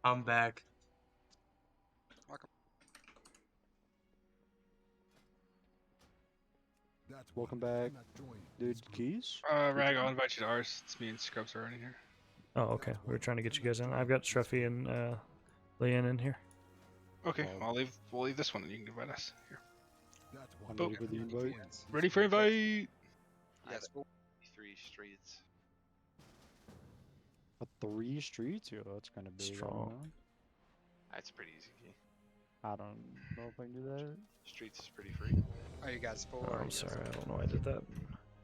I'm back. Welcome. Welcome back. Dude, keys? Rag, I'll invite you to ours. It's me and Scrubs are in here. Oh, okay. We were trying to get you guys in. I've got Shruffy and Leanne in here. Okay, we'll leave this one and you can invite us. Here. I'm ready for the invite. Ready for invite? Yes, 3 streets. 3 streets? Yo, that's kind of big. Strong. That's pretty easy key. I don't know if I can do that. Streets is pretty free. Are you guys full? Oh, I'm sorry. I don't know why I did that.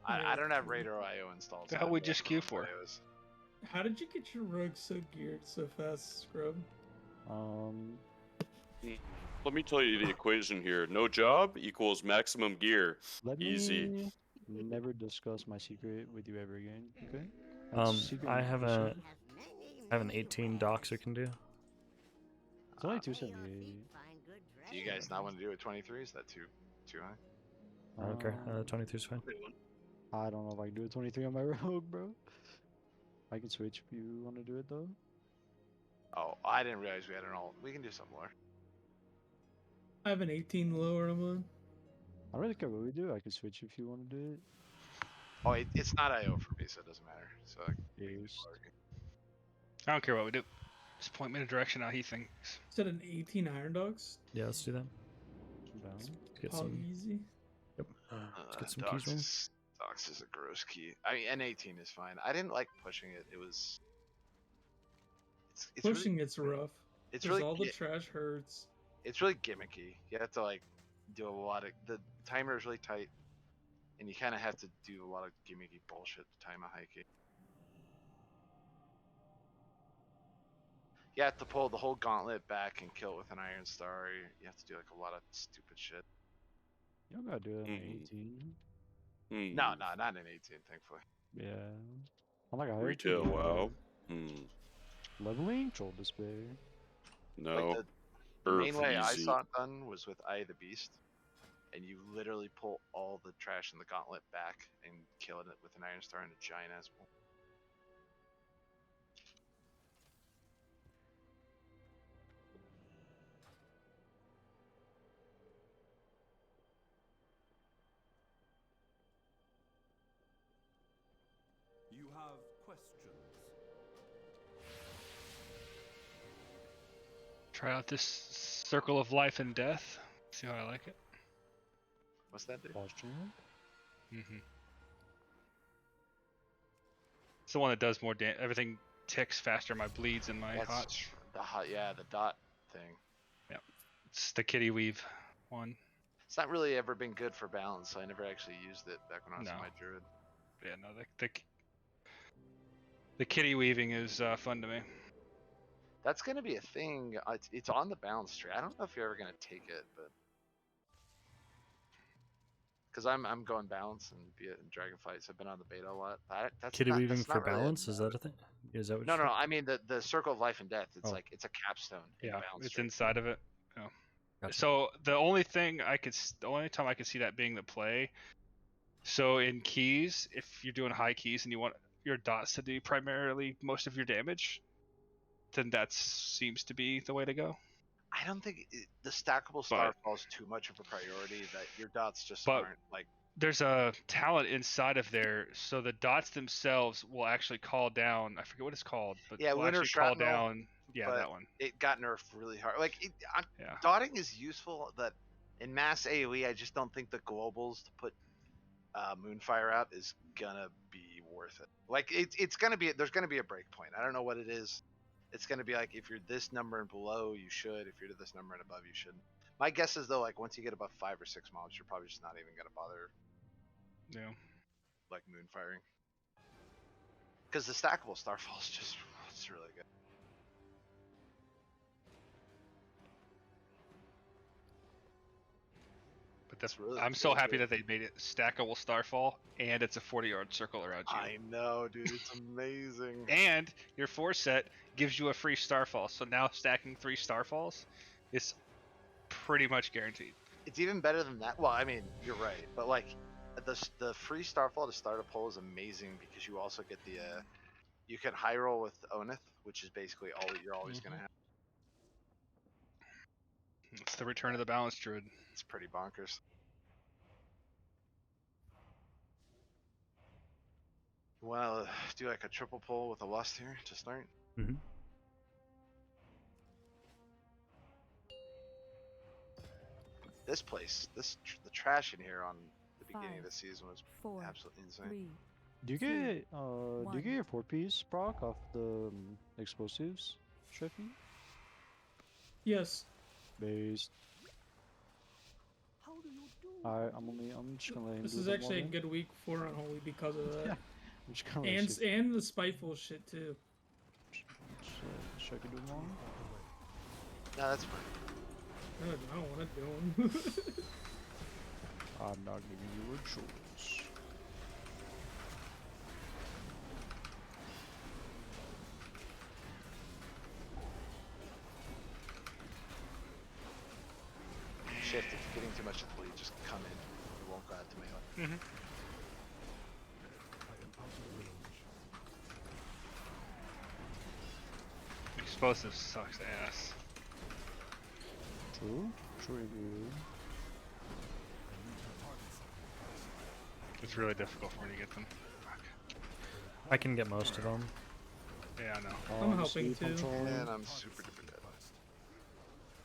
I don't have Radar IO installed. The hell we just queue for? How did you get your rogue so geared so fast, Scrub? Let me tell you the equation here. No job equals maximum gear. Easy. Never discuss my secret with you ever again, okay? I have an 18 doxer can do. It's only 278. Do you guys not want to do a 23? Is that too high? I don't care. 23 is fine. I don't know if I can do a 23 on my rogue, bro. I can switch if you want to do it though. Oh, I didn't realize we had an alt. We can do something more. I have an 18 lower on. I don't really care what we do. I can switch if you want to do it. Oh, it's not IO for me, so it doesn't matter. So Yes. I don't care what we do. Just point me in a direction how he thinks. Is that an 18 Iron Dogs? Yeah, let's do that. Down. Get How some. easy? Yep. Let's get some Dox keys rolling. Dox is a gross key. I mean, N18 is fine. I didn't like pushing it. It was. It's Pushing really, it's rough. It's Because really all the trash hurts. it's really gimmicky. You have to like do a lot of the timer is really tight, and you kind of have to do a lot of gimmicky bullshit to time a high key. You have to pull the whole gauntlet back and kill it with an Iron Star. You have to do like a lot of stupid shit. You don't gotta do it on 18. No, not in 18, thankfully. Yeah. I'm like a Retail, wow. Leveling? Troll Despair. No. Like the main way I easy. saw it done was with Eye of the Beast, and you literally pull all the trash in the gauntlet back and kill it with an Iron Star and a giant ass bull. You have questions. Try out this circle of life and death. See how I like it. What's that do? Posture. It's the one that does more damage. Everything ticks faster. My bleeds and my hot. The dot thing. It's the kitty weave one. It's not really ever been good for balance, so I never actually used it back when I was in No. my druid. Yeah, no, the kitty weaving is fun to me. That's gonna be a thing. It's on the balance tree. I don't know if you're ever gonna take it, but because I'm going balance and be it in dragon fights. I've been on the beta a lot. That's Kitty weaving that's for not really balance? Is that a thing? Is that what No, you no, said? I mean the circle of life and death. It's Oh. like it's a capstone. in Yeah, balance it's tree. inside of it. Yeah. Gotcha. So the only time I could see that being the play. So in keys, if you're doing high keys and you want your dots to do primarily most of your damage, then that seems to be the way to go. I don't think the stackable star falls too much of a priority that your dots just aren't like. There's a talent inside of there, so the dots themselves will actually call down. I forget what it's called, but Yeah, will Winter actually call Shrapnel, down. Yeah, but that one. It got nerfed really hard. Like Yeah. dotting is useful, that in mass AOE, I just don't think the globals to put Moonfire out is gonna be worth it. Like it's gonna be, there's gonna be a break point. I don't know what it is. It's gonna be like if you're this number and below, you should. If you're this number and above, you shouldn't. My guess is though, like once you get above 5 or 6 mobs, you're probably just not even gonna bother. Yeah. Like Moonfiring. Because the stackable Starfall is just, it's really good. But that's really I'm so good, happy dude. that they made it stackable Starfall, and it's a 40-yard circle around you. I know, dude. It's amazing. And your 4 set gives you a free Starfall. So now stacking 3 Starfalls is pretty much guaranteed. It's even better than that. Well, I mean, you're right, but like the free Starfall to start a pull is amazing because you also get the you can high roll with Oneth, which is basically all that you're always gonna have. It's the return of the balance druid. It's pretty bonkers. Well, do like a triple pull with a lust here to start. Mm-hmm. This place, the trash in here on the beginning of 5, the season was 4, absolutely insane. 3. Do you Two, get your 4-piece proc off the explosives, Sheffy? Yes. Based. I'm just gonna let him This do is that actually a one. good week for Unholy because of that. I'm just gonna let Sheffy- And the spiteful shit too. Sheffy do one. No, that's fine. I don't want to do them. I'm not giving you a choice. Shift, if you're getting too much of the lead, just come in. We won't go out to melee. Mm-hmm. Explosive sucks ass. True. True. It's really difficult for me to get them. Fuck. I can get most of them. Yeah, I know. I'm helping too. And I'm super duper dead.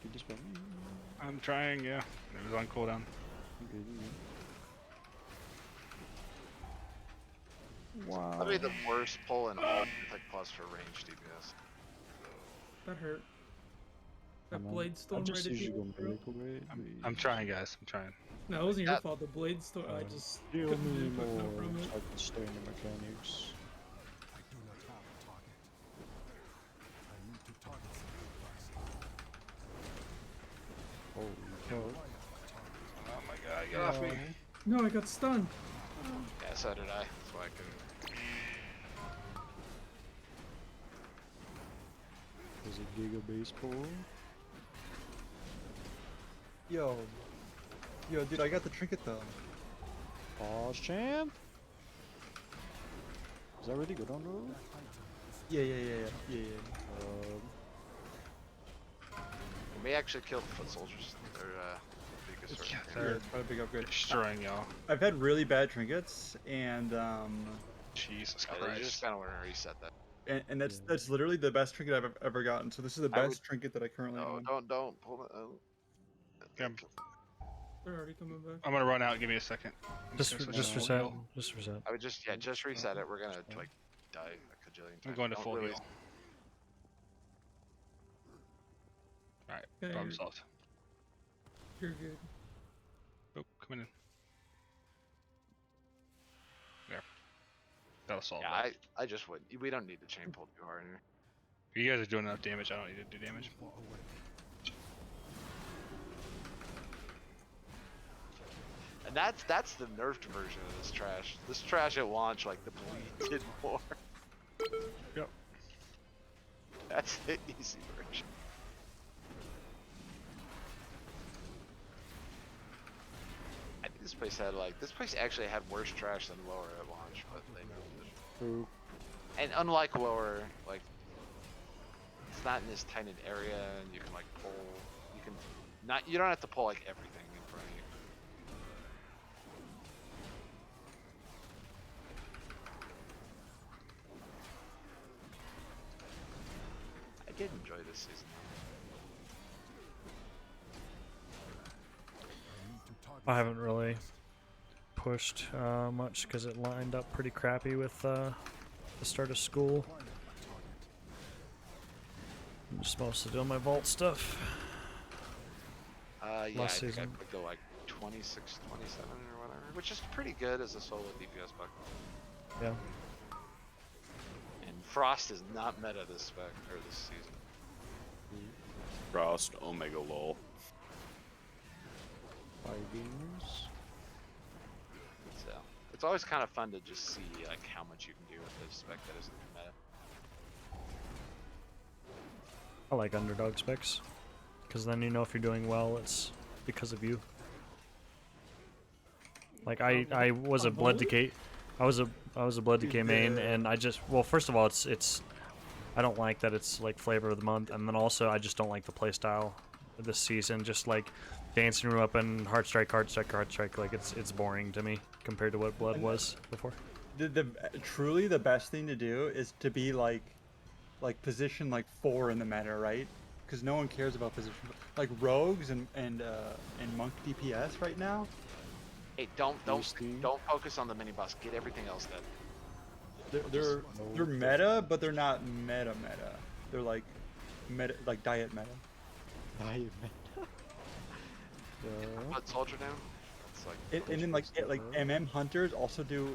Did you spell me? I'm trying, yeah. It was on cooldown. Wow. Probably the worst pull in all Mythic Plus for range DPS. That hurt. That Come on. blade storm I just right at usually you. go medical way. I'm trying, guys. I'm trying. No, it wasn't your That- fault. The blade storm. I just Deal couldn't me do quick enough more from so it. I can stay in the mechanics. I do not have a target. I need to target something first. Holy fuck. Oh my god, get off me. No, I got stunned. Yeah, so did I. That's why I couldn't. There's a giga base pull. Yo, dude, I got the trinket though. Pause champ. Is that really good on road? Yeah. We may actually kill the foot soldiers. They're the biggest Yeah, threat. they're Yeah, quite a big upgrade. destroying y'all. I've had really bad trinkets, and Jesus You Christ. just kind of want to reset that. that's Yeah. that's literally the best trinket I've ever gotten. So this is the I would- best trinket that I currently No, own. don't pull it. Oh. Yeah. They're already coming back. I'm gonna run out. Give me a second. I'm Just gonna switch just to reset. heal. Just reset. I would just reset it. We're gonna like die a cajillion times. I'm going to Don't full really- heal. Alright, Okay, problem you're- solved. You're good. Oh, coming in. There. That'll solve Yeah, that. I just wouldn't. We don't need to chain pull too hard. Anyway. You guys are doing enough damage. I don't need to do damage. And that's the nerfed version of this trash. This trash at launch, like the bleed did more. Yep. That's the easy version. I think this place actually had worse trash than lower at launch, but they moved it. True. And unlike lower, like it's not in this tight area, and you can like pull. You don't have to pull like everything in front of you. I did enjoy this season. I haven't really pushed much because it lined up pretty crappy with the start of school. I'm just mostly doing my vault stuff. Yeah, Last I think I season. could go like 26, 27 or whatever, which is pretty good as a solo DPS buck. Yeah. And Frost is not meta this spec or this season. Frost, Omega lol. 5 gamers. So it's always kind of fun to just see like how much you can do with this spec that isn't meta. I like underdog specs because then you know if you're doing well, it's because of you. Like I was a blood decay, I was a blood decay main, and I just first of all it's I don't like that it's like flavor of the month, and then also I just don't like the playstyle this season. Just like dancing room up and hard strike, hard strike, hard strike. Like it's boring to me compared to what Blood was before. The truly the best thing to do is to be like position like 4 in the meta, right? Because no one cares about position. Like rogues and monk DPS right now. Hey, don't focus on the mini boss. Get everything else done. They're meta, but they're not meta. They're like meta, like diet meta. Diet meta. Put soldier down. It's like And then like MM hunters also do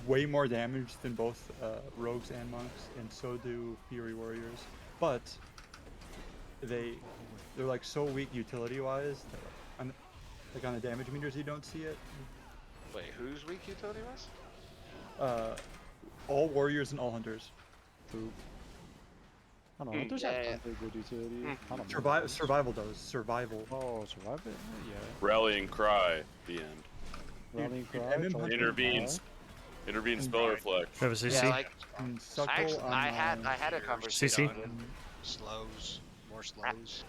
way more damage than both rogues and monks, and so do fury warriors. But they're like so weak utility wise. Like on the damage meters, you don't see it. Wait, who's weak utility wise? All warriors and all hunters. True. I don't know. There's a good utility. I don't know. Survival does. Survival. Oh, survival? Yeah. Rallying cry. The end. Rallying cry. MM charging Intervenes. cry. Intervenes spell reflect. Have a CC? Yeah, like Suckle I had a conversation. CC? Slows, more slows.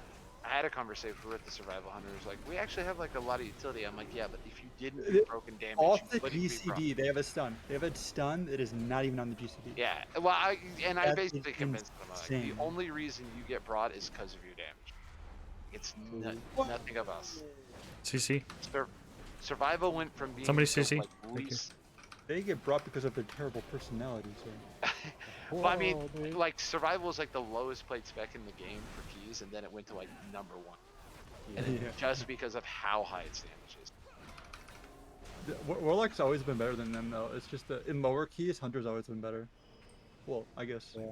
I had a conversation with the survival hunters. Like, we actually have like a lot of utility. I'm like, yeah, but if you didn't do broken damage, Off you the wouldn't be GCD, they have a stun. They have a stun that is not even on the GCD. Yeah, well, I That basically is convinced them. Like, insane. the only reason you get broad is because of your damage. It's nothing of us. CC? Survival went from being Somebody the, CC. like, Thank you. least. They get brought because of their terrible personalities. Well, I mean, Whoa, dude. like survival was like the lowest played spec in the game for keys, and then it went to like #1, and Yeah. just because of how high its damage is. Warlock's always been better than them though. It's just that in lower keys, Hunter's always been better. Well, I guess. Yeah.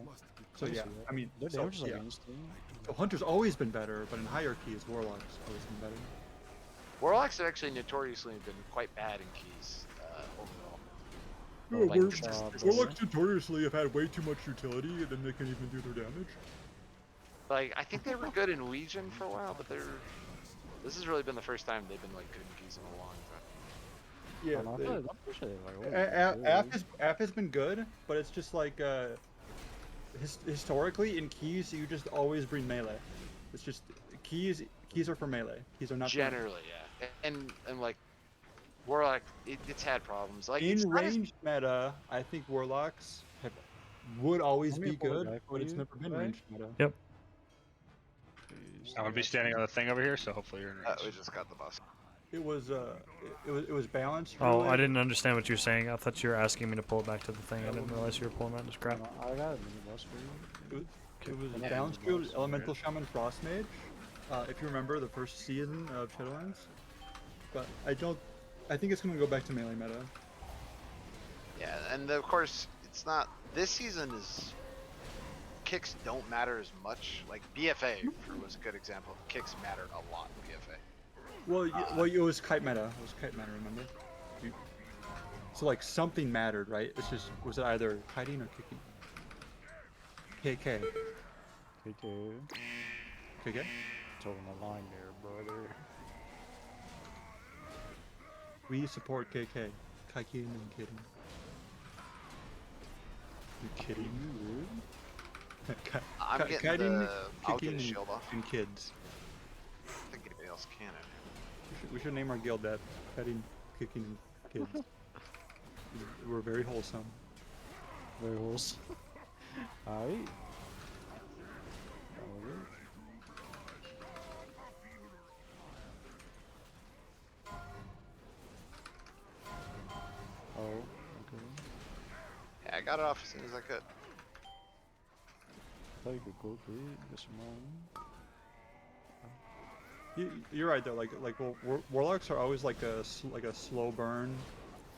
So yeah, I mean, Their so, damage is like yeah. insane. So Hunter's always been better, but in higher keys, Warlock's always been better. Warlocks have actually notoriously been quite bad in keys overall. Yeah, Like, Warlocks notoriously have had way too much utility, and then they can even do their damage. Like, I think they were good in Legion for a while, but this has really been the first time they've been like good in keys in a long time. Yeah. I'm pretty sure they're like, AF has been good, but it's just like historically in keys you just always bring melee. It's just keys are for melee. Keys are not Generally, yeah, and like Warlock, it's had problems. Like in it's not as- range meta. I think Warlocks would always Want me be to pull a guy good, for but it's you, never been right? range meta. Yep. I'm gonna be standing on the thing over here, so hopefully you're in range. we just got the boss. It was balanced. Oh, really. I didn't understand what you were saying. I thought you were asking me to pull it back to the thing. I didn't realize you were pulling that to scrap. I got a mini boss for you. It was Yeah. balanced druid, elemental shaman, frost mage. If you remember the first season of Shadowlands, but I think it's gonna go back to melee meta. Yeah, and of course it's not. This season is kicks don't matter as much. Like BFA was a good example. Kicks matter a lot in BFA. Well, it was kite meta. It was kite meta. Remember? So like something mattered, right? It's just was it either kiting or kicking? KK. KK. KK. Told the line there, brother. We support KK. Kiting and kidding. You kidding? I'm getting Kiting, I'll get a kicking, shield off. and kids. I don't think anybody else can. We should name our guild that. Kiting, kicking, and kids. We're very wholesome. Very horse. Alright. Oh, okay. Yeah, I got it off as soon as I could. Thought you could go through it. This one. You're right though. Like warlocks are always like a slow burn.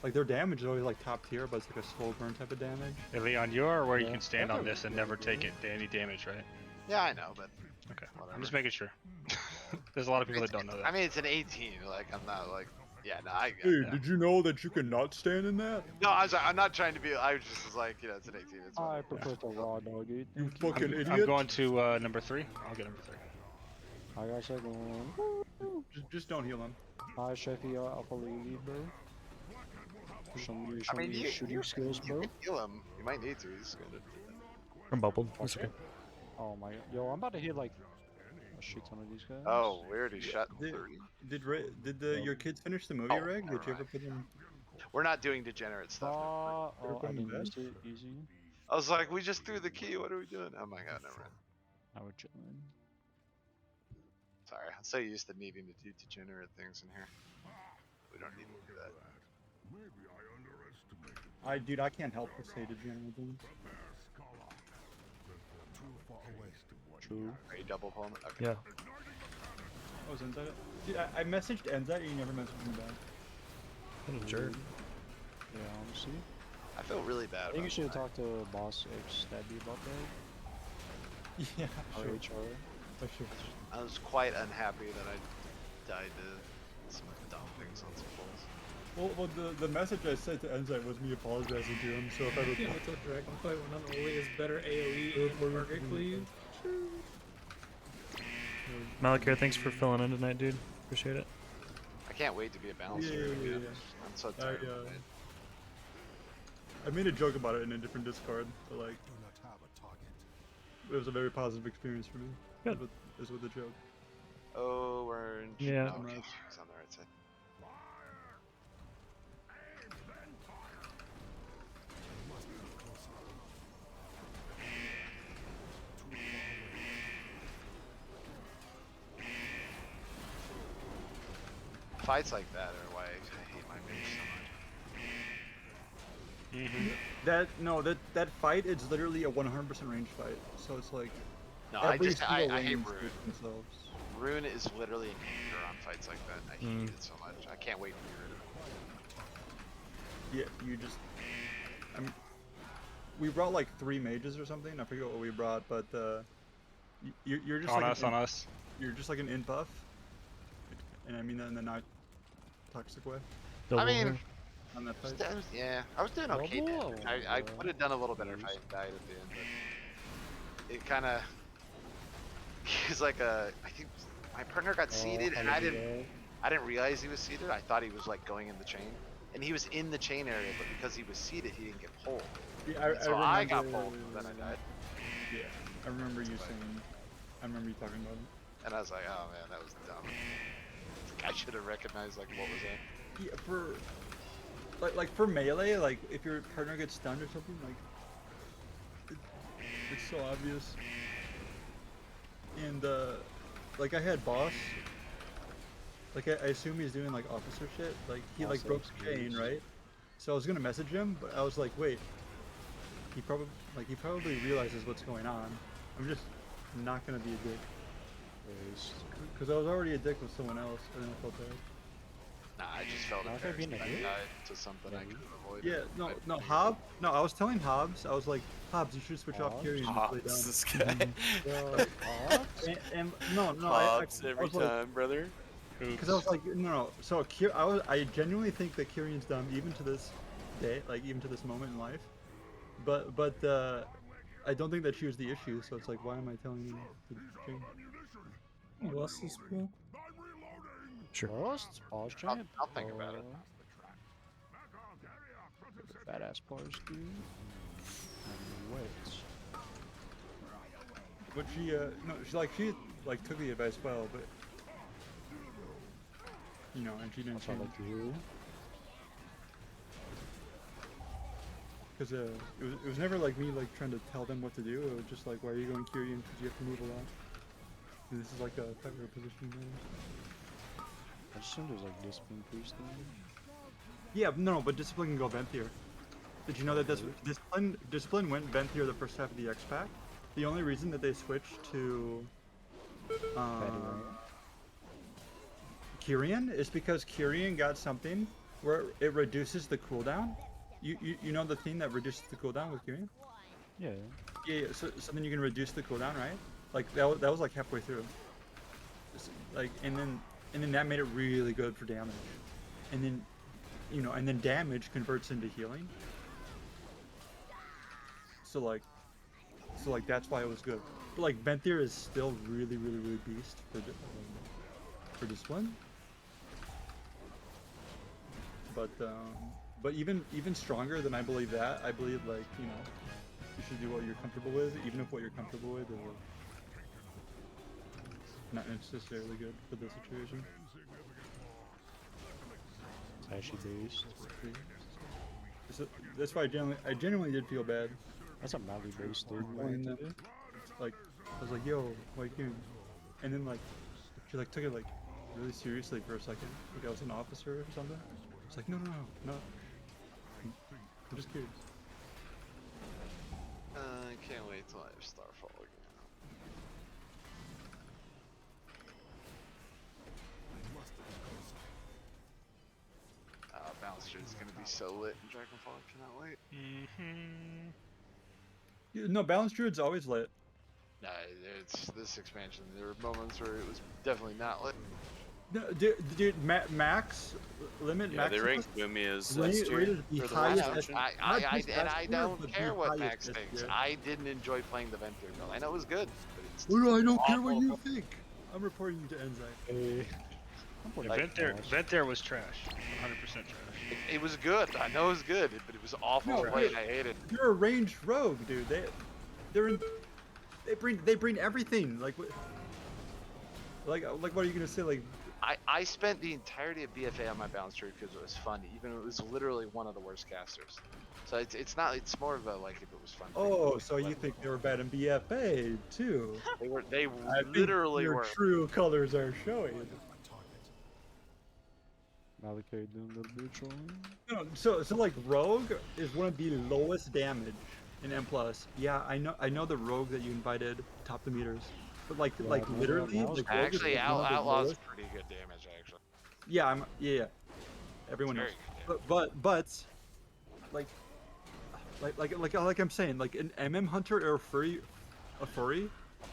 Like their damage is always like top tier, but it's like a slow burn type of damage. Hey, Leon, you are where you Yeah. can stand on this and never take any damage, right? Yeah, I know, but Okay. Whatever. I'm just making sure. There's a lot of people that don't know that. I mean, it's an 18. Like, I'm not like, yeah, no, I. Hey, did you know that you cannot stand in that? No, I'm not trying to be. I just was like, it's an 18. It's I fine. prefer to raw dog it. You fucking idiot. I'm going to number 3. I'll get number 3. I got second one. Just don't heal him. Hi, Sheffy, Alpha Lead, bro. Show me I mean, your shooting skills, you bro. can heal him. You might need to. He's gonna. I'm bubbled. That's okay. Oh my god. Yo, I'm about to hit like a shit ton of these guys. Oh, we already shot Did 30. your kids finish the movie, Oh, Reg? never Did you ever mind. put them? We're not doing degenerate stuff. Oh, Ever oh, put I 'em in didn't bed? miss it. Easy. I was like, we just threw the key. What are we doing? Oh my god, never mind. Now we're chilling. Sorry, I'm so used to needing to do degenerate things in here. We don't need to do that. Dude, I can't help but say degenerate things. True. Are you double pulling it? Okay. Yeah. Oh, is Enzite? Dude, I messaged Enzite, you never messaged me back. What a jerk. Yeah, honestly. I feel really bad. I think you about should have that. talked to Boss X Stabby about that. Yeah, Or sure. HR. For sure. I was quite unhappy that I died to some dumb things on some pulls. Well, the message I sent to Enzite was me apologizing to him, so if I Yeah, reply, what's up, Dragonfly? One of the is better AoE and target cleave. Malakir, thanks for filling in tonight, dude. Appreciate it. I can't wait to be a balancer Yeah, again. yeah. I'm so tired of it. I made a joke about it in a different Discord, but like, Do not have a target. it was a very positive experience for me. Good. Is with the joke. Oh, orange. Yeah. No, okay. He's on the right side. Fights like that are why I hate my mage so much. That fight is literally a 100% range fight. So it's like No, I every hate single Rune. lane suits themselves. Rune is literally an anger on fights like that. I hate it so much. I can't wait to get rid of it. Yeah, you just. I mean, we brought like 3 mages or something. I forget what we brought, but you're just On like us, on us. You're just like an in buff, and I mean that in the not toxic way. Double I mean, here. On that fight. yeah, I was doing okay. Double? I would have done a little better if I had died at the end, but it kind of. He's like I think my partner got seated, and I didn't realize he was seated. I thought he was like going in the chain, and he was in the chain area, but because he was seated, he didn't get pulled. Yeah, So I got pulled, and then I died. Yeah, I remember you saying. I remember you talking about it. And I was like, oh man, that was dumb. I should have recognized like what was that. Yeah, for like for melee, like if your partner gets stunned or something, like it's so obvious. And like I had boss. Like I assume he's doing like officer shit. Like he like broke the chain, right? So I was gonna message him, but I was like, wait. He probably realizes what's going on. I'm just not gonna be a dick. Because I was already a dick with someone else, and then I felt bad. Nah, I just felt Not embarrassed being a that I dick? died to something I could have avoided. Yeah, no, I was telling Hobbs, I was like, Hobbs, you should switch off Hobbs? Kyrian and play Hobbs, down. this guy. And no, Hobbs I every was like, time, brother. because I was like, no. So I genuinely think that Kyrian's dumb, even to this day, like even to this moment in life. But I don't think that she was the issue. So it's like, why am I telling you to change? You lost this pool? Sure. First, pause giant. I'll think about it. Fat ass pause, dude. And wait. But she she took the advice well, but you know, and she didn't That's all change. I do. Because it was never like me like trying to tell them what to do. It was just like, why are you going Kyrian? Because you have to move a lot. And this is like a fighter position. I assume there's like discipline priest thing. Yeah, no, but discipline can go Venthyr. Did you know that discipline went Venthyr the first half of the X pack? The only reason that they switched to Kyrian is because Kyrian got something where it reduces the cooldown. You know the thing that reduces the cooldown with Kyrian? Yeah. Yeah. So then you can reduce the cooldown, right? Like that was like halfway through. Like and then that made it really good for damage. And then and then damage converts into healing. So like that's why it was good. But like Venthyr is still really beast for discipline. But even stronger than I believe that. I believe like you should do what you're comfortable with, even if what you're comfortable with is not necessarily good for this situation. It's actually based. So, that's why I genuinely did feel bad. That's a Mali based dude. Telling them, like, I was like, yo, like, dude. And then, like, she, like, took it, like, really seriously for a second. Like, I was an officer or something. It's like, no. I'm just curious. I can't wait till I have Starfall again. Balance is gonna be so lit in Dragonfall. I cannot wait. No, Balance Druid's always lit. Nah, it's this expansion. There were moments where it was definitely not lit. No, dude, max limit. Yeah, max they ranked Boomy as rated S tier the for the highest last S- option. I don't care what Max thinks. I didn't enjoy playing the Ventir build. I know it was good, but it's I don't care what awful. you think. I'm reporting you to Enzyme. Ventir was trash. 100% trash. It was good. I know it was good, but it was awful No, to play, and I hated it. You're a ranged rogue, dude. They bring everything. Like what are you gonna say? Like I spent the entirety of BFA on my balance tree because it was fun, even if it was literally one of the worst casters. So it's more of a like if it was fun. oh, so you think they were bad in BFA too? They I think literally your were. true colors are showing. Malachite doing a little bit of trolling. No, so like rogue is one of the lowest damage in M+. Yeah, I know the rogue that you invited topped the meters, but like literally, that was like, rogue is Actually, one of the Outlaw's lowest- pretty good damage actually. Yeah, yeah. Everyone knows. Very good damage. But like I'm saying, like an MM hunter or a furry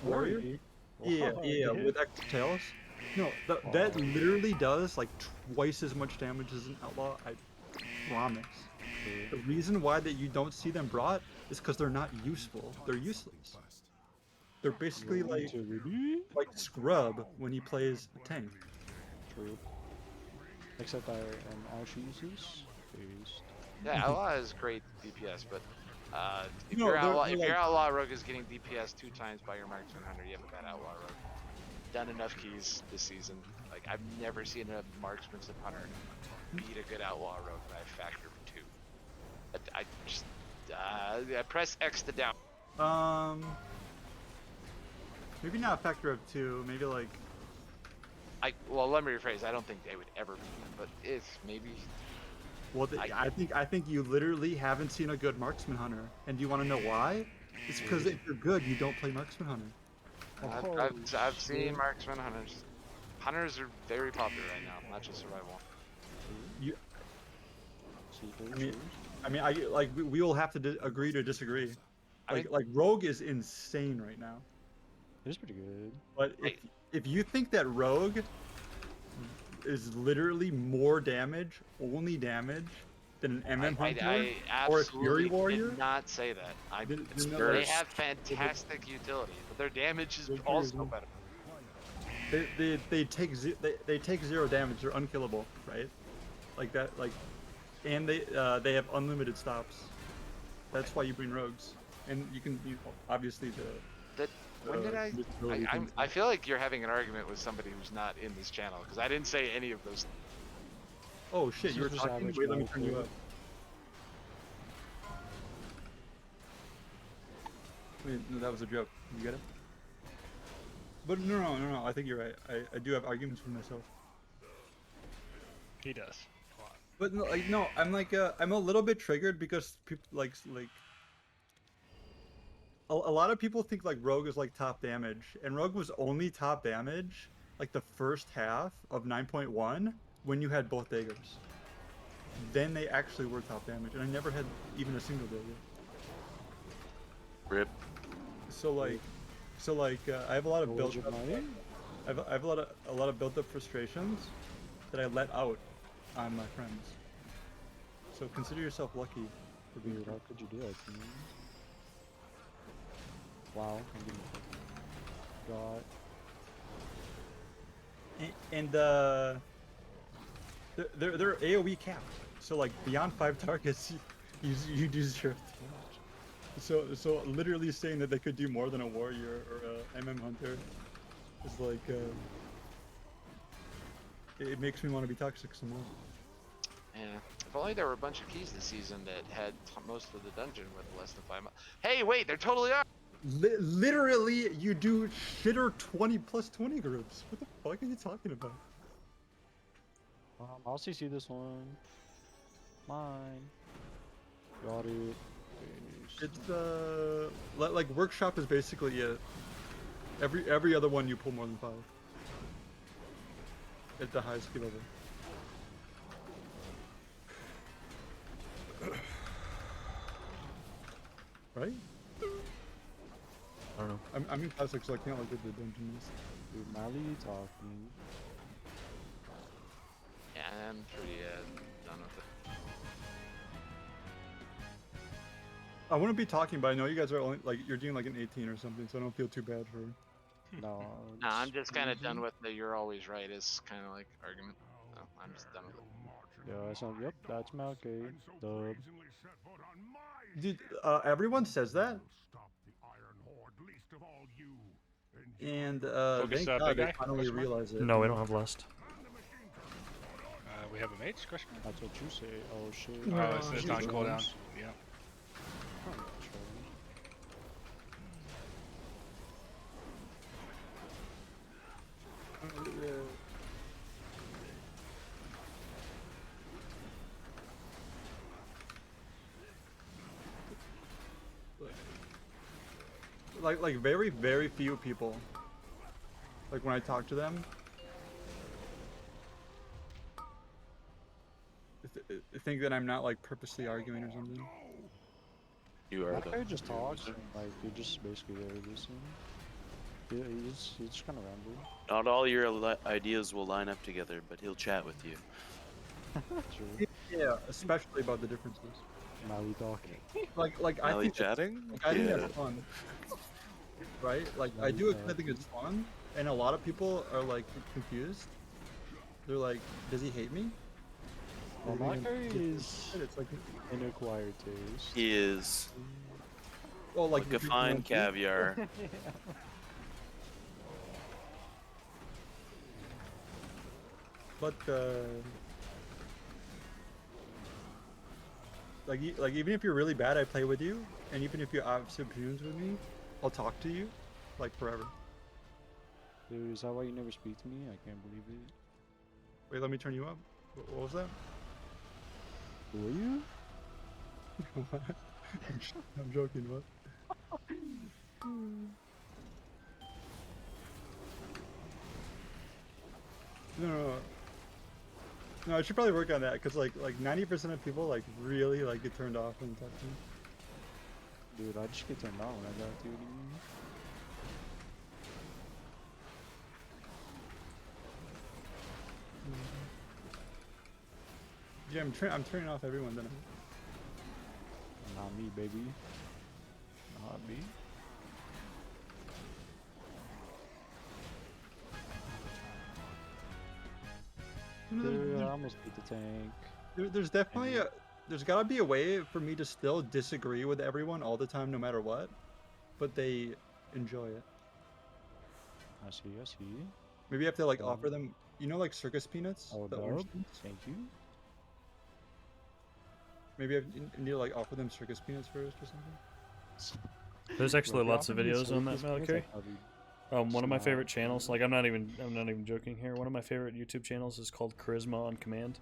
warrior. Yeah, with extra tails. No, that literally does like twice as much damage as an outlaw. I promise. The reason why that you don't see them brought is because they're not useful. They're useless. They're basically like scrub when he plays tank. True. Except Ash uses based. Yeah, Outlaw is great DPS, but if No, your they're Outlaw like- rogue is getting DPS 2 times by your Marksman Hunter, you have a bad Outlaw rogue. Done enough keys this season. Like I've never seen a Marksman Hunter beat a good Outlaw rogue by a factor of 2. I just I press X to down. Maybe not a factor of 2. Maybe like. Well, let me rephrase. I don't think they would ever beat them, but if maybe. Well, I think you literally haven't seen a good Marksman Hunter, and do you want to know why? It's because if you're good, you don't play Marksman Hunter. I've seen Marksman Hunters. Hunters are very popular right now, not just survival. I mean, we will have to agree to disagree. Like Rogue is insane right now. It is pretty good. But if you think that Rogue is literally more damage, only damage, than an MM Hunter or a Fury Warrior, did not say that. They have fantastic utility, but their damage is also better. They take 0 damage. They're unkillable, right? Like that, and they have unlimited stops. That's why you bring rogues, and you can obviously When did I feel like you're having an argument with somebody who's not in this channel because I didn't say any of those. Oh shit! You were talking. Wait, let me turn you up. Wait, no, that was a joke. You get it? But no. I think you're right. I do have arguments for myself. He does. But no, I'm I'm a little bit triggered because people like a lot of people think like Rogue is like top damage, and Rogue was only top damage like the first half of 9.1 when you had both daggers. Then they actually were top damage, and I never had even a single dagger. Rip. So I have a lot of built up. I have a lot of built up frustrations that I let out on my friends. So consider yourself lucky. Dude, how could you do that to me? Wow, I'm getting got. And they're AOE capped. So like beyond 5 targets, you do 0 damage. So literally saying that they could do more than a warrior or a MM hunter It's like it makes me want to be toxic some more. Yeah. If only there were a bunch of keys this season that had most of the dungeon with less than 5 months. Hey, wait, there totally are. Literally, you do shitter 20+20 groups. What the fuck are you talking about? I'll CC this one. Mine. Got it. It's like workshop is basically it. Every other one you pull more than 5 at the highest skill level. Right? I don't know. I'm in classic, so I can't look at the dungeons. Dude, Mally talking. Yeah, I'm pretty done with it. I wouldn't be talking, but I know you guys are only like you're doing like an 18 or something, so I don't feel too bad for. No. Nah, I'm just kind of done with the "you're always right" is kind of like argument. So I'm just done with it. Yeah, yep, that's Malky. Dub. Dude, everyone says that. And Focus, thank big God they guy? finally Question mark? realize it. No, we don't have lust. We have a mage? Question mark? That's what you say. Oh shit. Oh, it's on cooldown. Yeah. Like very few people. Like when I talk to them, think that I'm not like purposely arguing or something. You are That guy the. just talks, and, like he just basically there listening. He's just kind of rambling. Not all your ideas will line up together, but he'll chat with you. True. Yeah, especially about the differences. Mally talking. Like I Mally think chatting? I think Yeah. that's fun. Right? Like I do kind of think it's fun, and a lot of people are like confused. They're like, "Does he hate me?" Well, Does he Malky even- is It's like, an acquired taste. He is well, like a fine caviar. But like even if you're really bad, I play with you, and even if you have opposite opinions with me, I'll talk to you, like forever. Dude, is that why you never speak to me? I can't believe it. Wait, let me turn you up. What was that? Who are you? I'm joking. What? No. No, I should probably work on that because like 90% of people like really like get turned off when you talk to me. Dude, I just get turned on when I got to you. Yeah, I'm turning off everyone then. Not me, baby. Not me. Dude, I almost beat the tank. There's definitely there's gotta be a way for me to still disagree with everyone all the time, no matter what, but they enjoy it. I see. Maybe you have to like offer them, you know, like circus peanuts. Oh, the orange dub. ones? Thank you. Maybe you need to like offer them circus peanuts first or something. There's actually Bro, lots of if you offered me videos on that, circus peanuts, Malakari. I'd probably One of my smile. favorite channels, like I'm not even joking here. One of my favorite YouTube channels is called Charisma on Command.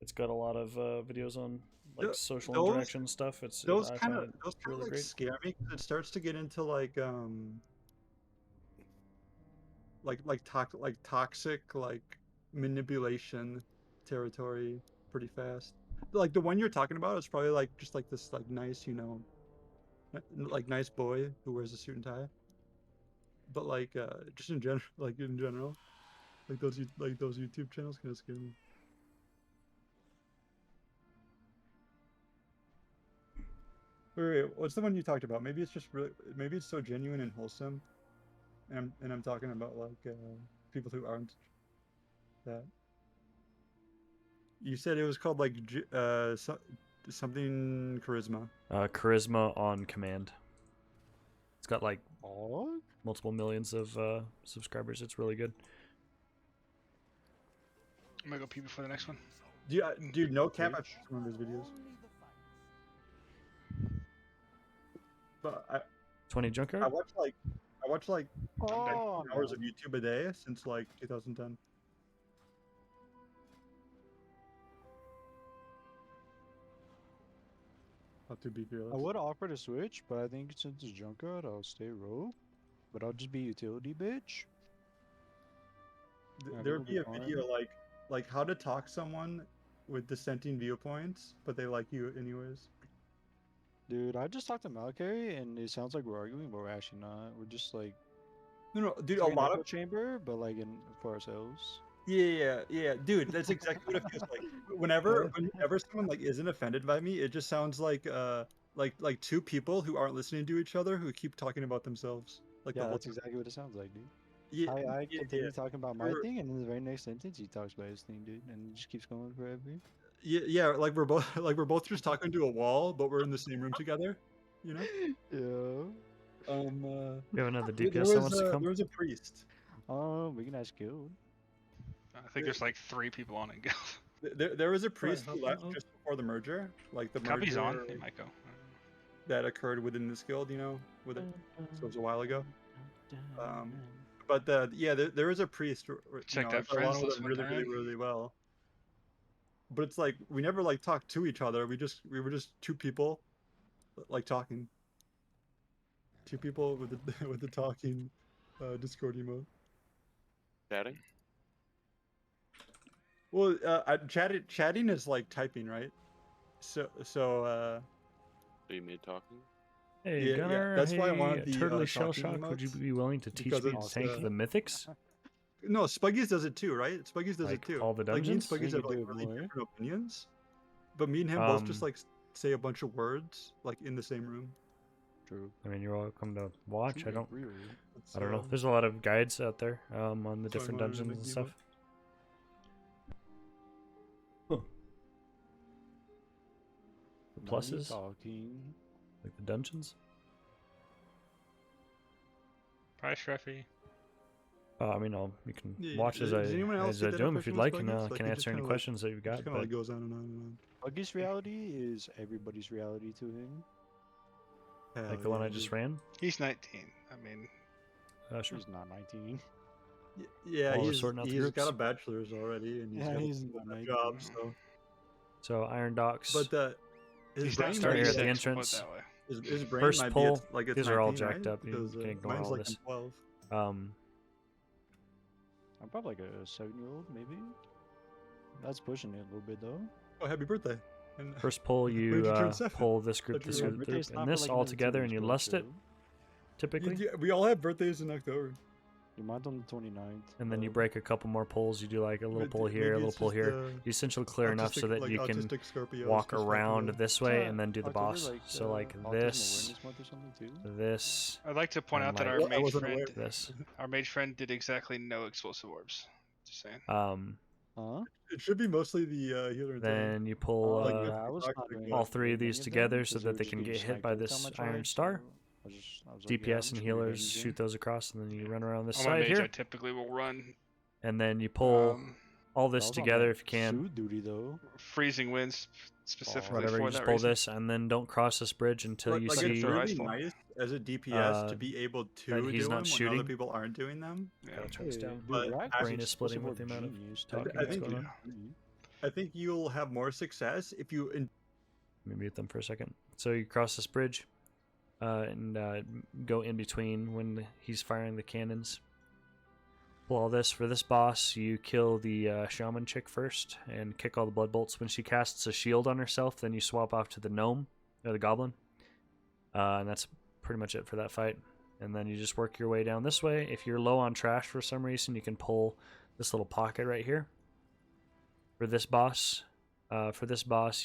It's got a lot of videos on like social those- interaction stuff. Those I kind find of it really really great. scare me because it starts to get into like toxic like manipulation territory pretty fast. Like the one you're talking about is probably like just like this like nice, you know, like nice boy who wears a suit and tie. But like just in general, like those YouTube channels kind of scare me. Wait, what's the one you talked about? Maybe it's just really, maybe it's so genuine and wholesome, and I'm talking about like people who aren't that. You said it was called like something charisma. Charisma on Command. It's got like Oh? multiple millions of subscribers. It's really good. I'm gonna go pee before the next one. Dude, no cap. I've seen some of his videos. But 20 I junkyard. watch like Oh, hours of man. YouTube a day since like 2010. Not to be fearless. I would offer to switch, but I think since it's Junkyard, I'll stay rogue. But I'll just be utility bitch. I There think would be a we'll be video like how to talk someone with dissenting viewpoints, but they like you anyways. Dude, I just talked to Malkary, and it sounds like we're arguing, but we're actually not. We're just like No, dude, a like an lot echo of chamber, but like in for ourselves. yeah, dude, that's exactly what it feels like. Whenever someone like isn't offended by me, it just sounds like like two people who aren't listening to each other who keep talking about themselves. Like the Yeah, whole that's time. exactly what it sounds like, dude. Yeah, I yeah, continue yeah. talking about my We're- thing, and in the very next sentence, he talks about his thing, dude, and it just keeps going forever. Yeah, like we're both just talking to a wall, but we're in the same room together. You know. Yeah. We have another There DPS that wants to come. there was a priest. We can ask Guild. I think there's like 3 people on it. There was a priest who help left out. just before the merger, like the Copy's on. merger He might go. that occurred within this guild. You know, so it was a while ago. But there was a priest. Check I that got along friends with list him one really time. well. But it's like we never like talked to each other. We were just two people, like talking. Two people with the with the talking Discord emote. Chatting? Well, chatting is like typing, right? So So you made talking? Hey, yeah, Gunner. that's hey, why I wanted the, Turtley Shell talking Shock. Would you emotes, be willing to teach because me to it's, tank the mythics? no, Spuggies does it too, right? Spuggies does Like it too. all the Like me and dungeons? Spuggies We have could like do it really more. different opinions, but me and him both just Um, like say a bunch of words like in the same room. True. I mean, you're welcome to watch. I don't It's, know. There's a lot of guides out there on the that's why I different wanted to dungeons make and the stuff. emote. The Now you pluses, talking. like the dungeons. Bye, Shruffy. I mean, you can Yeah, watch as does anyone else get I that do them if impression you'd of like, and Spuggies? I Like, can it just answer any kinda, like- questions that you've It got. just kind of But like goes on and on and on. Buggy's reality is everybody's reality to him. like the one I just ran. He's 19. I mean, Sure. He's not 19. Yeah, While we're he's sorting out the got groups. a bachelor's already, and he's Yeah, got he's a not full-time 19. job. So, So Iron Docks. but his he's brain not Start might here be at the 36, we'll put it entrance. that way. his brain First might pull, be at, like it's these are all 19, jacked right? up, you Because can ignore mine's all like this. on 12. I'm probably like a 7-year-old, maybe. That's pushing it a little bit, though. Oh, happy birthday! And First pull, when you did you turn 7? pull this group, Thought you this were- group, birthday's not and for, this like, all another 2 together, weeks, and you bro, lust it, chill. typically. Yeah, we all have birthdays in October. Your mine's on the 29th. And then you break a couple more pulls. You do like a little Maybe- pull here, a maybe little it's pull just, here. You essentially clear enough so autistic- that like you can autistic Scorpios walk just around fucking this way and then do the October, boss. like, So like Autism this, Awareness Month or something, too? this, I'd like to point And out that like- our Well, I mage wasn't friend, aware. this. our mage friend did exactly no explosive orbs. Just saying. Huh? It should be mostly the healer. and tank. Then you pull Like, I was rock not like doing all that. three of these any them, together so 'cause that were they just can getting get hit sniped by every time this I Iron tried, Star. so I was like, yeah, I'm DPS just and gonna go healers easy. shoot those across, and then you run around this On my side mage, I here, typically will run and then you pull all I this was on, together like, if you can. Suit duty, though. freezing winds specifically Whatever, for you that just pull reason. this, and then don't cross this bridge until you Like see it's throw really ice ball. nice as a DPS to uh, be able to that he's do not them when shooting. other people aren't doing them. Yeah. Gotta turn this Hey, down. dude, But Rack as brain is is splitting with explosive the amount of genius, talking dude. I that's think going on. I think you'll have more success if you. Let me mute them for a second. So you cross this bridge, and go in between when he's firing the cannons. Pull all this. For this boss, you kill the shaman chick first and kick all the blood bolts. When she casts a shield on herself, then you swap off to the gnome or the goblin, and that's pretty much it for that fight. And then you just work your way down this way. If you're low on trash for some reason, you can pull this little pocket right here. For this boss,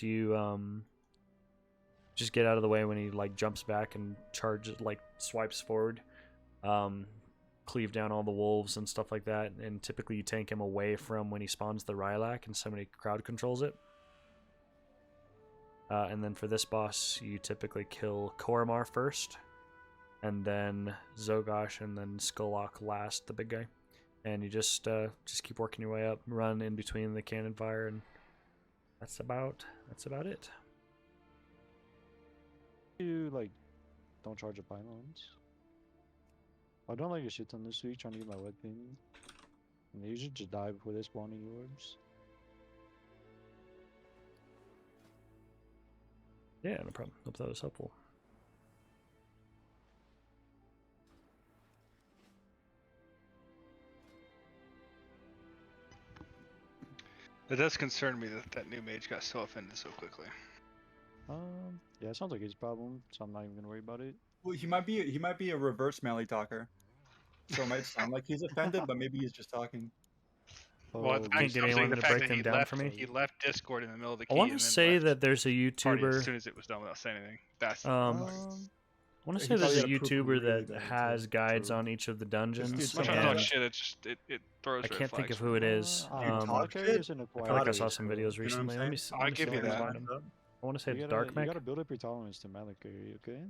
you just get out of the way when he like jumps back and charges, like swipes forward. Cleave down all the wolves and stuff like that, and typically you tank him away from when he spawns the Rylak and somebody crowd controls it. And then for this boss, you typically kill Koromar first, and then Zogosh, and then Skolok last, the big guy. And you just keep working your way up, run in between the cannon fire, and that's about it. You like don't charge the pylons. I don't like a shit ton this week trying to get my weapon. And they usually just die before they spawn any orbs. Yeah, no problem. Hope that was helpful. It does concern me that that new mage got so offended so quickly. Yeah, it sounds like his problem, so I'm not even gonna worry about it. Well, he might be a reverse melee talker. So it might sound like he's offended, but maybe he's just talking. Well, Oh, it's Can't get actually anyone the to fact break that them he down left, for me? He left Discord in the middle of the I key. want to and then say left that there's a party as YouTuber. soon as it was done without saying anything. That's the I want to He say there's a probably had a proof YouTuber really that bad, too. has guides True. on each of the dungeons, dude's I'm not so trying to bad. talk and shit. It just it throws I red can't think flags of who it is. Malakari is in a I quiet feel like I area, saw some so videos You know what I'm recently. Let me, saying? let I'll me give see you if I can that. find him. I want to say You it's gotta, Dark you Mech. gotta build up your tolerance to Malakari, okay?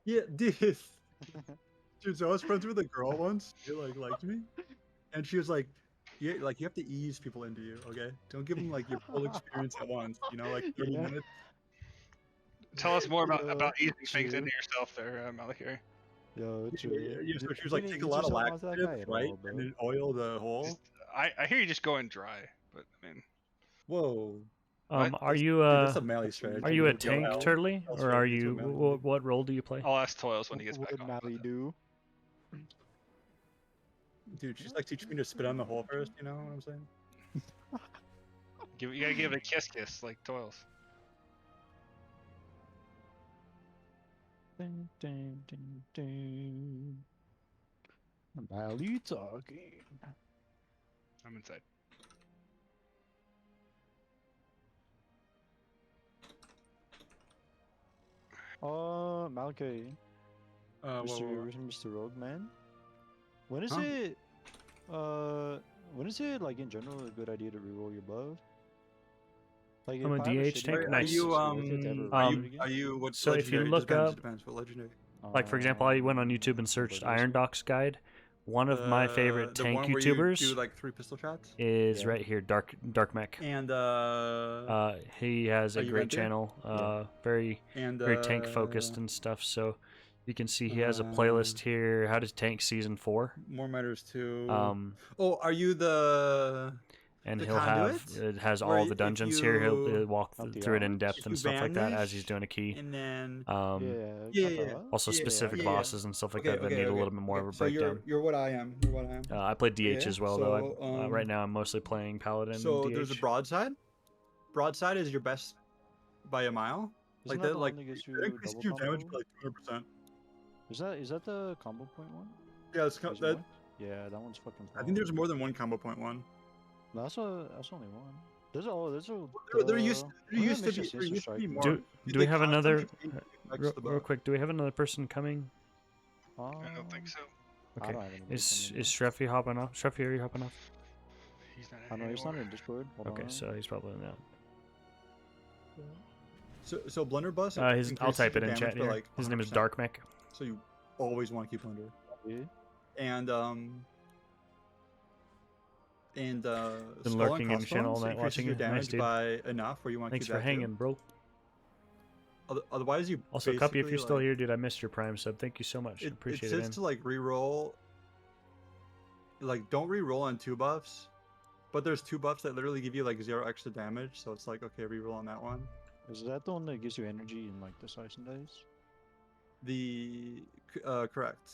Yeah, dude. Dude, so I was friends with a girl once. She liked me, and she was like, "Yeah, like you have to ease people into you, okay? Don't give them like your full experience at once. You know, like 30 Yeah. minutes." Tell us more Yeah, about easing things true. into yourself there, Malakari. Yo, Yeah, true. so she was I like, didn't take a ease lot of yourself onto that guy laxatives, at right, all, bro. and then oil the hole. Just, I hear you just going dry, but I mean, Whoa, what? Are you dude, that's a melee strategy. are you a dude. tank, L- Turtley, L or are strategy is you what melee do. what role do you play? I'll ask Toils when he gets back What on. would Mally do? Dude, she's like teaching me to spit on the hole first. You know what I'm saying? You gotta give it a kiss like Toils. Ding, ding, ding, ding. Mally talking. I'm inside. Malakari. Mr. Rogue Man. When is Huh? it? When is it like in general a good idea to reroll your buff? Like I'm if a I have DH shitty tank, buff, nice. is it worth it to ever roll it again? are you what So if you legendary? look It up- depends what legendary. Like for example, I went on YouTube and searched Iron Doc's guide. One of my favorite The tank one where you YouTubers do like 3 pistol shots. is Yeah. right here, Dark Mech. And He has Are a you great Ventir? channel, Yeah. very and tank focused and stuff. So you can see he has a playlist here. How to tank season 4. More matters too. Um, Oh, are you the and The he'll have conduit? it has Where all the if dungeons here. He'll you- walk Not the through it in arms? depth If and you stuff like that as he's vanish, doing a key. and then Yeah. Also yeah, specific yeah. bosses and stuff like that that need a little bit more of a So breakdown. you're what I am. You're what I am. I play DH Yeah, as well, so, though. Right now, I'm mostly playing Paladin. So and DH. there's a broadside. Broadside is your best by a mile. Isn't Like that that, the like one that gets it you increases double your damage combo? by like 200%. Is that the combo point one? Yeah, it's There's that. more? Yeah, that one's fucking. I think there's fire. more than one combo point one. No, that's only one. There's a. There used to be more. Do They we have another? constantly change the effects Real, to the real buff. quick, do we have another person coming? I don't think so. I Okay. don't have anybody Is coming in. Shreffy hopping off? Shreffy, are you hopping off? He's not. I know he's not anymore. in Discord. Hold Okay, on. so he's probably not. So blunderbuss. I'll increases type it your in chat damage by, here. like, His name is 100%. Dark Mech. So you always want to keep blunder. Yeah. And Been skull lurking and in channel all crossbones night increases watching your you. Nice, damage dude. by enough where you want to Thanks keep for that hanging, bro. Otherwise, you Also, Cuppy, if basically, you're still like, here, dude, I missed your Prime sub. Thank you so much. It Appreciate says it, man. to like re-roll. Like don't re-roll on 2 buffs, but there's 2 buffs that literally give you like 0 extra damage. So it's like okay, re-roll on that one. Is that the one that gives you energy in like the slice and dice? Correct.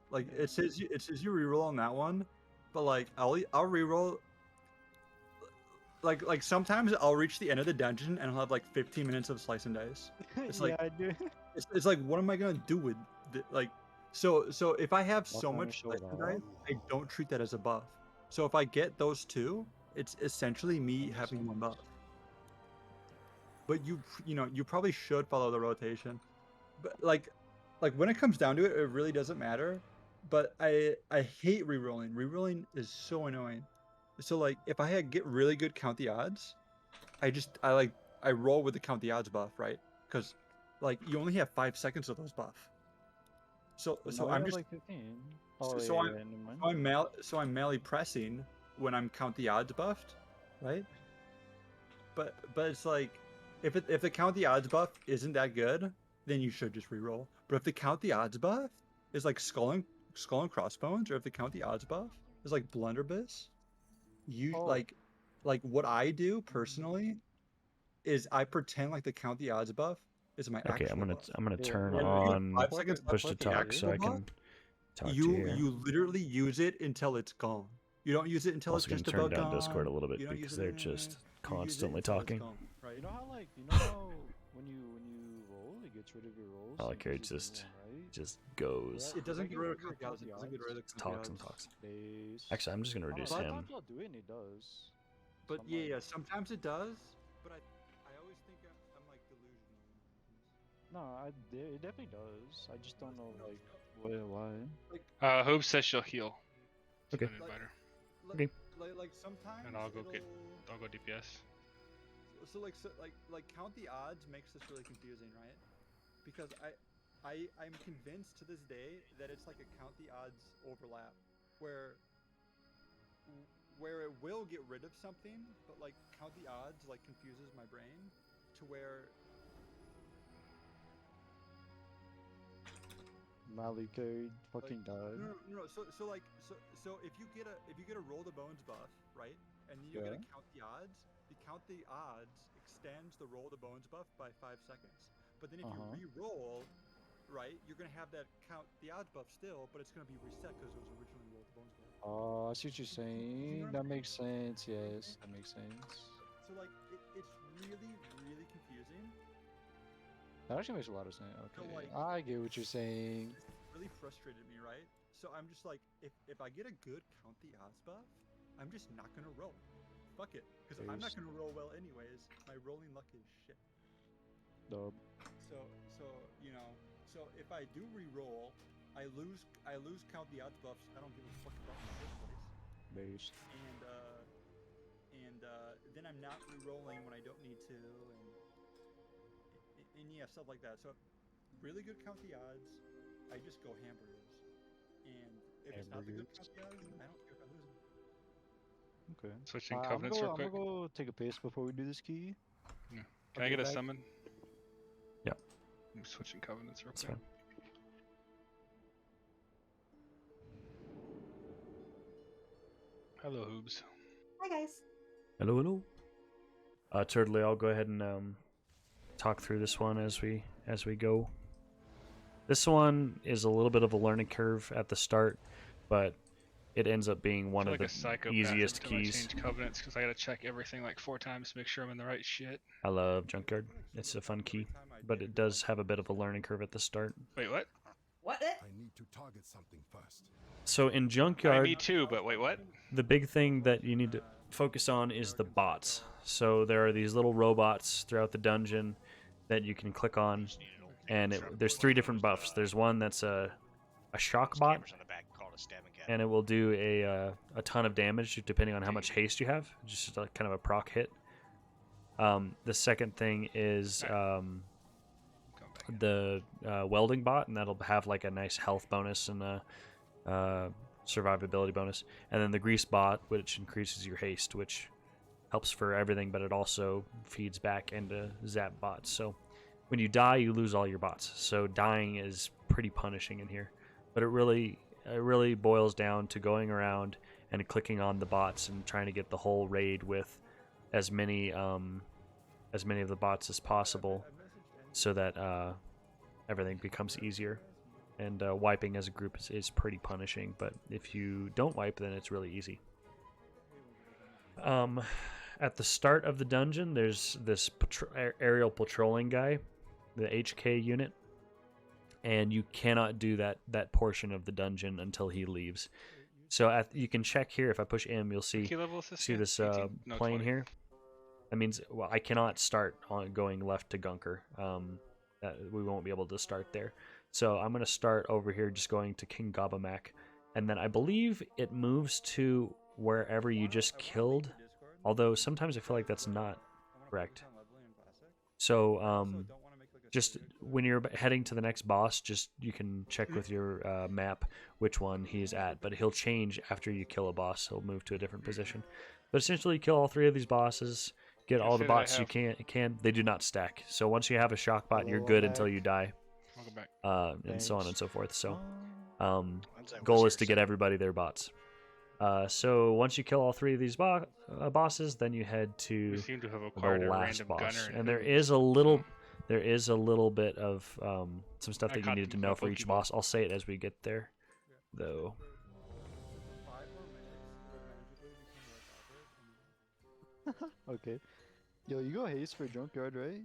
Like it says you re-roll on that one, but like I'll re-roll. Like sometimes I'll reach the end of the dungeon and I'll have like 15 minutes of slice and dice. It's like I do. it's like what am I gonna do with like so if I have Walk so on your much shoulder. slice and dice, I don't treat that as a buff. So if I get those 2, it's essentially me having 1 buff. But you know you probably should follow the rotation. But like when it comes down to it, it really doesn't matter. But I hate rerolling. Rerolling is so annoying. So like if I get really good count the odds, I roll with the count the odds buff, right? Because like you only have 5 seconds of those buff. So No, I'm you're just like 15. so, Oh, so yeah, I'm yeah, never mind. so I'm melee pressing when I'm count the odds buffed, right? But it's like if the count the odds buff isn't that good, then you should just reroll. But if the count the odds buff is like skull and crossbones, or if the count the odds buff is like blunderbuss, you Oh. like what I do personally is I pretend like the count the odds buff is my Okay, actual buff. I'm gonna Yeah, turn And yeah. if you have on 5 Plug seconds it- left push to plug with the talk so actual I buff, can talk to you here. you literally use it until it's gone. You don't use it until Also it's gonna just turn about down gone. Discord a little bit You don't use because it they're in- just you use it constantly until it's talking. gone, right? You know how when you roll, it gets rid of your rolls. All I and care gives you just new one, right? just goes. It doesn't get rid of Regular count the odds. It doesn't get rid of the Just count the talks and odds. talks. Base. Actually, I'm just gonna I don't know, reduce him. sometimes I'll do it and it does. But Some, yeah, like- sometimes it does. But I always think I'm like delusional. No, it definitely does. I just don't know like why. Hope says she'll heal. Okay. Send an inviter. Okay. Like sometimes. And I'll go it'll- DPS. So count the odds makes this really confusing, right? Because I'm convinced to this day that it's like a count the odds overlap, where it will get rid of something, but like count the odds like confuses my brain to where Mali carried fucking like, died. no. So if you get a roll the bones buff, right, and then you get Yeah. a count the odds extends the roll the bones buff by 5 seconds. But then if you re-roll, right, you're gonna have that count the odds buff still, but it's gonna be reset because it was originally roll the bones buff. Oh, I see what you're saying. what I'm That makes sense. Yes, that makes sense. So like it's really confusing. That actually makes a lot of sense. So, Okay, like- I get what you're saying. Really frustrated me, right? So I'm just like, if I get a good count the odds buff, I'm just not gonna roll. Fuck it, because I'm not gonna roll well anyways. My rolling luck is shit. Dub. So so if I do re-roll, I lose count the odds buffs. I don't give a fuck about in the first place. Based. And then I'm not re-rolling when I don't need to, and yeah, stuff like that. So really good count the odds, I just go hamburgers. And if it's not the good count the odds, I don't care if I lose them. Okay. Switching I'm covenants real quick. gonna go take a piss before we do this key. Can I get a summon? Yeah. I'm switching covenants real That's quick. fine. Hello, Hoobs. Hi guys. Hello, hello. Turtley, I'll go ahead and talk through this one as we go. This one is a little bit of a learning curve at the start, but it ends up being one I feel of like a the psychopath easiest until I keys. change covenants because I gotta check everything like 4 times to make sure I'm in the right shit. I love Junkyard. It's a fun key, but it does have a bit of a learning curve at the start. Wait, what? What? I need to target something first. So in I Junkyard, me too, but wait, what? the big thing that you need to focus on is the bots. So there are these little robots throughout the dungeon that you can click on, and there's 3 different buffs. There's one that's a shock bot, Scammers on the back called a stabbing cat. and it will do a ton of damage depending on how much haste you have, just like kind of a proc hit. The second thing is the welding bot, and that'll have like a nice health bonus and a survivability bonus. And then the grease bot, which increases your haste, which helps for everything, but it also feeds back into zap bots. So when you die, you lose all your bots. So dying is pretty punishing in here. But it really boils down to going around and clicking on the bots and trying to get the whole raid with as many of the bots as possible, so that everything becomes easier. And wiping as a group is pretty punishing, but if you don't wipe, then it's really easy. At the start of the dungeon, there's this aerial patrolling guy, the HK unit, and you cannot do that portion of the dungeon until he leaves. So you can check here. If I push M, you'll see Key level is this see again? this 18? No, plane 20. here. That means, well, I cannot start on going left to Gunker. We won't be able to start there. So I'm going to start over here just going to King Gabamak. And then I believe it moves to wherever you just killed. Although sometimes I feel like that's not correct. So just when you're heading to the next boss, just you can check with your map which one he's at, but he'll change after you kill a boss. He'll move to a different position. But essentially, kill all 3 of these bosses, get all the say that I bots you have- can. They do not stack. So once you have a shock bot, you're good until you die, Welcome back. and so on and so forth. So, Once I was goal here, is to get so- everybody their bots. So once you kill all 3 of these bosses, then you head We to seem to have the acquired a last random boss, gunner. and there is a little bit of some stuff I that you caught needed to him know with my for each Pokeball. boss. I'll say it as we get there, though. 5 more minutes, magically we can Okay. Yo, you go haste for junkyard, right?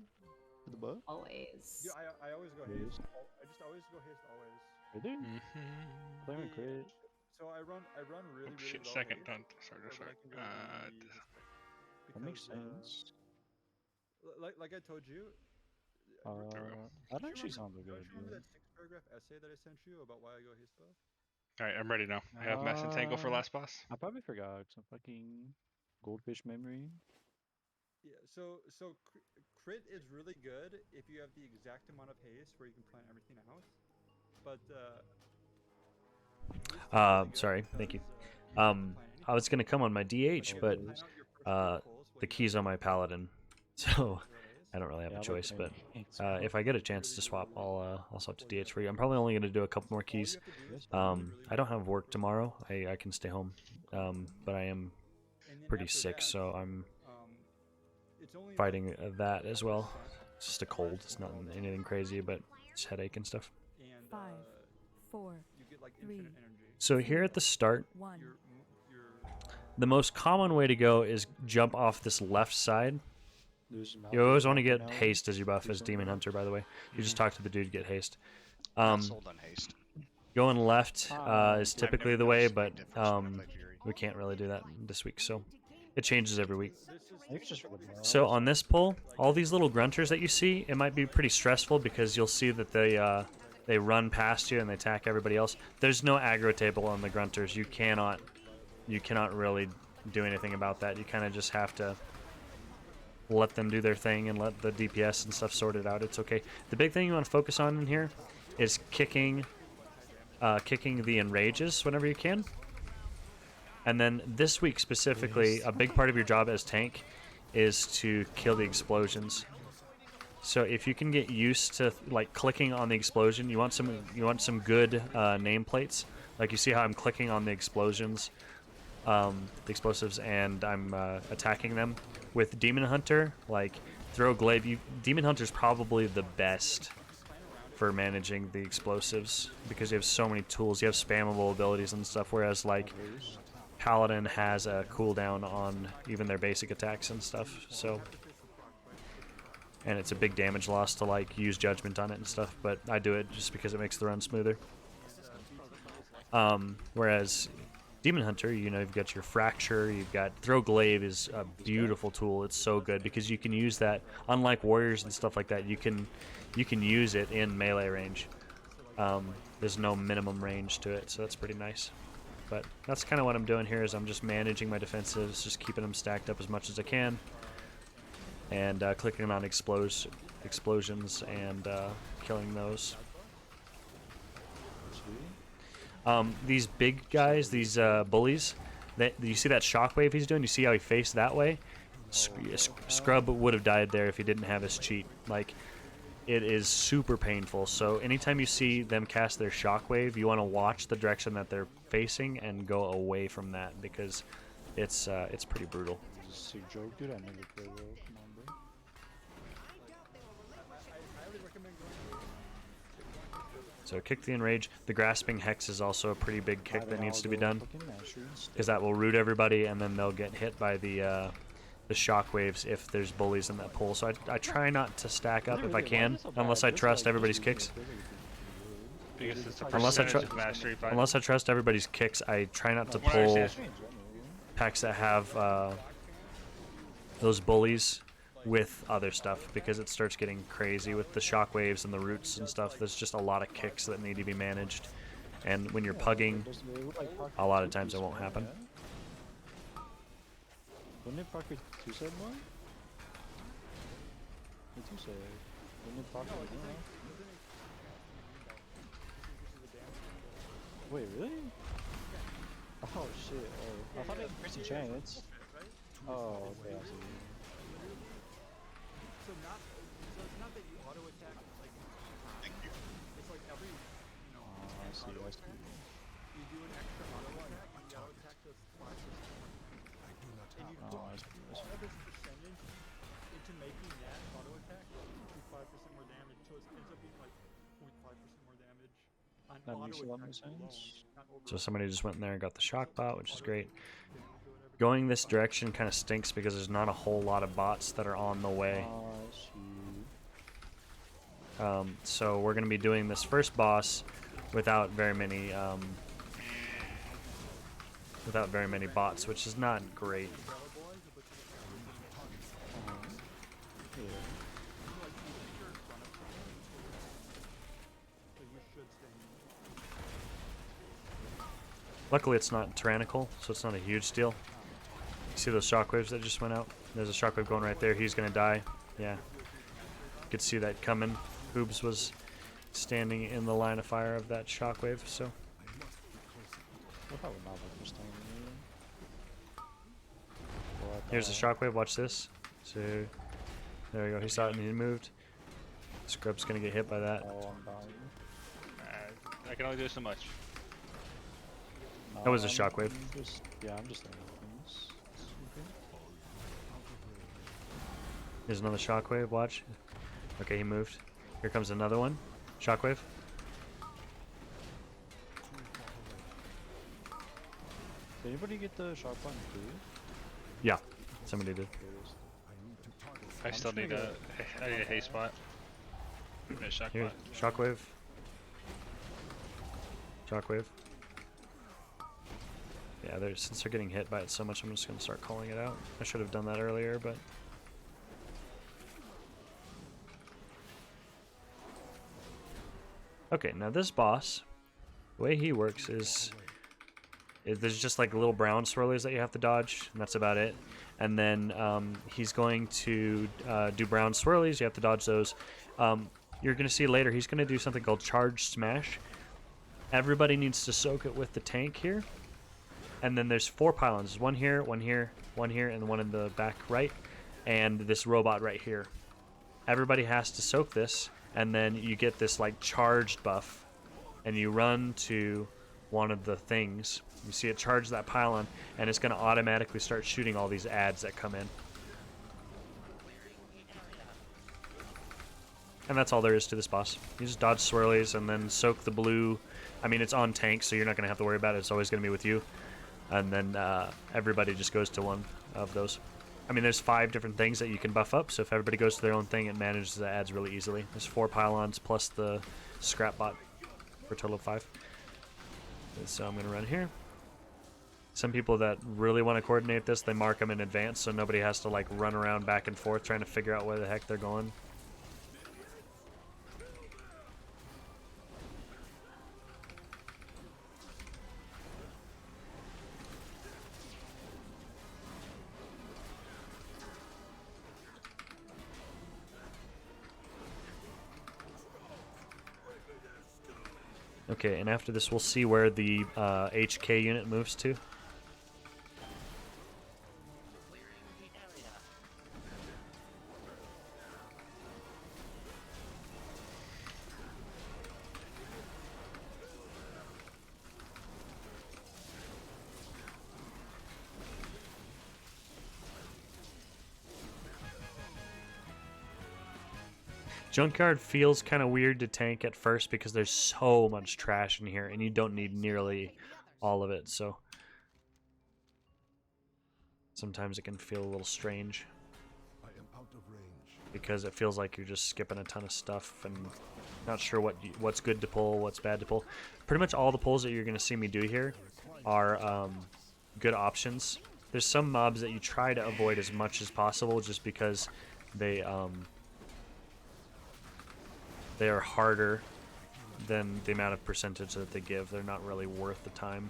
For the buff? Always. Yeah, I always go Yes. haste. I just always go haste always. Really? Mm-hmm. Playing Yeah, crit. So I run really, Oh, really shit, low second. haste, Don't start. but I can go really This- That makes because, sense. like I told you. That actually sounds like a Don't good you remember idea. that 6-paragraph essay that I sent you about why I go haste buff? All right, I'm ready now. I have Mass Entangle for last boss. I probably forgot some fucking goldfish memory. Yeah. So crit is really good if you have the exact amount of haste where you can plan everything out. But haste is really good Sorry, thank you. because, you don't have to plan I was anything. gonna come on my DH, You but plan out your first 3 pulls, what the you key's on my paladin, so roll haste. I don't really have Yeah, a I like choice. But playing games. if I get a chance to swap, I'll swap to DH for you. I'm probably only gonna do a couple more All you keys. have to do is plan really, really I don't well. have work tomorrow. I can stay home, but I am And then pretty after sick, that, so I'm it's only fighting like that as well. 5% It's just a cold. It's not anything crazy, but it's headache and stuff. and 5, 4, you get like 3, infinite energy. So here at the start, 1. Your the most common way to go is jump off this left side. Lose You always want to get Malcolm haste as you buff as recently. Demon Hunter, by the way. You just talk to the dude to get haste. Not sold on haste. Going left is I've typically never the way, noticed a but big difference when I play Fury. we can't really do that this week, so it changes every week. It's just for the So on this pull, all these little grunters that you see, it might be pretty stressful because you'll see that they run past you and they attack everybody else. There's no aggro table on the grunters. You cannot really do anything about that. You kind of just have to let them do their thing and let the DPS and stuff sort it out. It's okay. The big thing you want to focus on in here is kicking the enrages whenever you can. And then this week specifically, a big part of your job as tank is to kill the explosions. So if you can get used to like clicking on the explosion, you want some good nameplates. Like you see how I'm clicking on the explosions, the explosives, and I'm attacking them. With Demon Hunter, like throw glaive. Demon Hunter's probably the best for managing the explosives because you have so many tools. You have spammable abilities and stuff. Whereas like Paladin has a cooldown on even their basic attacks and stuff. So, and it's a big damage loss to like use judgment on it and stuff. But I do it just because it makes the run smoother. Whereas Demon Hunter, you've got your fracture, you've got throw glaive is a beautiful tool. It's so good because you can use that. Unlike warriors and stuff like that, you can use it in melee range. There's no minimum range to it, so that's pretty nice. But that's kind of what I'm doing here is I'm just managing my defensives, just keeping them stacked up as much as I can, and clicking on explosions and killing those. These big guys, these bullies, you see that shockwave he's doing? You see how he faced that way? Scrub would have died there if he didn't have his cheat. Like, it is super painful. So anytime you see them cast their shockwave, you want to watch the direction that they're facing and go away from that because it's pretty brutal. This is a sick joke, dude. I never play well. Come on, bro. So kick the enrage. The grasping hex is also a pretty big kick that needs to be done because that will root everybody and then they'll get hit by the shockwaves if there's bullies in that pool. So I try not to stack up if I can, unless I trust everybody's kicks. Because it's a Unless I percentage of mastery. Unless I trust everybody's kicks, I try not to From what I pull understand- packs that have those bullies with other stuff because it starts getting crazy with the shockwaves and the roots and stuff. There's just a lot of kicks that need to be managed, and when you're pugging, a lot of times it won't happen. Wouldn't it proc with 2-side more? The 2-side. We need to talk No, to it him. doesn't increase the damage. Wait, really? Oh shit. Oh, I thought it increased the chance. Right? Oh, okay, I see. So it's not that you auto attack like it's like every Oh, I see. I see. you do an extra auto attack and the auto attack does 5% more damage. I do not And have you a put Oh, I target. see. I all see. this percentage into making that auto attack do 5% more damage, so it ends up being like 0.5% more damage on That auto makes a lot more attacks alone, sense. not over So somebody just went in there and got the shock bot, which is auto great. damage or whatever. Going this direction kind of stinks because there's not a whole lot of bots that are on the way. Oh, I see. So we're going to be doing this first boss without very many bots, which is not great. Yeah. Luckily, it's not tyrannical, so it's not a huge deal. You see those shockwaves that just went out? There's a shockwave going right there. He's gonna die. Yeah. Could see that coming. Hoobs was standing in the line of fire of that shockwave, so. What about not like this time? Here's the shockwave. Watch this. So, there we go. He saw it and he moved. Scrub's gonna get hit by that. Oh, I'm dying. I can only do so much. That was a shockwave. Yeah, I'm just thinking things. Here's another shockwave. Watch. Okay, he moved. Here comes another one. Shockwave. Did anybody get the shock button too? Yeah, somebody did. I still need a haste spot. A shock Here, spot. shockwave. Shockwave. Yeah, since they're getting hit by it so much, I'm just gonna start calling it out. I should have done that earlier, but. Okay, now this boss, the way he works is there's just like little brown swirlies that you have to dodge, and that's about it. And then he's going to do brown swirlies. You have to dodge those. You're going to see later he's going to do something called Charge Smash. Everybody needs to soak it with the tank here. And then there's 4 pylons. One here, one here, one here, and one in the back right. And this robot right here. Everybody has to soak this, and then you get this like charged buff. And you run to one of the things. You see it charge that pylon, and it's going to automatically start shooting all these ads that come in. And that's all there is to this boss. You just dodge swirlies and then soak the blue. I mean, it's on tank, so you're not going to have to worry about it. It's always going to be with you. And then everybody just goes to one of those. I mean, there's 5 different things that you can buff up, so if everybody goes to their own thing, it manages the ads really easily. There's 4 pylons plus the scrap bot for a total of 5. And so I'm going to run here. Some people that really want to coordinate this, they mark them in advance, so nobody has to like run around back and forth trying to figure out where the heck they're going. Okay, and after this we'll see where the HK unit moves to. Junkyard feels kind of weird to tank at first because there's so much trash in here and you don't need nearly all of it, so sometimes it can feel a little strange because it feels like you're just skipping a ton of stuff and not sure what's good to pull, what's bad to pull. Pretty much all the pulls that you're going to see me do here are good options. There's some mobs that you try to avoid as much as possible just because they are harder than the amount of percentage that they give. They're not really worth the time.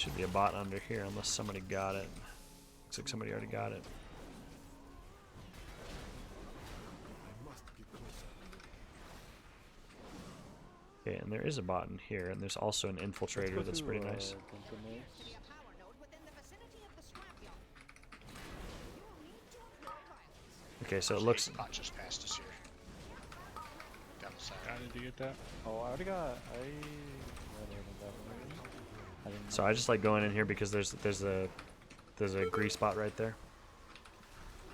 Should be a bot under here unless somebody got it. Looks like somebody already got it. Okay, and there is a bot in here, and there's also an infiltrator that's pretty nice. Okay, so it looks. Bot just passed us here. Down the side. Did you get that? Oh, I already got. So I just like going in here because there's a grease spot right there.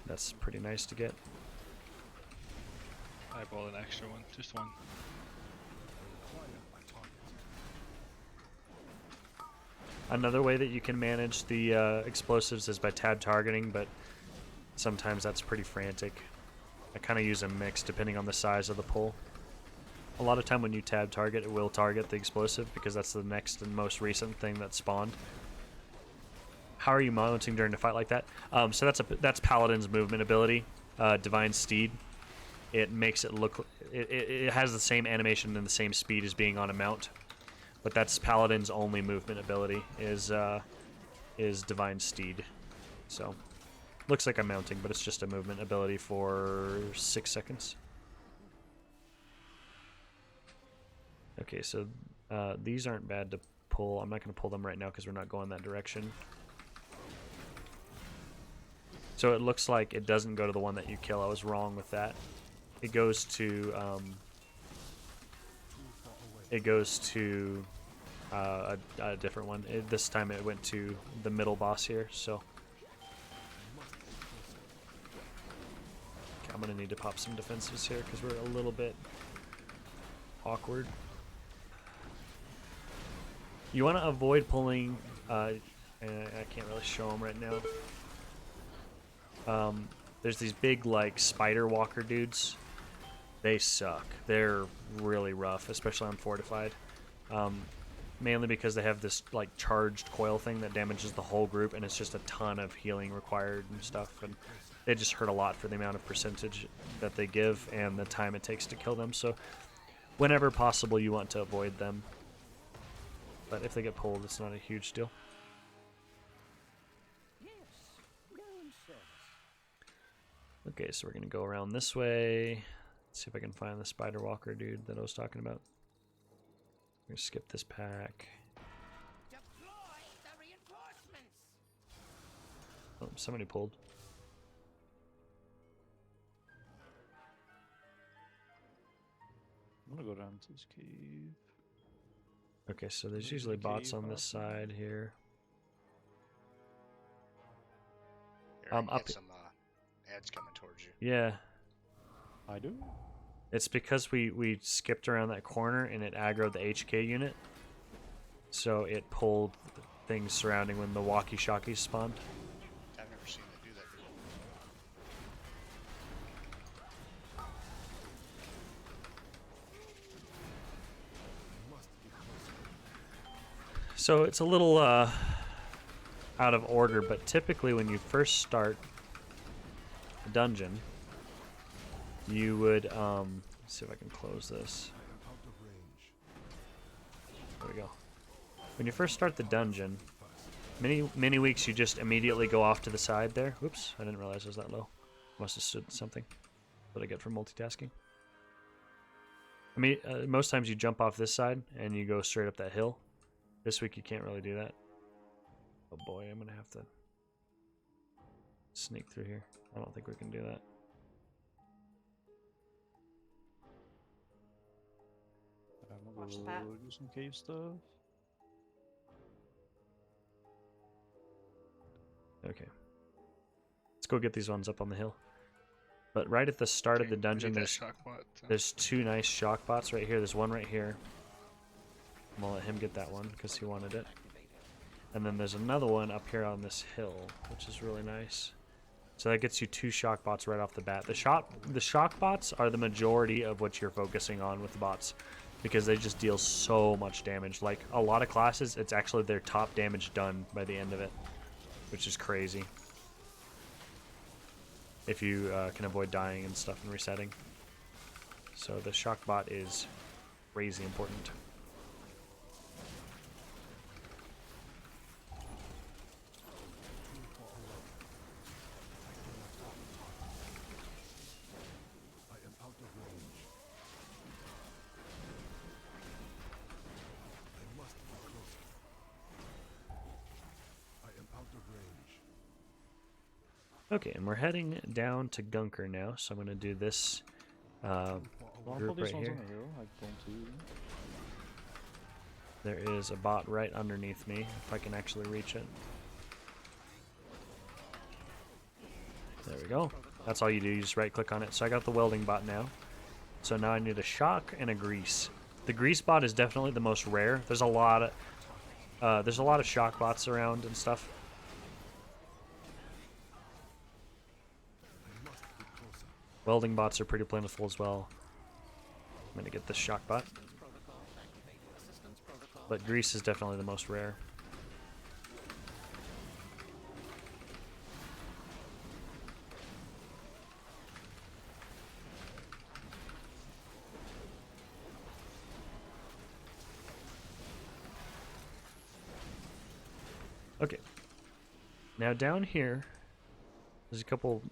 That's pretty nice to get. I bought an extra one, just one. Another way that you can manage the explosives is by tab targeting, but sometimes that's pretty frantic. I kind of use a mix depending on the size of the pull. A lot of time when you tab target, it will target the explosive because that's the next and most recent thing that spawned. How are you mounting during a fight like that? So that's Paladin's movement ability, Divine Steed. It makes it look. It has the same animation and the same speed as being on a mount, but that's Paladin's only movement ability is Divine Steed. So looks like I'm mounting, but it's just a movement ability for 6 seconds. Okay, so these aren't bad to pull. I'm not going to pull them right now because we're not going that direction. So it looks like it doesn't go to the one that you kill. I was wrong with that. It goes to a different one. This time it went to the middle boss here. So okay, I'm gonna need to pop some defenses here because we're a little bit awkward. You want to avoid pulling. And I can't really show them right now. There's these big like spider walker dudes. They suck. They're really rough, especially on fortified. Mainly because they have this like charged coil thing that damages the whole group, and it's just a ton of healing required and stuff. And they just hurt a lot for the amount of percentage that they give and the time it takes to kill them. So whenever possible, you want to avoid them. But if they get pulled, it's not a huge deal. Okay, so we're going to go around this way. Let's see if I can find the spider walker dude that I was talking about. We're going to skip this pack. Oh, somebody pulled. I'm going to go down to this cave. Okay, so there's usually bots on this side here. Up some ads coming towards you. Yeah. I do? It's because we skipped around that corner and it aggroed the HK unit. So it pulled things surrounding when the walkie-talkies spawned. I've never seen it do that before. So it's a little out of order, but typically when you first start a dungeon, you would let's see if I can close this. There we go. When you first start the dungeon, many weeks you just immediately go off to the side there. Whoops, I didn't realize it was that low. Must have stood something. What I get for multitasking. I mean, most times you jump off this side and you go straight up that hill. This week you can't really do that. Oh boy, I'm gonna have to sneak through here. I don't think we can do that. I'm gonna go do some cave stuff. Okay. Let's go get these ones up on the hill. But right at the start of the dungeon, there's two nice shock bots right here. There's one right here. I'm gonna let him get that one because he wanted it. And then there's another one up here on this hill, which is really nice. So that gets you two shock bots right off the bat. The shock bots are the majority of what you're focusing on with the bots because they just deal so much damage. Like a lot of classes, it's actually their top damage done by the end of it, which is crazy. If you can avoid dying and stuff and resetting. So the shock bot is crazy important. Okay, and we're heading down to Gunker now, so I'm gonna do this group right here. There is a bot right underneath me, if I can actually reach it. There we go. That's all you do, you just right click on it. So I got the welding bot now. So now I need a shock and a grease. The grease bot is definitely the most rare. There's a lot of shock bots around and stuff. Welding bots are pretty plentiful as well. I'm gonna get this shock bot. But grease is definitely the most rare. Okay. Now down here, there's a couple.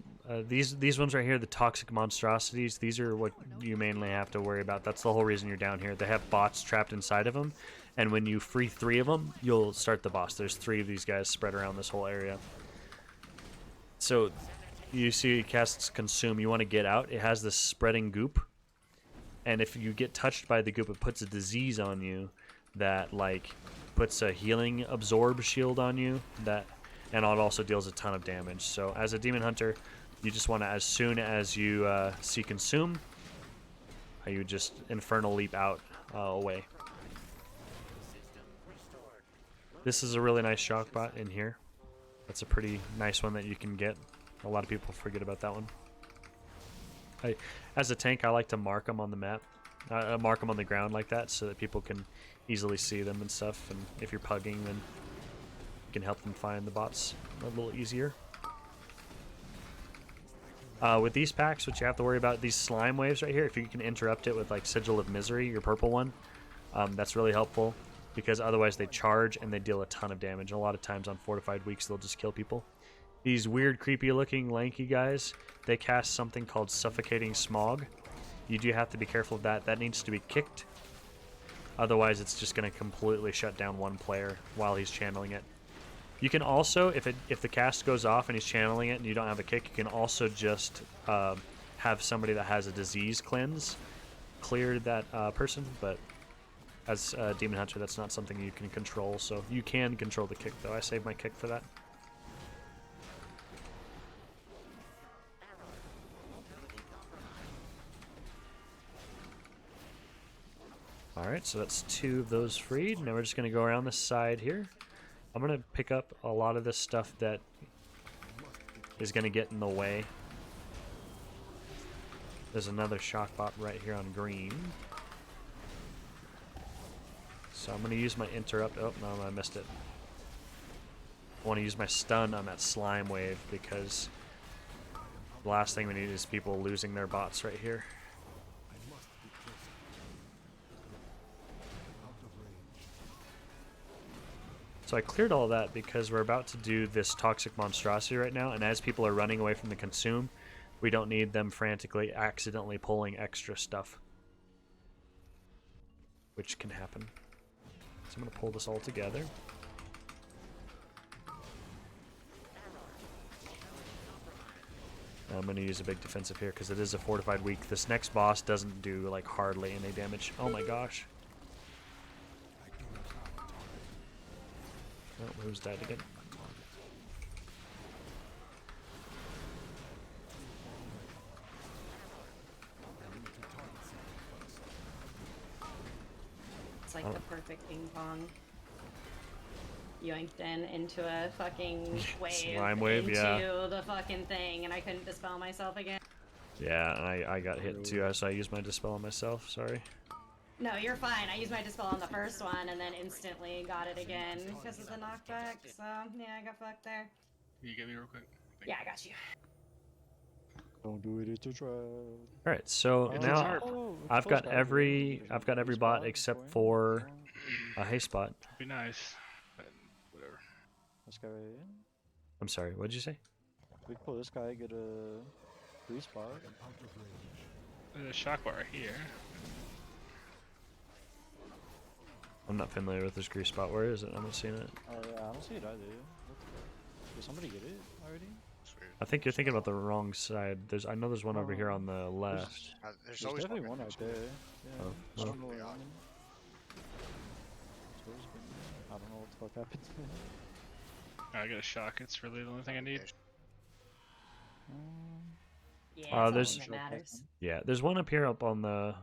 These ones right here, the toxic monstrosities. These are what you mainly have to worry about. That's the whole reason you're down here. They have bots trapped inside of them, and when you free 3 of them, you'll start the boss. There's 3 of these guys spread around this whole area. So you see it casts consume. You want to get out. It has this spreading goop, and if you get touched by the goop, it puts a disease on you that like puts a healing absorb shield on you and it also deals a ton of damage. So as a demon hunter, you just want to, as soon as you see consume, you just infernal leap out away. This is a really nice shock bot in here. That's a pretty nice one that you can get. A lot of people forget about that one. As a tank, I like to mark them on the map, mark them on the ground like that, so that people can easily see them and stuff. And if you're pugging, then you can help them find the bots a little easier. With these packs, what you have to worry about, these slime waves right here, if you can interrupt it with like Sigil of Misery, your purple one, that's really helpful, because otherwise they charge and they deal a ton of damage. A lot of times on fortified weeks, they'll just kill people. These weird, creepy looking, lanky guys, they cast something called Suffocating Smog. You do have to be careful of that. That needs to be kicked. Otherwise, it's just going to completely shut down one player while he's channeling it. You can also, if the cast goes off and he's channeling it and you don't have a kick, you can also just have somebody that has a disease cleanse clear that person. But as a demon hunter, that's not something you can control. So you can control the kick, though. I saved my kick for that. Alright, so that's 2 of those freed. Now we're just going to go around the side here. I'm going to pick up a lot of this stuff that is going to get in the way. There's another shock bot right here on green. So I'm going to use my interrupt. Oh, no, I missed it. I want to use my stun on that slime wave, because the last thing we need is people losing their bots right here. So I cleared all that because we're about to do this toxic monstrosity right now, and as people are running away from the consume, we don't need them frantically accidentally pulling extra stuff, which can happen. So I'm going to pull this all together. I'm going to use a big defensive here because it is a fortified weak. This next boss doesn't do like hardly any damage. Oh my gosh. Oh, who's died again? It's like the perfect ping pong. Yoinked into a fucking wave. Slime wave, into yeah. the fucking thing, and I couldn't dispel myself again. Yeah, I got hit too, so I used my dispel on myself. Sorry. No, you're fine. I used my dispel on the first one and then instantly got it again because of the knockback. So yeah, I got fucked there. Can you get me real quick? Yeah, I got you. Don't do it, it's a trap. All right, so now I've got every bot except for a haste bot. Be nice, but whatever. This guy right here. I'm sorry, what did you say? We can pull this guy, get a free spot. There's a shock bar here. I'm not familiar with this grease spot. Where is it? I'm not seeing it. Oh yeah, I don't see it either. Did somebody get it already? Sweet. I think you're thinking about the wrong side. I know there's one over here on the left. There's There's always definitely one one right there. Yeah. Oh, I don't know well. where it went. I don't know what the fuck happened. I got a shock. It's really the only thing I need. Yeah, it's there's- all that matters. Yeah, there's one up here up on the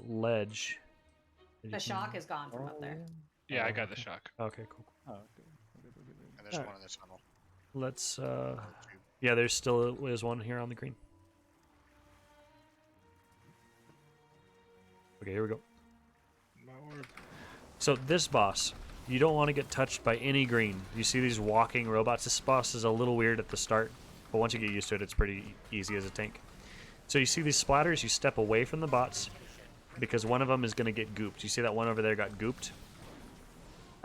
ledge. that you The can- shock is gone from up there. Yeah, I got okay. the shock. Okay, cool. Oh, okay. Okay. And there's Alright. one in the tunnel. Let's Or two. yeah, there's still is one here on the green. Okay, here we go. My word. So this boss, you don't want to get touched by any green. You see these walking robots. This boss is a little weird at the start, but once you get used to it, it's pretty easy as a tank. So you see these splatters, you step away from the bots because one of them is going to get gooped. You see that one over there got gooped?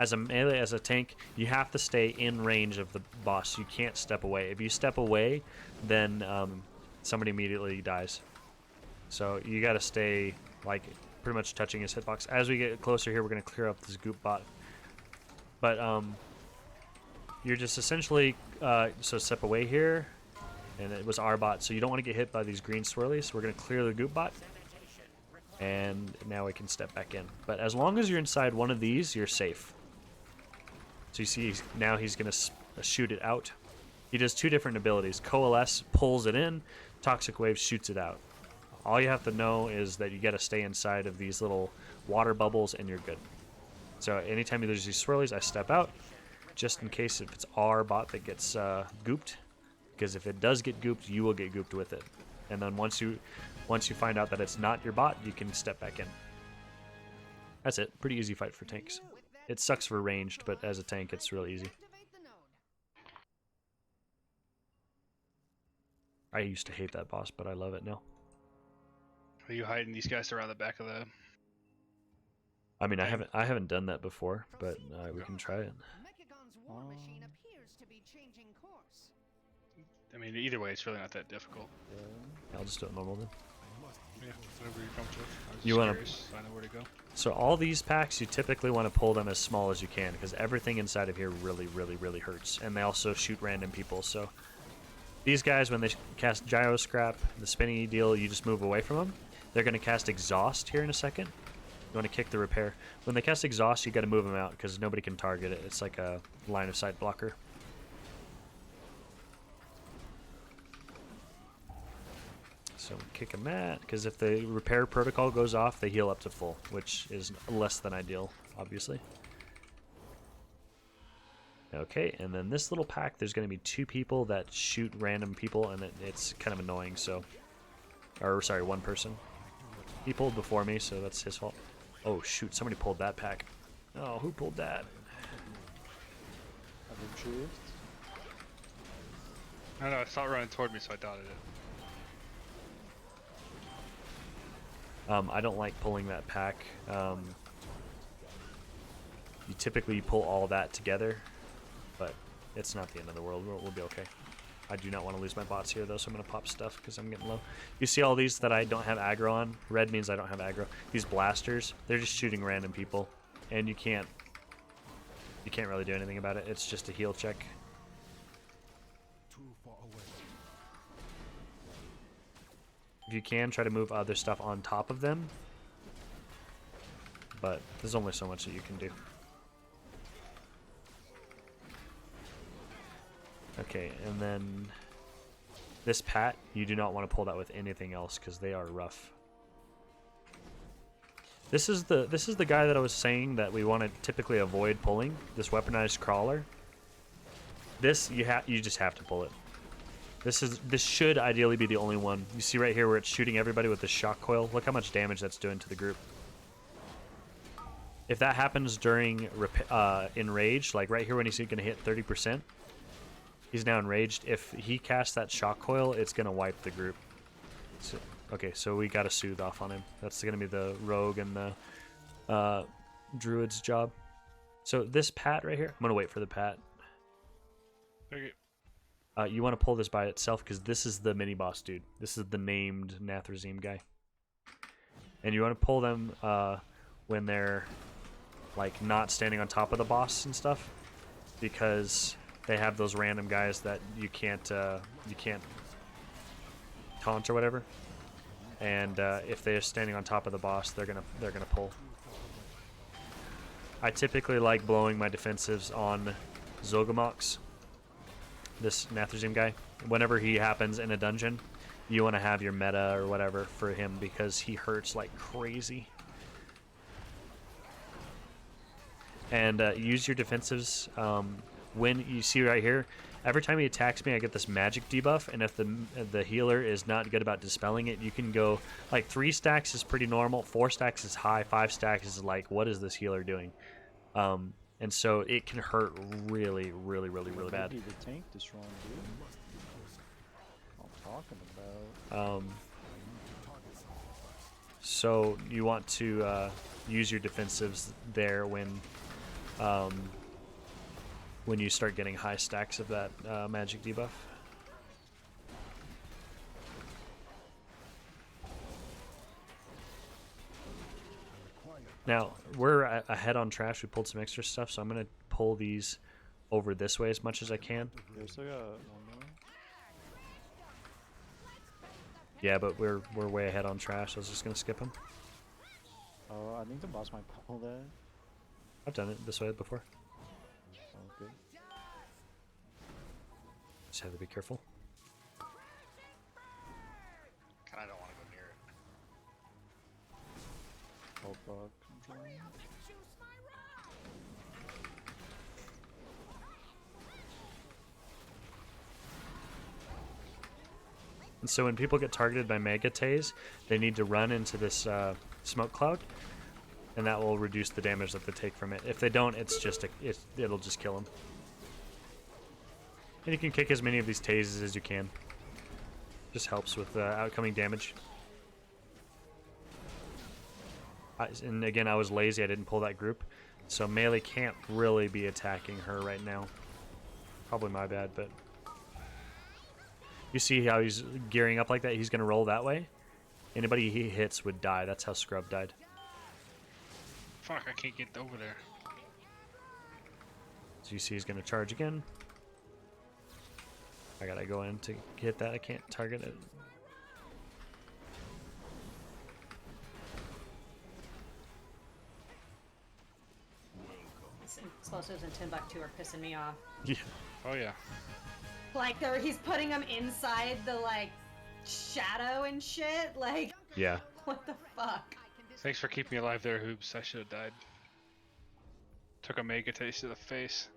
As a melee, as a tank, you have to stay in range of the boss. You can't step away. If you step away, then somebody immediately dies. So you got to stay like pretty much touching his hitbox. As we get closer here, we're going to clear up this goop bot. But you're just essentially so step away here, and it was our bot. So you don't want to get hit by these green swirlies. We're going to clear the goop bot, and now we can step back in. But as long as you're inside one of these, you're safe. So you see now he's going to shoot it out. He does two different abilities. Coalesce pulls it in, Toxic Wave shoots it out. All you have to know is that you got to stay inside of these little water bubbles and you're good. So anytime there's these swirlies, I step out just in case if it's our bot that gets gooped. Because if it does get gooped, you will get gooped with it. And then once you find out that it's not your bot, you can step back in. That's it. Pretty easy fight for tanks. It sucks for ranged, but as a tank, it's really easy. I used to hate that boss, but I love it now. Are you hiding these guys around the back of the? I mean, I haven't done that before, but we can try it. I mean, either way, it's really not that difficult. I'll just do it normal then. Yeah, whatever you're comfortable with. You wanna- curious, so I know where to go. So all these packs, you typically want to pull them as small as you can, because everything inside of here really, really, really hurts. And they also shoot random people, so... These guys, when they cast Gyro Scrap, the spinny deal, you just move away from them. They're going to cast Exhaust here in a second. You want to kick the Repair. When they cast Exhaust, you got to move them out, because nobody can target it. It's like a line-of-sight blocker. So kick them at, because if the Repair protocol goes off, they heal up to full, which is less than ideal, obviously. Okay, and then this little pack, there's going to be two people that shoot random people, and it's kind of annoying, so... Or, sorry, one person. He pulled before me, so that's his fault. Oh, shoot, somebody pulled that pack. Oh, who pulled that? I don't know, I saw it running toward me, so I dotted it. I don't like pulling that pack. You typically pull all that together, but it's not the end of the world. We'll be okay. I do not want to lose my bots here, though, so I'm going to pop stuff because I'm getting low. You see all these that I don't have aggro on? Red means I don't have aggro. These blasters, they're just shooting random people, and you can't really do anything about it. It's just a heal check. Too far away. If you can, try to move other stuff on top of them, but there's only so much that you can do. Okay, and then this pat, you do not want to pull that with anything else because they are rough. This is the guy that I was saying that we want to typically avoid pulling. This weaponized crawler. This you just have to pull it. This should ideally be the only one. You see right here where it's shooting everybody with the shock coil. Look how much damage that's doing to the group. If that happens during enrage, like right here when he's going to hit 30%. He's now enraged. If he casts that shock coil, it's going to wipe the group. So, okay, so we got to soothe off on him. That's going to be the rogue and the druid's job. So this pat right here, I'm going to wait for the pat. Okay. You want to pull this by itself because this is the mini boss dude. This is the named Nathrazim guy. And you want to pull them when they're like not standing on top of the boss and stuff, because they have those random guys that you can't taunt or whatever. And if they're standing on top of the boss, they're gonna pull. I typically like blowing my defensives on Zogamox, this Nathrazim guy. Whenever he happens in a dungeon, you want to have your meta or whatever for him because he hurts like crazy. And use your defensives when you see right here. Every time he attacks me, I get this magic debuff, and if the healer is not good about dispelling it, you can go like 3 stacks is pretty normal, 4 stacks is high, 5 stacks is like, what is this healer doing? And so it can hurt really, really, really, really bad. The tank destroying, dude. I'm talking about. So you want to use your defensives there when you start getting high stacks of that magic debuff. Now, we're ahead on trash. We pulled some extra stuff, so I'm going to pull these over this way as much as I can. Yeah, still got one more. Yeah, but we're way ahead on trash. I was just going to skip them. Oh, I think the boss might pull that. I've done it this way before. Okay. Just have to be careful. Kinda don't want to go near it. Oh, fuck. And so when people get targeted by Mega Tase, they need to run into this smoke cloud, and that will reduce the damage that they take from it. If they don't, it's just it'll just kill them. And you can kick as many of these Tases as you can. Just helps with outcoming damage. And again, I was lazy. I didn't pull that group. So melee can't really be attacking her right now. Probably my bad, but... You see how he's gearing up like that? He's going to roll that way. Anybody he hits would die. That's how Scrub died. Fuck, I can't get over there. So you see he's going to charge again. I got to go in to hit that. I can't target it. Explosives in Timbuktu are pissing me off. Yeah. Oh yeah. Like he's putting them inside the like shadow and shit. Like. Yeah. What the fuck? Thanks for keeping me alive there, Hoops. I should have died. Took a Mega Taste to the face.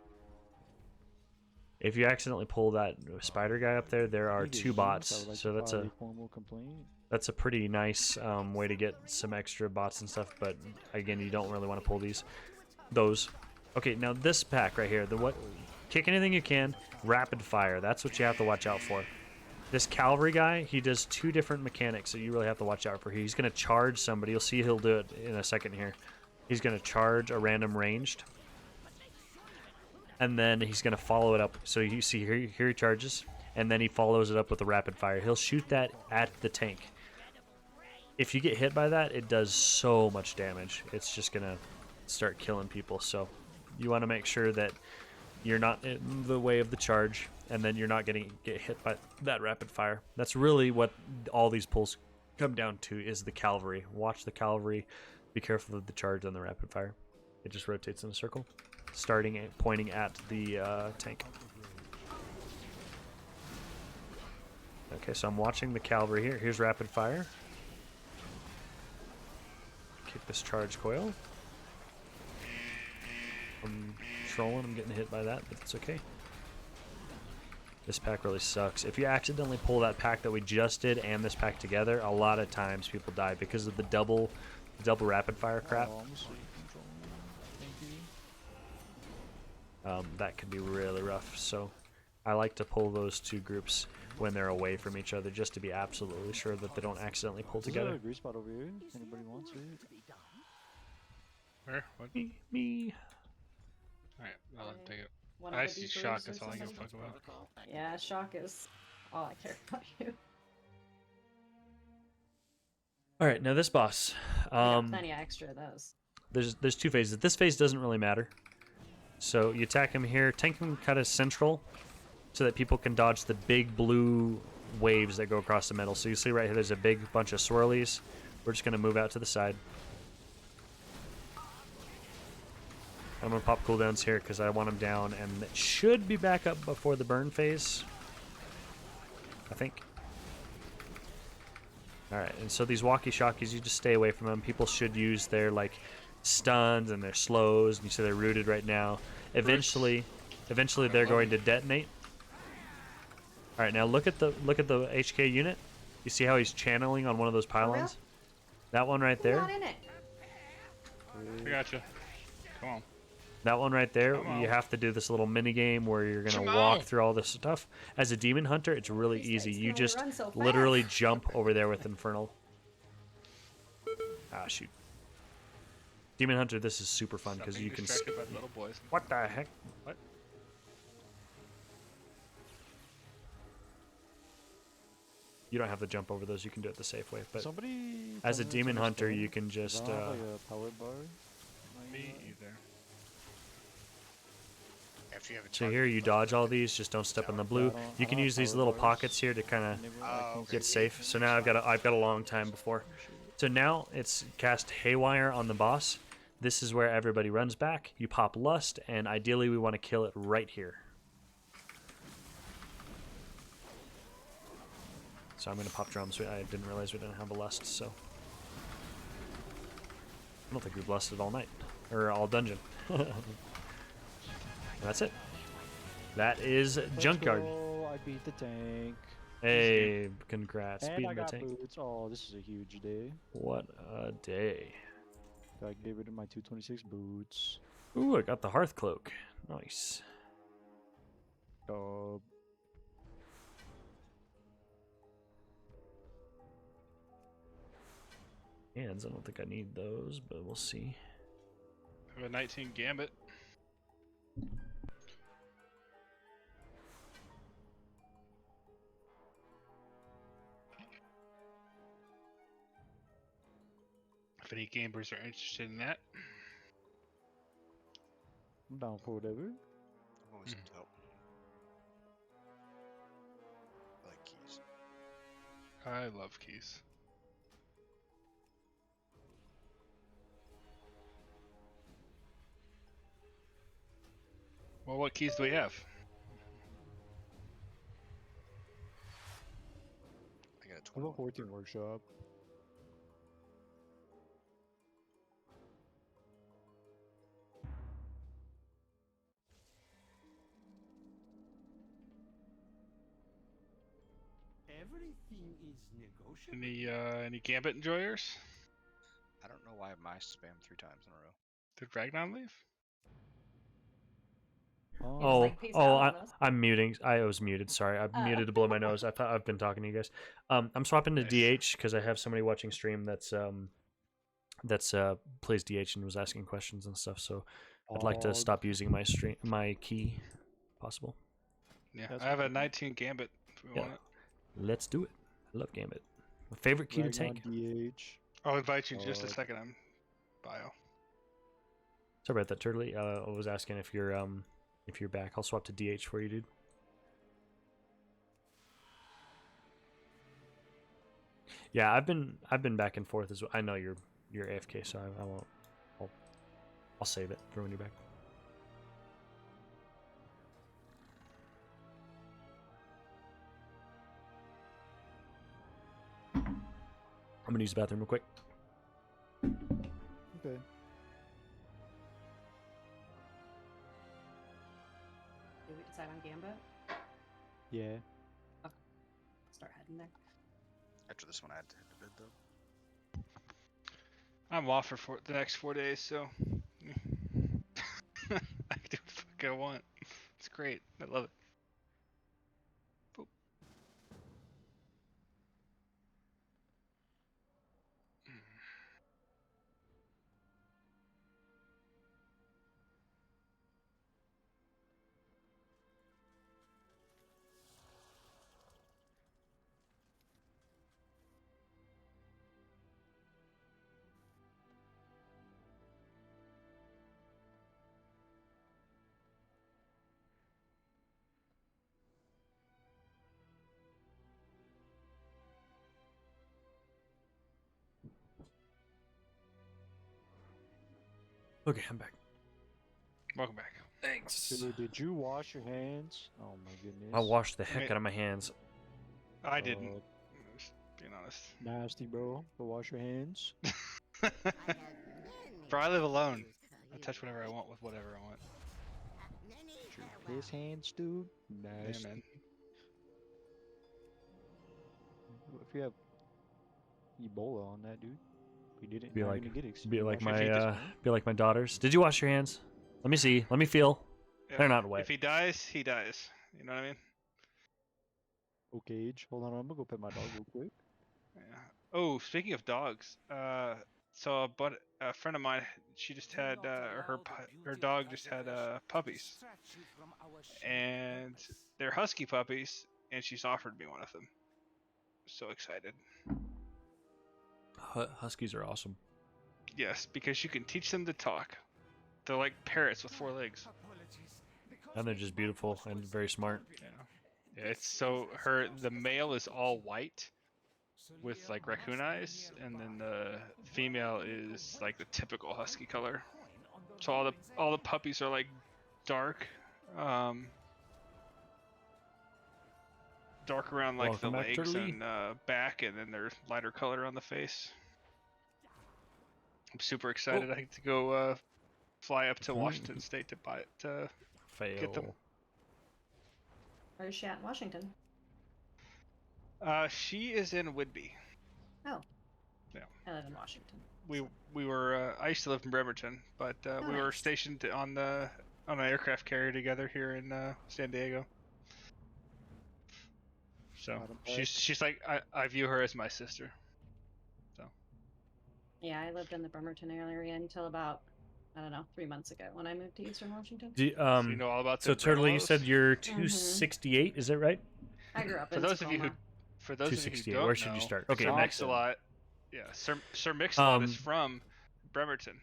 If you accidentally pull that spider guy up there, there are 2 bots. So that's a pretty nice way to get some extra bots and stuff. But again, you don't really want to pull those. Okay, now this pack right here, kick anything you can, rapid fire. That's what you have to watch out for. This cavalry guy, he does 2 different mechanics that you really have to watch out for. He's going to charge somebody. You'll see he'll do it in a second here. He's going to charge a random ranged. And then he's going to follow it up. So you see here he charges, and then he follows it up with a rapid fire. He'll shoot that at the tank. If you get hit by that, it does so much damage. It's just going to start killing people. So you want to make sure that you're not in the way of the charge, and then you're not get hit by that rapid fire. That's really what all these pulls come down to, is the cavalry. Watch the cavalry. Be careful of the charge and the rapid fire. It just rotates in a circle, pointing at the tank. Okay, so I'm watching the cavalry here. Here's rapid fire. Kick this charge coil. I'm trolling. I'm getting hit by that, but it's okay. This pack really sucks. If you accidentally pull that pack that we just did and this pack together, a lot of times people die because of the double rapid fire crap. That could be really rough. So I like to pull those 2 groups when they're away from each other, just to be absolutely sure that they don't accidentally pull together. There's a grease spot over here. Anybody wants it? Where? What? Me. Alright, I'll take it. One I of the see deepers shock, or that's all I give a something? fuck about. Yeah, shock is all I care about you. All right, now this boss. I got plenty of extra of those. There's 2 phases. This phase doesn't really matter. So you attack him here. Tank him kind of central so that people can dodge the big blue waves that go across the middle. So you see right here there's a big bunch of swirlies. We're just going to move out to the side. I'm going to pop cooldowns here because I want him down, and it should be back up before the burn phase, I think. Alright, and so these walkie-shockies, you just stay away from them. People should use their, like, stuns and their slows, and you see they're rooted right now. Eventually they're going to detonate. Alright, now look at the HK unit. You see how he's channeling on one of those pylons? That one right there. Not in it. I gotcha. Come on. That one right there, you have to do this little mini game where you're gonna walk through all this stuff. As a demon hunter, it's really easy. You just literally jump over there with Infernal. Ah, shoot. Demon hunter, this is super fun because you can. Distracted by the little boys. What the heck? What? You don't have to jump over those. You can do it the safe way. But Somebody as a tell me demon to hunter, understand. you can just. Is that like a power bar? Me either. After you have a So here you dodge all these. Just don't step in the blue. You can use these little pockets here to kind of get safe. So now I've got a long time before. So now it's cast Haywire on the boss. This is where everybody runs back. You pop Lust, and ideally we want to kill it right here. So I'm going to pop drums. I didn't realize we didn't have a Lust, so... I don't think we've lusted all night. Or all dungeon. That's it. That is Junkyard. Oh, I beat the tank. Hey, congrats. And Beating I the got tank. boots. Oh, this is a huge day. What a day. I gave rid of my 226 boots. Ooh, I got the Hearth Cloak. Nice. Hands, I don't think I need those, but we'll see. I have a 19 Gambit. If any gamers are interested in that. I'm down for whatever. I'm always to help. I like keys. I love keys. Well, what keys do we have? I got a What 20. about 14 Workshop? Everything is negotiable. Any Gambit enjoyers? I don't know why my spam 3 times in a row. Did Ragnar leave? I'm muting. I was muted. Sorry, I'm muted to blow my nose. I've been talking to you guys. I'm swapping to DH because I have somebody watching stream that's plays DH and was asking questions and stuff. So I'd like to stop using my key, possible. Yeah, I have a 19 Gambit. If we want it. Let's do it. I love Gambit. My favorite key to tank. DH. I'll invite you in just a second. I'm bio. Sorry about that, Turtley. I was asking if you're back. I'll swap to DH for you, dude. Yeah, I've been back and forth as well. I know you're AFK, so I won't. I'll save it for when you're back. I'm gonna use the bathroom real quick. Okay. Did we decide on Gambit? Yeah. Okay. Start heading there. After this one, I had to hit the bid though. I'm off for the next 4 days, so I can do what the fuck I want. It's great. I love it. Boop. Okay, I'm back. Welcome back. Thanks. Dude, did you wash your hands? Oh my goodness. I washed the heck out of my hands. I didn't. Just being honest. Nasty, bro. Go wash your hands. Bro, I live alone. I touch whatever I want with whatever I want. His hands, dude. Nasty. Yeah, man. If you have Ebola on that, dude, you didn't. Be not like, gonna get it. be like Wash your hands. my daughters. Did you wash your hands? Let me see. Let me feel. Yeah. They're not wet. If he dies, he dies. You know what I mean? Okay, Age. Hold on, I'm gonna go pet my dog real quick. Yeah. Oh, speaking of dogs, so a friend of mine, she just had her dog just had puppies, and they're husky puppies, and she's offered me one of them. So excited. Huskies are awesome. Yes, because you can teach them to talk. They're like parrots with 4 legs. And they're just beautiful and very smart. Yeah. It's so the male is all white with like raccoon eyes, and then the female is like the typical husky color. So all the puppies are like dark, dark around like Welcome the back, legs Turley. and back, and then they're lighter color on the face. I'm super excited. I get to go fly up to Washington State to get them. Where's she at in Washington? She is in Whidbey. Oh. Yeah. I live in Washington. We were I used to live in Bremerton, but we were nice. stationed on an aircraft carrier together here in San Diego. So she's like I view her as my sister. So. Yeah, I lived in the Bremerton area until about 3 months ago when I moved to Eastern Washington. So you know all about So Turtle, you said you're Mm-hmm. 268, is that right? I grew up For in those of you who, Tacoma. for those of you who 268. don't Where should know, you start? Okay, Sir next. Mix-a-Lot, yeah, Sir Mix-a-Lot is from Bremerton,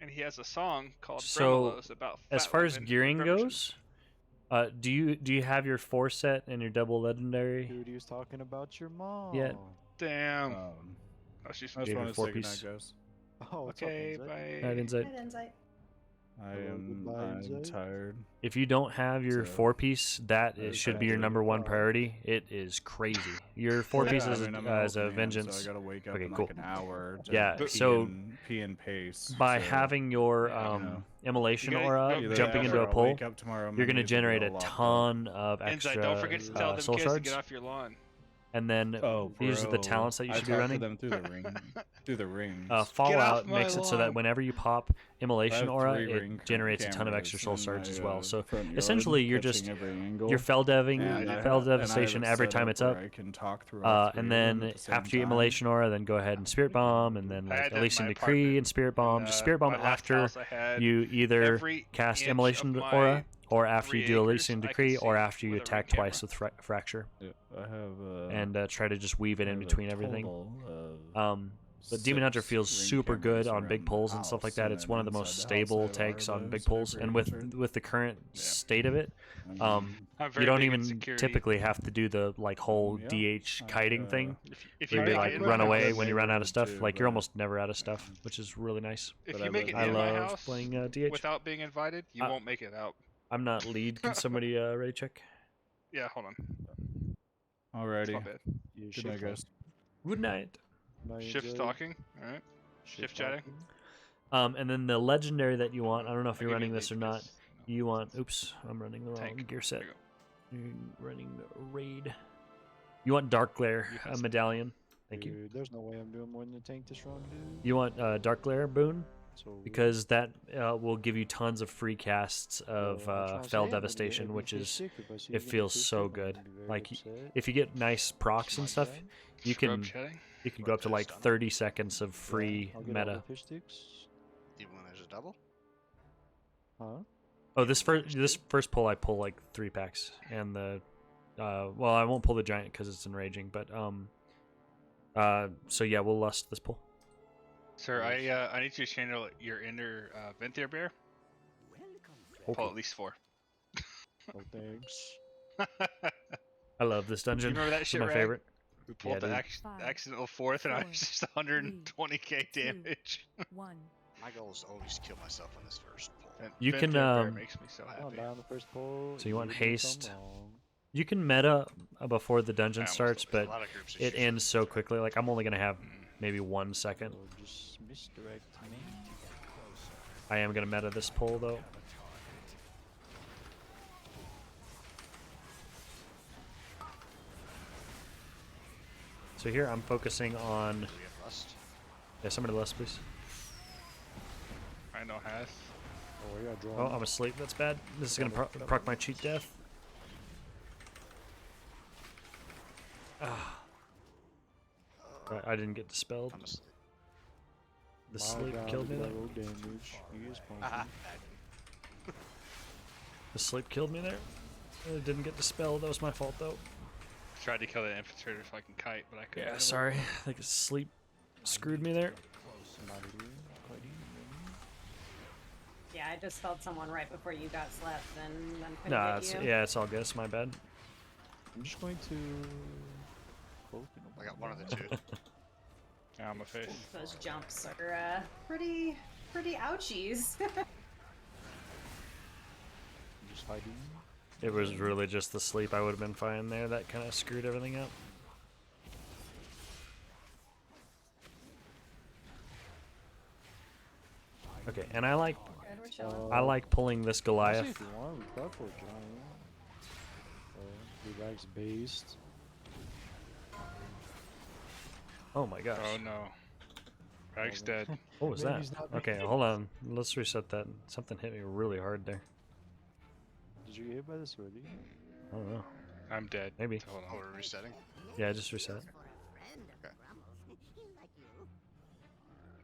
and he has a song called Bremelos about as fat far as women in gearing Bremerton. goes, do you have your 4 set and your double legendary? Dude, he was talking about your mom. Yeah. Damn. Oh, she's I just wanted to say goodnight, guys. Oh, what's okay, up, bye. Night, Insight. Hi, Insight. I'm tired. If you don't have your So, 4-piece, that I should just be your had to number 1 go. priority. It is crazy. Your 4-piece Yeah, is I mean, I'm as an a old man, vengeance. So I gotta wake up Okay, in cool. like an hour. To Yeah, pee so pee and pace. by so, having your You immolation gotta aura either jumping that into or a I'll pull, wake up tomorrow, I'm you're gonna going to either be generate all a locked up. ton of Insight, extra don't forget to tell them soul kids to shards. get off your lawn. And then Oh, these are the bro. talents that you I should be talk to running. them through the ring. Through the rings. Fallout my makes it so that lawn. whenever you pop I immolation have aura, 3 it ring generates a ton of cameras extra soul in shards my, as well. So front yard, essentially, you're catching just every angle. you're fell deving, And I fell have- and I have devastation it every set time up it's where up. I can talk through all 3 And of them then at the same after you time. immolation aura, then go ahead and spirit bomb, and then I like had that in Elysian my Decree apartment, and spirit bomb. Just spirit bomb my last after house I had you either every cast inch immolation of my aura, or after 3 you do acres Elysian I could Decree, or see after you with a attack ring twice with fracture, Yeah, I have and try to just weave it in I have a between everything. total of But Demon Hunter 6 feels ring super good cameras on big around pulls the and stuff like house, that. and It's then one of the most inside the house, I stable have tanks on Arvos big at pulls, every and with entrance. the current state of it, I'm you very don't big in even security. typically have to do the like whole Yeah. DH kiting thing. If Where you you make like it in run my away house, when you run out of stuff. too, Like you're but- almost never out of stuff, which is really nice. if But you I make it live- I in my love house playing DH. without being invited, you won't make it out. I'm not lead. Can somebody ready check? Yeah, hold on. It's Alrighty. not bad. Good night, guys. Good night. Shift talking. All right. Shift chatting. And then the legendary that you want, I don't know if I'll you're give you running this or lead not. because, You want, oops, I'm running the wrong Tank. gear set. There you You're running the raid. You want Dark Glare, You a have some. medallion. Thank you. Dude, there's no way I'm doing more than the tank this run, dude. You want Dark Glare boon? So Because that will give you tons of free casts of Fell Devastation, which is, it feels so good. Like, if you get nice procs and stuff, you Scrub can chatting. go up to like 30 seconds of free meta. Even when there's a double? Huh? Oh, this first pull I pull like 3 packs, and the well, I won't pull the giant because it's enraging, but so yeah, we'll lust this pull. Sir, I need you to channel your inner Venthyr bear. Pull at least 4. Oh, thanks. I love this dungeon. You remember that It's shit, my Rag? favorite. We pulled Yeah, the dude. accidental 4th, and I was just 120k damage. 1. My goal is to always kill myself on this first pull. You can makes me so Oh, happy. die on the first pull. So you want did something haste? wrong. You can meta before the dungeon I almost starts, don't- but A lot of groups, it's it usually ends so right. quickly. Like I'm only gonna have maybe 1 second. So just misdirect me. I am gonna meta this pull though. So here I'm focusing on. Do we have lust? Yeah, somebody less, please. I know has. Oh, we got drawn. Oh, I'm asleep. That's bad. This is gonna proc my cheat death. Ah. Right, I didn't get dispelled. I'm asleep. The My sleep God, killed me look there. at that roll damage. He is pumping. Aha. The sleep killed me there. It didn't get dispelled. That was my fault though. Tried to kill the infiltrator so I can kite, but I couldn't. Yeah, sorry. I think sleep screwed me there. Yeah, I just felt someone right before you got slept, and then couldn't Nah, get it's, you. yeah, it's all good. It's my bad. I'm just going to. I got one of the two. Yeah, I'm a face. Those jumps are pretty ouchies. Just hiding. It was really just the sleep. I would have been fine there. That kind of screwed everything up. Okay, and I like Good, we're chilling. I like pulling this Honestly, Goliath. if you want, we got for a giant. Relax based. Oh my gosh. Oh no. Rag's dead. What was Maybe that? he's not Okay, ready. hold on. Let's reset that. Something hit me really hard there. Did you get hit by this already? I don't know. I'm dead. Maybe. Hold Oh, on. we're resetting? Yeah, I just reset.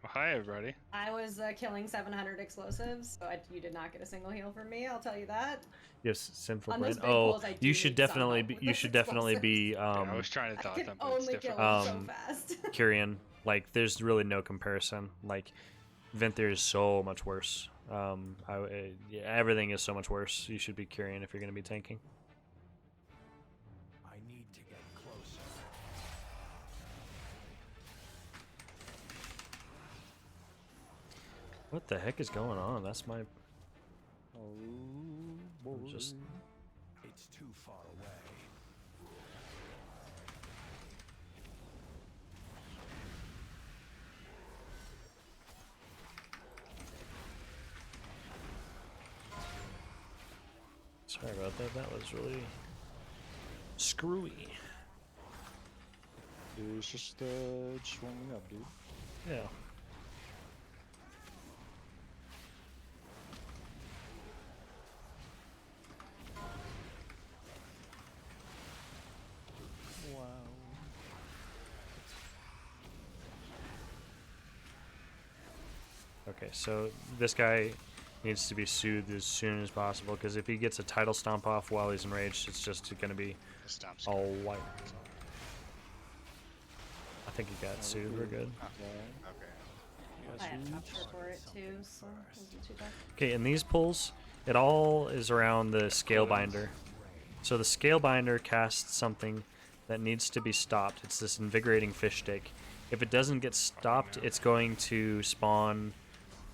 Well, hi everybody. I was killing 700 explosives, so you did not get a single heal from me. I'll tell you that. Yes, sinful On brain. those big Oh, pulls, I do you should need some definitely help be. with You those should definitely be. Yeah, I was trying to I dodge can them, but it's only kill different. them so fast. Kyrian. Like, there's really no comparison. Like, Venthyr is so much worse. Yeah, everything is so much worse. You should be Kyrian if you're going to be tanking. I need to get closer. What the heck is going on? That's my. Oh, boy. Just- It's too far away. Sorry about that. That was really screwy. Dude, it's just warming up, dude. Yeah. Wow. Okay, so this guy needs to be soothed as soon as possible because if he gets a tidal stomp off while he's enraged, it's just going to be The stomp's all good. white. I think he got soothed. We're good. Okay. I have capture for it too, so it wasn't too bad. Okay, in these pulls, it all is around the scale binder. So the scale binder casts something that needs to be stopped. It's this invigorating fish stick. If it doesn't get stopped, it's going to spawn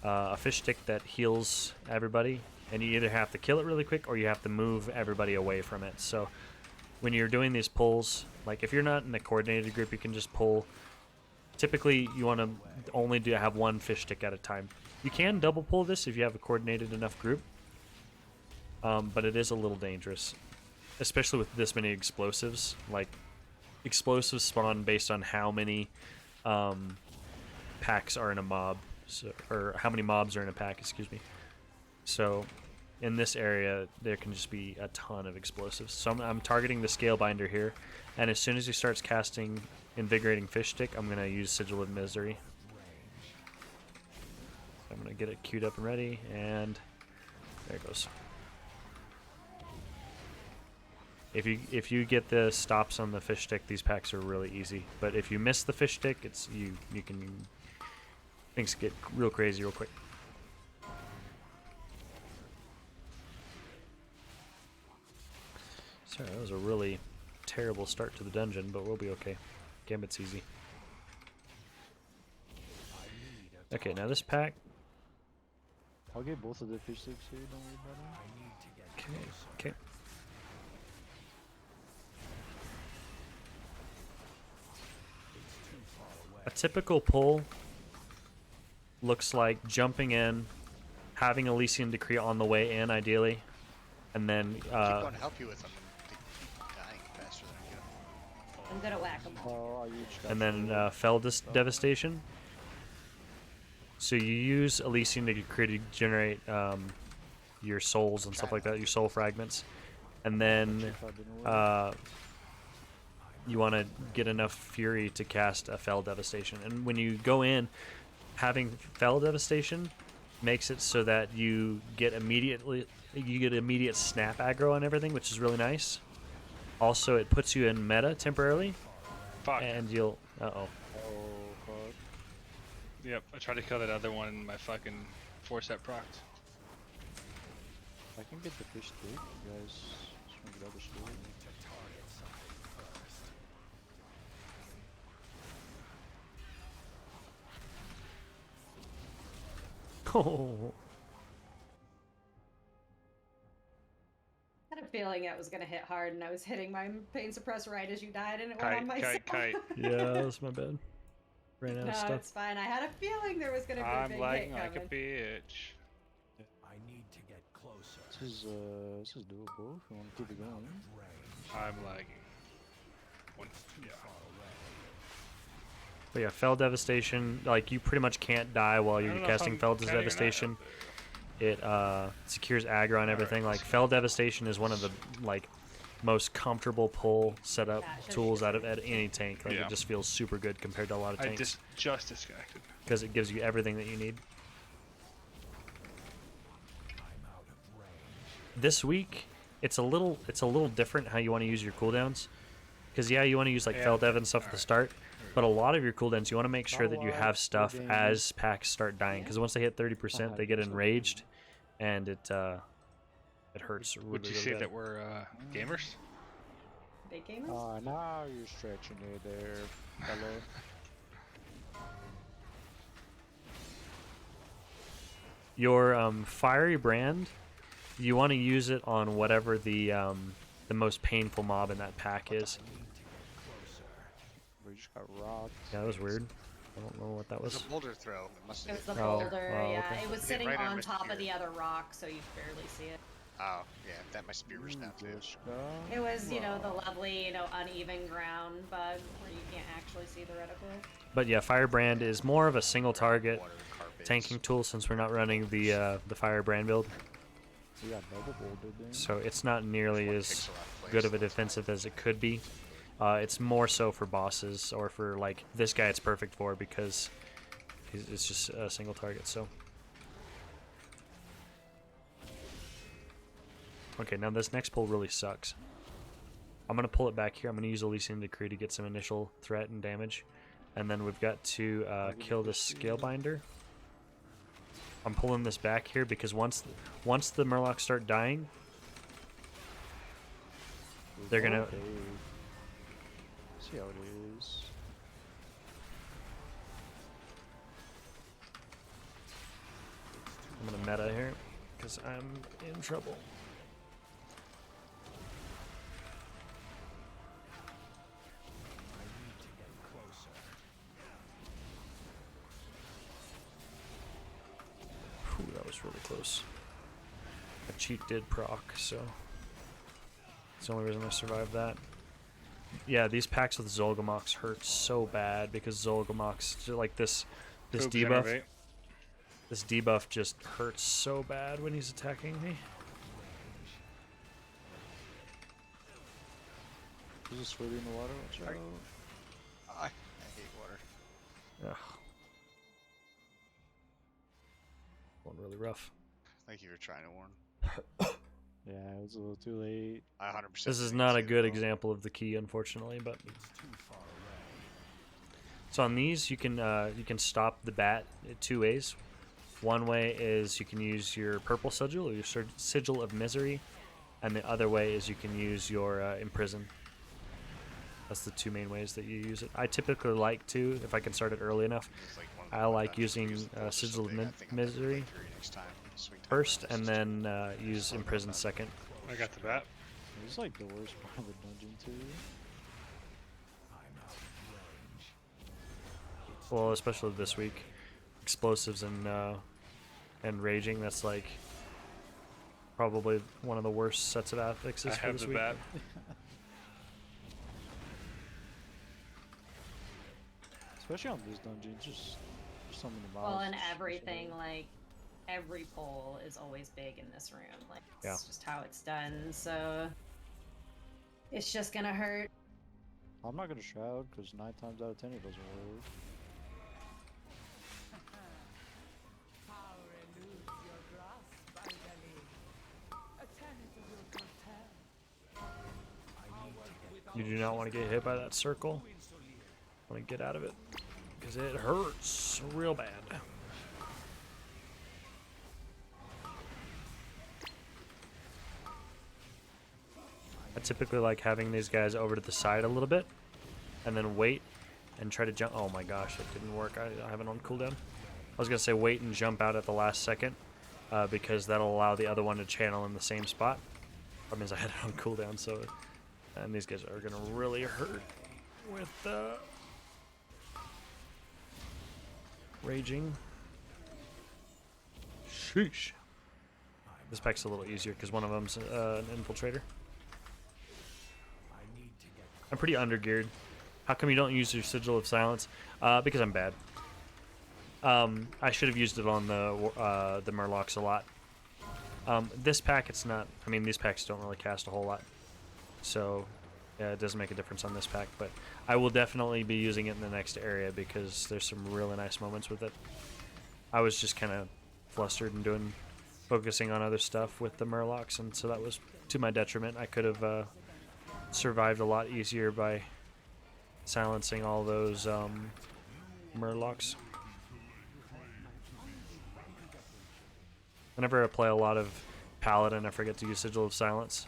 a fish stick that heals everybody, and you either have to kill it really quick or you have to move everybody away from it. So when you're doing these pulls, like if you're not in a coordinated group, you can just pull. Typically, you want to only have one fish stick at a time. You can double pull this if you have a coordinated enough group, but it is a little dangerous, especially with this many explosives. Like, explosives spawn based on how many packs are in a mob, or how many mobs are in a pack, excuse me. So, in this area, there can just be a ton of explosives. So I'm targeting the scale binder here, and as soon as he starts casting Invigorating Fish Stick, I'm going to use Sigil of Misery. I'm going to get it queued up and ready, and there it goes. If you get the stops on the fish stick, these packs are really easy. But if you miss the fish stick, it's you can things get real crazy real quick. Sorry, that was a really terrible start to the dungeon, but we'll be okay. Gambit's easy. Okay, now this pack I'll get both of the fish sticks here, don't worry about it. Okay. Okay. A typical pull looks like jumping in, having Elysian Decree on the way in, ideally, and then Keep going to help you with them, and they keep dying faster than I get them. I'm gonna whack them. Oh, I used and then Fell Devastation. So you use Elysian Decree to generate your souls and stuff like that, your soul fragments, and then you want to get enough fury to cast a Fell Devastation. And when you go in, having Fell Devastation makes it so that you get immediate snap aggro on everything, which is really nice. Also, it puts you in meta temporarily. Fuck. And you'll Oh fuck. Yep, I tried to kill that other one and my fucking 4-step procs. I can get the fish stick, you guys just want to get other story. Oh. I had a feeling it was gonna hit hard, and I was hitting my pain suppress right as you died, and it went Kite, on my kite. Yeah, that's my bad. Ran out of No, stuff. it's fine. I had a feeling there was gonna be a I'm big lagging hit like a coming. bitch. I need to get closer. This is doable if you want to keep it going. I'm lagging. Yeah. But yeah, Fell Devastation, like you pretty much can't die while I you're don't know if casting I'm Fell cutting or not. Devastation. It secures aggro and everything. Like Fell Devastation is one of the like most comfortable pull setup tools out of any tank. Like Yeah. it just feels super good compared to a lot of I tanks just disconnected. because it gives you everything that you need. This week, it's a little different how you want to use your cooldowns. Because yeah, you want to use like Fell Dev and stuff at the start, but a lot of your cooldowns you want to make sure that you have stuff as packs start dying. Because once they hit 30%, they get enraged, and it hurts. Really, Would you really say bad. that we're gamers? Big gamers? Now you're stretching it there, fellow. Your fiery brand, you want to use it on whatever the most painful mob in that pack is. We just got rocked. Yeah, that was weird. I don't know what that It was was. a boulder throw. It must It have was hit. the Oh, boulder, oh, yeah. okay. It was Hit sitting right on on my top of spear. the other rock, so you barely see it. Oh, yeah, that my spear was down too. It was, you know, the lovely, uneven ground bug where you can't actually see the reticle. But yeah, Firebrand is more of a single target Water carpets. tanking tool since we're not running the Firebrand build. We got double boulder then. So it's not nearly One as pixel out of place, good of a so that's defensive as it could be. It's more so for bosses or for like this guy. It's perfect for because it's just a single target. So okay, now this next pull really sucks. I'm gonna pull it back here. I'm gonna use Elysian Decree to get some initial threat and damage, and then we've got to kill this Scalebinder. I'm pulling this back here because once the Murlocs start dying, they're gonna. Okay. See how it is. I'm gonna meta here because I'm in trouble. Whew, that was really close. A cheat did proc, so it's the only reason I survived that. Yeah, these packs with Zolgamox hurt so bad because Zolgamox, like this Poop debuff. generate. This debuff just hurts so bad when he's attacking me. There's a sweaty in the water. Watch out. I hate water. Ugh. Going really rough. Thank you for trying to warn. Yeah, it was a little too late. I 100%. This is think not a too, good though. example of the key, unfortunately, but so on these you can stop the bat two ways. One way is you can use your purple sigil or your sigil of misery, and the other way is you can use your imprison. That's the two main ways that you use it. I typically like to, if I can start it early enough, It's like one of the I like benefits of using using the bullets so sigil of big, I think I'm gonna play misery. through next time. Switch first, and then use Imprison second. I got the bat. This is like the worst part of the dungeon too. Well, especially this week, explosives and raging. That's like probably one of the worst sets of affixes I for have this the week. bat. Especially on this dungeon, just so many mobs. Well, and just everything, hard. like, every pole is always big in this room. Like, it's Yeah. just how it's done, so it's just gonna hurt. I'm not gonna shroud because 9 times out of 10 it doesn't work. You do not want to get hit by that circle. Want to get out of it because it hurts real bad. I typically like having these guys over to the side a little bit and then wait and try to jump. Oh my gosh, it didn't work. I have it on cooldown. I was going to say wait and jump out at the last second because that'll allow the other one to channel in the same spot. That means I had it on cooldown, so... And these guys are going to really hurt with raging. Sheesh. This pack's a little easier because one of them's an infiltrator. I'm pretty undergeared. How come you don't use your Sigil of Silence? Because I'm bad. I should have used it on the Murlocs a lot. This pack, it's not... I mean, these packs don't really cast a whole lot. So, yeah, it doesn't make a difference on this pack. But I will definitely be using it in the next area because there's some really nice moments with it. I was just kind of flustered and focusing on other stuff with the Murlocs, and so that was to my detriment. I could have survived a lot easier by silencing all those Murlocs. Whenever I play a lot of Paladin, I forget to use Sigil of Silence.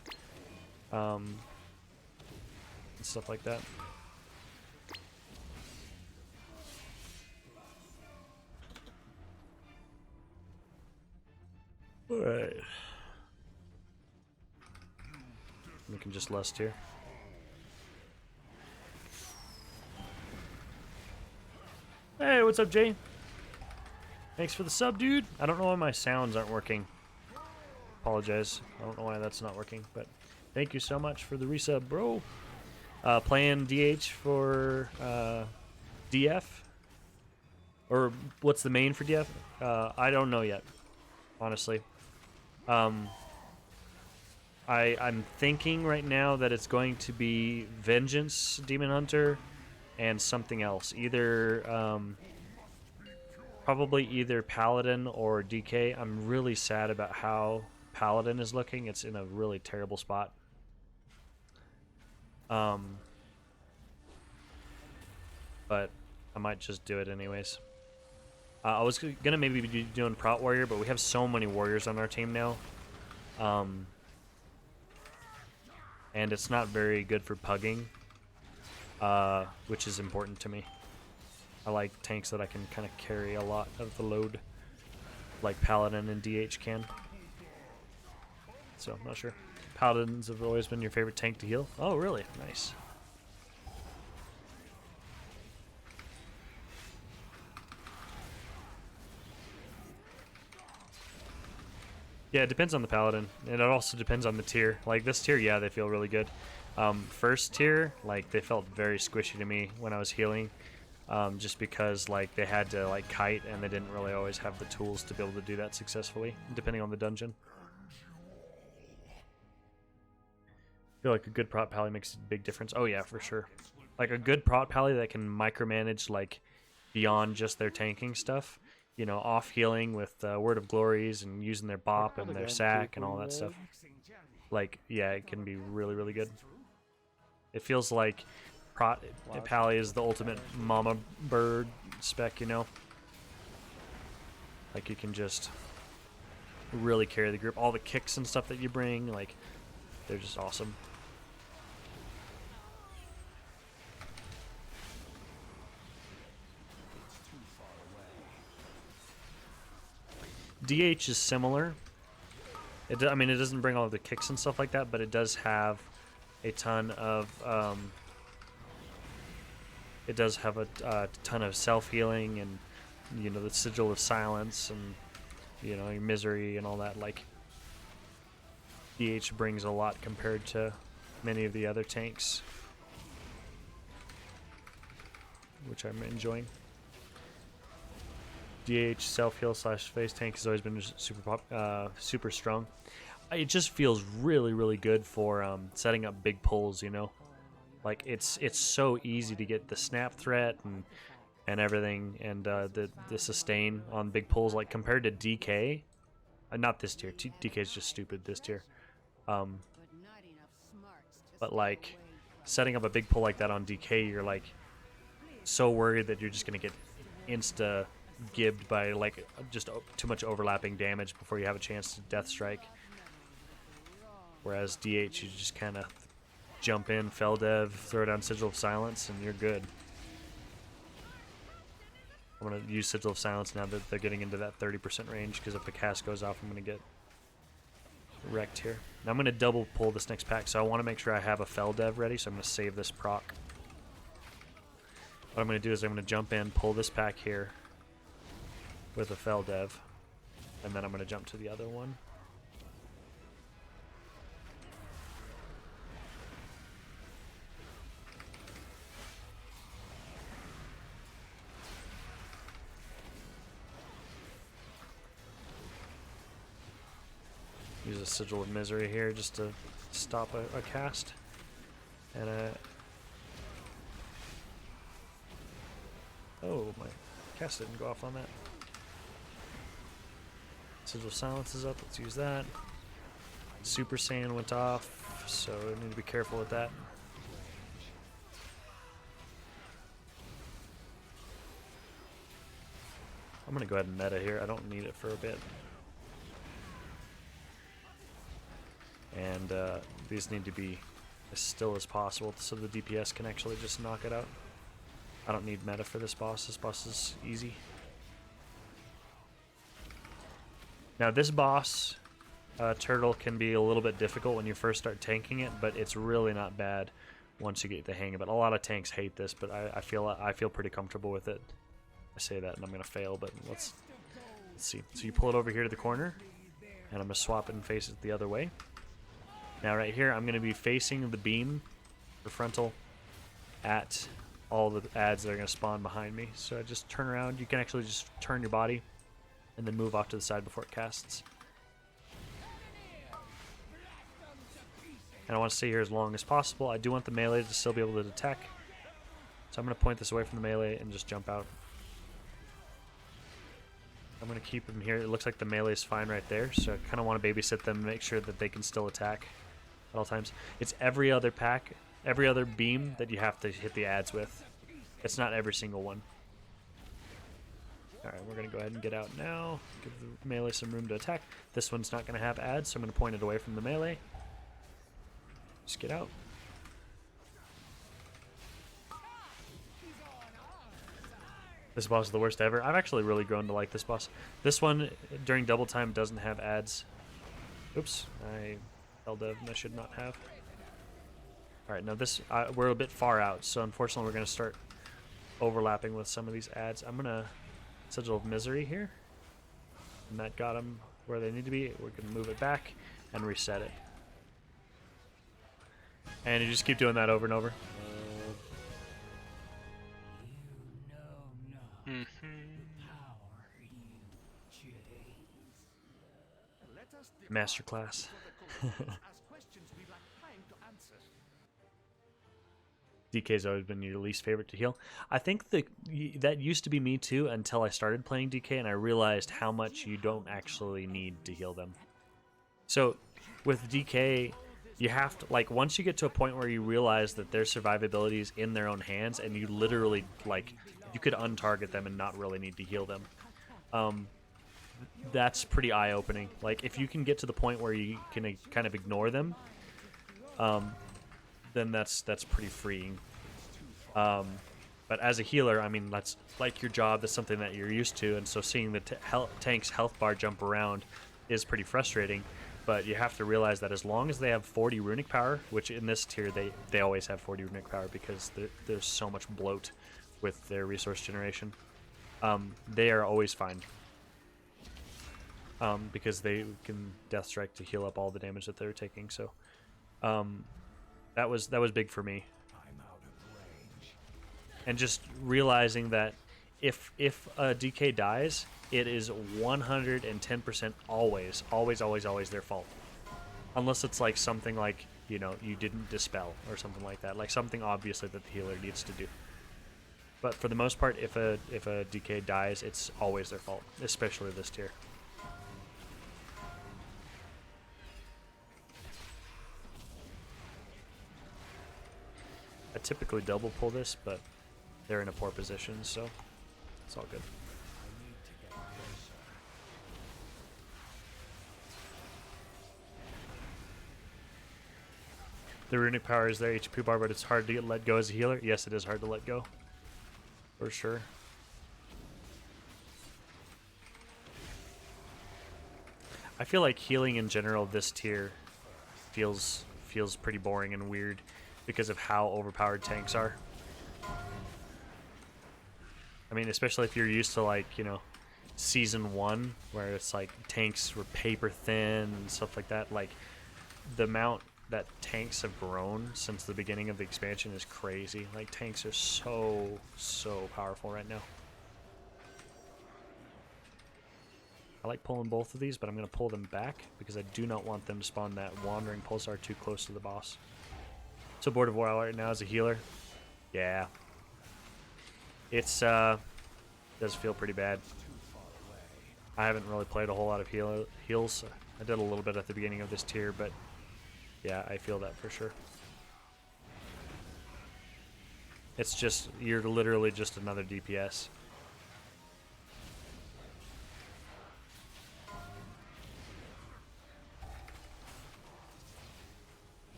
And stuff like that. Alright. We can just lust here. Hey, what's up, Jay? Thanks for the sub, dude. I don't know why my sounds aren't working. Apologize. I don't know why that's not working, but thank you so much for the resub, bro. Playing DH for DF? Or what's the main for DF? I don't know yet, honestly. I'm thinking right now that it's going to be Vengeance, Demon Hunter, and something else. Either, probably either Paladin or DK. I'm really sad about how Paladin is looking. It's in a really terrible spot. But I might just do it anyways. I was gonna maybe be doing Prot Warrior, but we have so many warriors on our team now. And it's not very good for pugging, which is important to me. I like tanks that I can kind of carry a lot of the load, like Paladin and DH can. So, I'm not sure. Paladins have always been your favorite tank to heal? Oh, really? Nice. Yeah, it depends on the Paladin, and it also depends on the tier. Like, this tier, yeah, they feel really good. First tier, like, they felt very squishy to me when I was healing, just because, like, they had to, like, kite, and they didn't really always have the tools to be able to do that successfully, depending on the dungeon. I feel like a good Prot Pally makes a big difference. Oh, yeah, for sure. Like, a good Prot Pally that can micromanage, like, beyond just their tanking stuff. You know, off healing with Word of Glories and using their bop and their sack and all that stuff. Like, yeah, it can be really, really good. It feels like Prot Pally is the ultimate mama bird spec, you know? Like, you can just really carry the group. All the kicks and stuff that you bring, like, they're just awesome. DH is similar. I mean, it doesn't bring all the kicks and stuff like that, but it does have a ton of self-healing, and you know, the Sigil of Silence, and you know, your Misery and all that. Like, VDH brings a lot compared to many of the other tanks, which I'm enjoying. VDH self-heal / phase tank has always been super strong. It just feels really good for setting up big pulls, you know? Like, it's so easy to get the snap threat and everything, and the sustain on big pulls, like compared to DK. Not this tier. DK is just stupid this tier. But like, setting up a big pull like that on DK, you're like so worried that you're just gonna get insta gibbed by like just too much overlapping damage before you have a chance to death strike. Whereas DH, you just kind of jump in, fell dev, throw down Sigil of Silence, and you're good. I'm gonna use Sigil of Silence now that they're getting into that 30% range, because if the cast goes off, I'm gonna get wrecked here. Now I'm gonna double pull this next pack, so I want to make sure I have a fell dev ready. So I'm gonna save this proc. What I'm gonna do is I'm gonna jump in, pull this pack here with a fell dev, and then I'm gonna jump to the other one. Use a Sigil of Misery here just to stop a cast. And oh, my cast didn't go off on that. Sigil of Silence is up, let's use that. Super Saiyan went off, so I need to be careful with that. I'm gonna go ahead and meta here, I don't need it for a bit. And these need to be as still as possible so the DPS can actually just knock it out. I don't need meta for this boss. This boss is easy. Now this boss, Turtle, can be a little bit difficult when you first start tanking it, but it's really not bad once you get the hang of it. A lot of tanks hate this, but I feel pretty comfortable with it. I say that and I'm gonna fail, but let's see. So you pull it over here to the corner, and I'm gonna swap it and face it the other way. Now right here, I'm going to be facing the beam, the frontal, at all the ads that are going to spawn behind me. So I just turn around. You can actually just turn your body and then move off to the side before it casts. And I want to stay here as long as possible. I do want the melee to still be able to attack. So I'm going to point this away from the melee and just jump out. I'm going to keep them here. It looks like the melee is fine right there. So I kind of want to babysit them and make sure that they can still attack at all times. It's every other pack, every other beam that you have to hit the ads with. It's not every single one. Alright, we're going to go ahead and get out now. Give the melee some room to attack. This one's not going to have ads, so I'm going to point it away from the melee. Just get out. This boss is the worst ever. I've actually really grown to like this boss. This one, during double time, doesn't have ads. Oops, I held dev and I should not have. Alright, now this, we're a bit far out, so unfortunately we're going to start overlapping with some of these ads. I'm going to Sigil of Misery here. And that got them where they need to be. We're going to move it back and reset it. And you just keep doing that over and over. Masterclass. DK's always been your least favorite to heal. I think that used to be me too until I started playing DK and I realized how much you don't actually need to heal them. So with DK, you have to, like, once you get to a point where you realize that their survivability is in their own hands and you literally, like, you could untarget them and not really need to heal them. That's pretty eye-opening. Like, if you can get to the point where you can kind of ignore them, then that's pretty freeing. But as a healer, I mean, that's like your job. That's something that you're used to, and so seeing the tank's health bar jump around is pretty frustrating. but you have to realize that as long as they have 40 runic power, which in this tier they always have 40 runic power because there's so much bloat with their resource generation, they are always fine. Because they can Death Strike to heal up all the damage that they're taking. So that was big for me. And just realizing that if a DK dies, it is 110% always their fault. Unless it's like something like, you know, you didn't dispel or something like that, like something obviously that the healer needs to do. But for the most part, if a DK dies, it's always their fault, especially this tier. I typically double pull this, but they're in a poor position, so it's all good. The runic power is their HP bar, but it's hard to get let go as a healer. Yes, it is hard to let go. For sure. I feel like healing in general this tier feels pretty boring and weird because of how overpowered tanks are. I mean, especially if you're used to, like, you know, Season 1, where it's like tanks were paper thin and stuff like that. Like, the amount that tanks have grown since the beginning of the expansion is crazy. Like, tanks are so powerful right now. I like pulling both of these, but I'm going to pull them back because I do not want them to spawn that Wandering Pulsar too close to the boss. So Board of War right now as a healer. Yeah. It's, does feel pretty bad. I haven't really played a whole lot of heals. I did a little bit at the beginning of this tier, but yeah, I feel that for sure. It's just, you're literally just another DPS.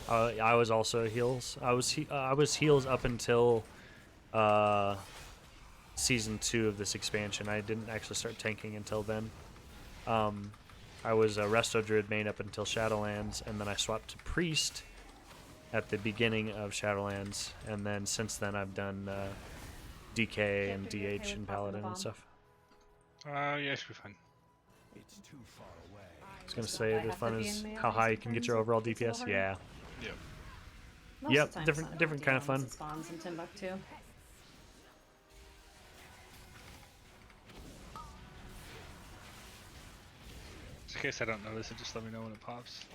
I was also heals. I was heals up until Season 2 of this expansion. I didn't actually start tanking until then. I was a Resto Druid main up until Shadowlands, and then I swapped to Priest at the beginning of Shadowlands, and then since then I've done DK and DH and Paladin and stuff. Yeah, should be fine. It's too far away. I was gonna say the fun is how high you can get your overall DPS. Yeah. Yep. Most Yep, of the time it's not a different big kind of deal fun. unless it spawns in Timbuktu. Just in case I don't notice it, just let me know when it pops.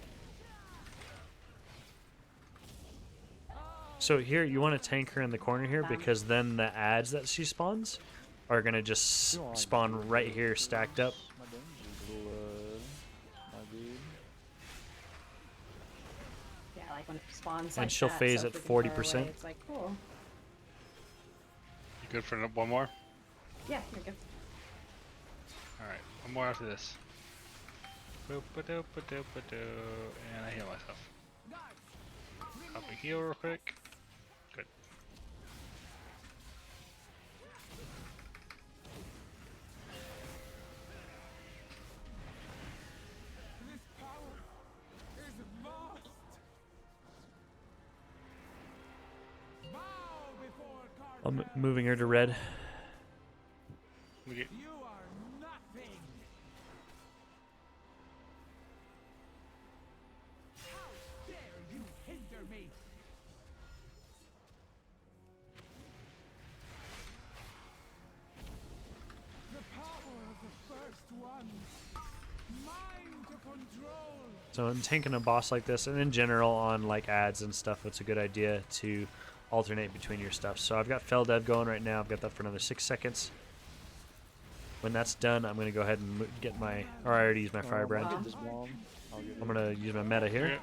So here, you want to tank her in the corner here because then the ads that she spawns are gonna just spawn right here, stacked up. My damage is a little, not good. Yeah, like when it spawns. And like she'll that, phase so at freaking far 40%. away, it's like cool. You good for one more? Yeah, you're good. Alright, one more after this. Boop-a-doop-a-doop-a-doo, and I heal myself. Help me heal real quick. Good. I'm moving her to red. We get So in tanking a boss like this, and in general on like ads and stuff, it's a good idea to alternate between your stuff. So I've got Feldev going right now. I've got that for another 6 seconds. When that's done, I'm going to go ahead and get my, or I already used my Firebrand. Get this bomb. I'll get I'm going to use my meta here. Yeah.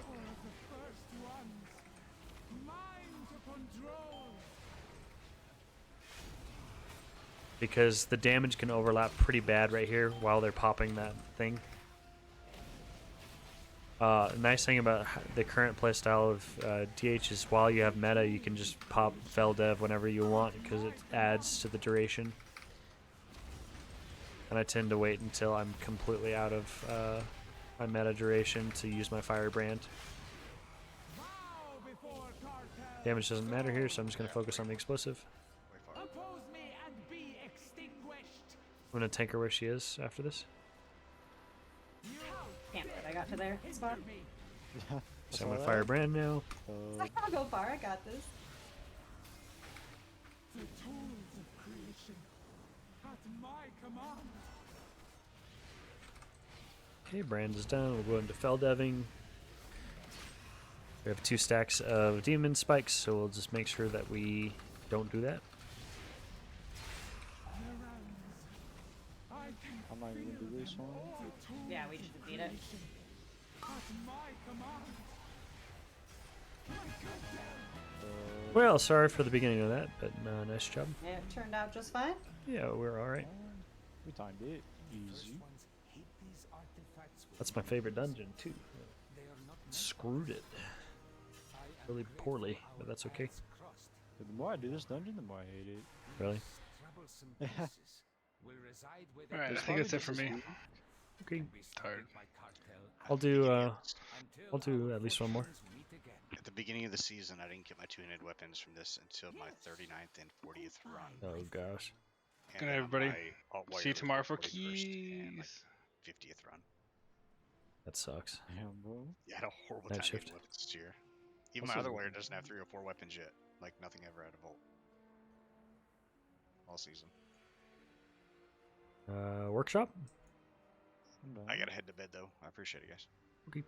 Because the damage can overlap pretty bad right here while they're popping that thing. Nice thing about the current playstyle of DH is while you have meta, you can just pop Feldev whenever you want because it adds to the duration. And I tend to wait until I'm completely out of my meta duration to use my firebrand. Damage doesn't matter here, so I'm just going to focus on the explosive. Way far. I'm going to tank her where she is after this. Can't believe I got to their spot. So I'm going to firebrand now. I'll go far. I got this. The tools of creation at my command. Okay, brand is done. We'll go into Feldeving. We have 2 stacks of demon spikes, so we'll just make sure that we don't do that. I'm not even gonna do this one. Yeah, we just beat it. Well, sorry for the beginning of that, but nice job. It turned out just fine. Yeah, we're alright. We timed it. Easy. That's my favorite dungeon, too. Screwed it. Really poorly, but that's okay. But the more I do this dungeon, the more I hate it. Really? Alright, I think that's it for me. Okay. Tired. I'll do at least one more. At the beginning of the season, I didn't get my 2-handed weapons from this until my 39th and 40th run. Oh gosh. And Good night, then everybody. my alt See you warrior tomorrow for 41st and, keys. like, 50th run. That sucks. Damn, bro. Yeah, I had a horrible Night time shift. getting weapons this year. Even Also- my other warrior doesn't have 3 or 4 weapons yet. Like, nothing ever out of Volt. All season. Workshop? I'm done. I gotta head to bed, though. I appreciate it, guys. Okay.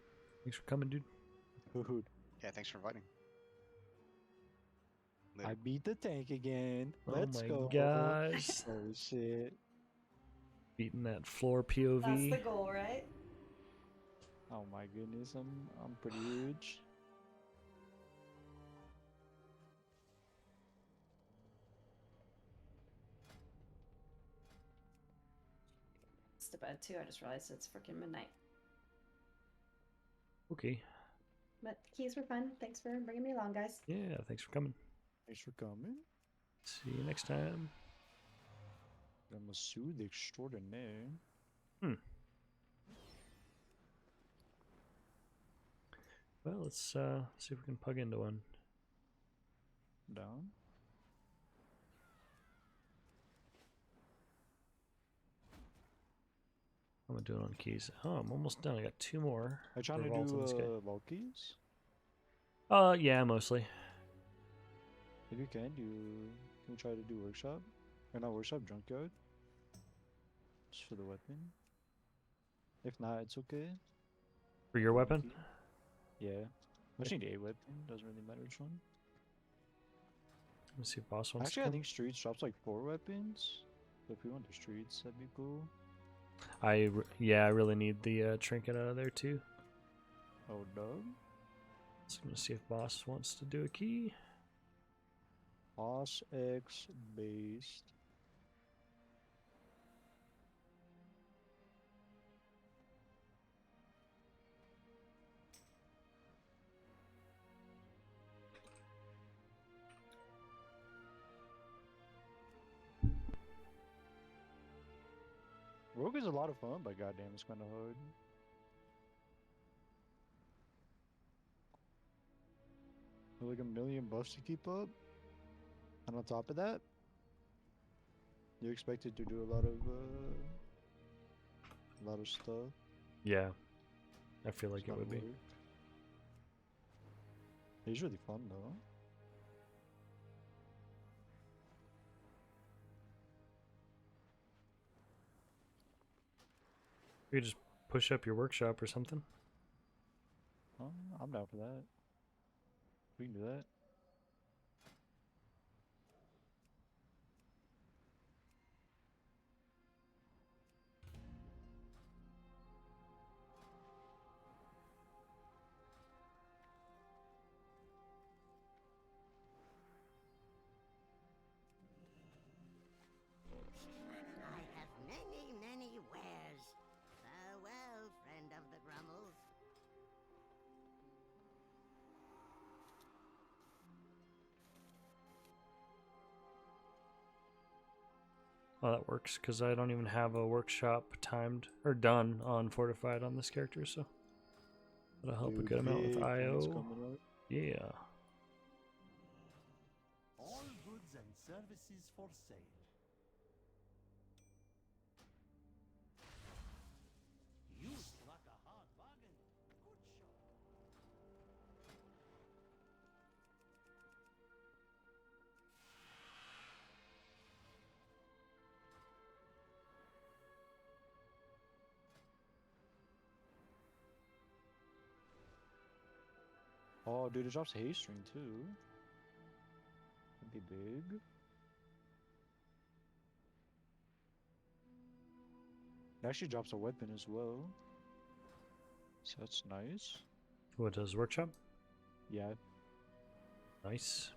Thanks for coming, dude. Dude, Yeah, thanks for inviting. I Later. beat the tank again. Oh Let's my go. gosh. Holy shit. Beating that floor That's POV. the goal, right? Oh my goodness, I'm pretty huge. It's to bed too. I just realized it's freaking midnight. Okay. But the keys were fun. Thanks for bringing me along, guys. Yeah, thanks for coming. Thanks for coming. See you next time. I'm a soothe extraordinaire. Well, let's see if we can plug into one. Down. How am I doing on keys? Oh, I'm almost done. I got 2 more. Are you trying to Vault in this guy. do Valkyries? Yeah, mostly. If you can you try to do workshop? Or not workshop, junkyard? Just for the weapon. If not, it's okay. For your weapon? Yeah. I just need a weapon, doesn't really matter which one. Let's see if boss wants Actually, to I come. think streets drops like 4 weapons. So if we want the streets, that'd be cool. I really need the trinket out of there too. Oh, no. So I'm gonna see if boss wants to do a key. Boss X based. Rogue is a lot of fun, but goddamn, it's kind of hard. Like a million buffs to keep up. And on top of that, you're expected to do a lot of stuff. Yeah, I feel like It's it gotta would be. work. It's really fun though. You could just push up your workshop or something. I'm down for that. We can do that. I have many, many wares. Farewell, friend of the Grummles. Oh, that works because I don't even have a workshop timed or done on fortified on this character, so that'll help a Dude, good amount with big things IO. coming up. Yeah. All goods and services for sale. You struck a hard bargain. Good shot. Oh, dude, it drops haste string too. That'd be big. It actually drops a weapon as well. So that's nice. What does workshop? Yeah. Nice.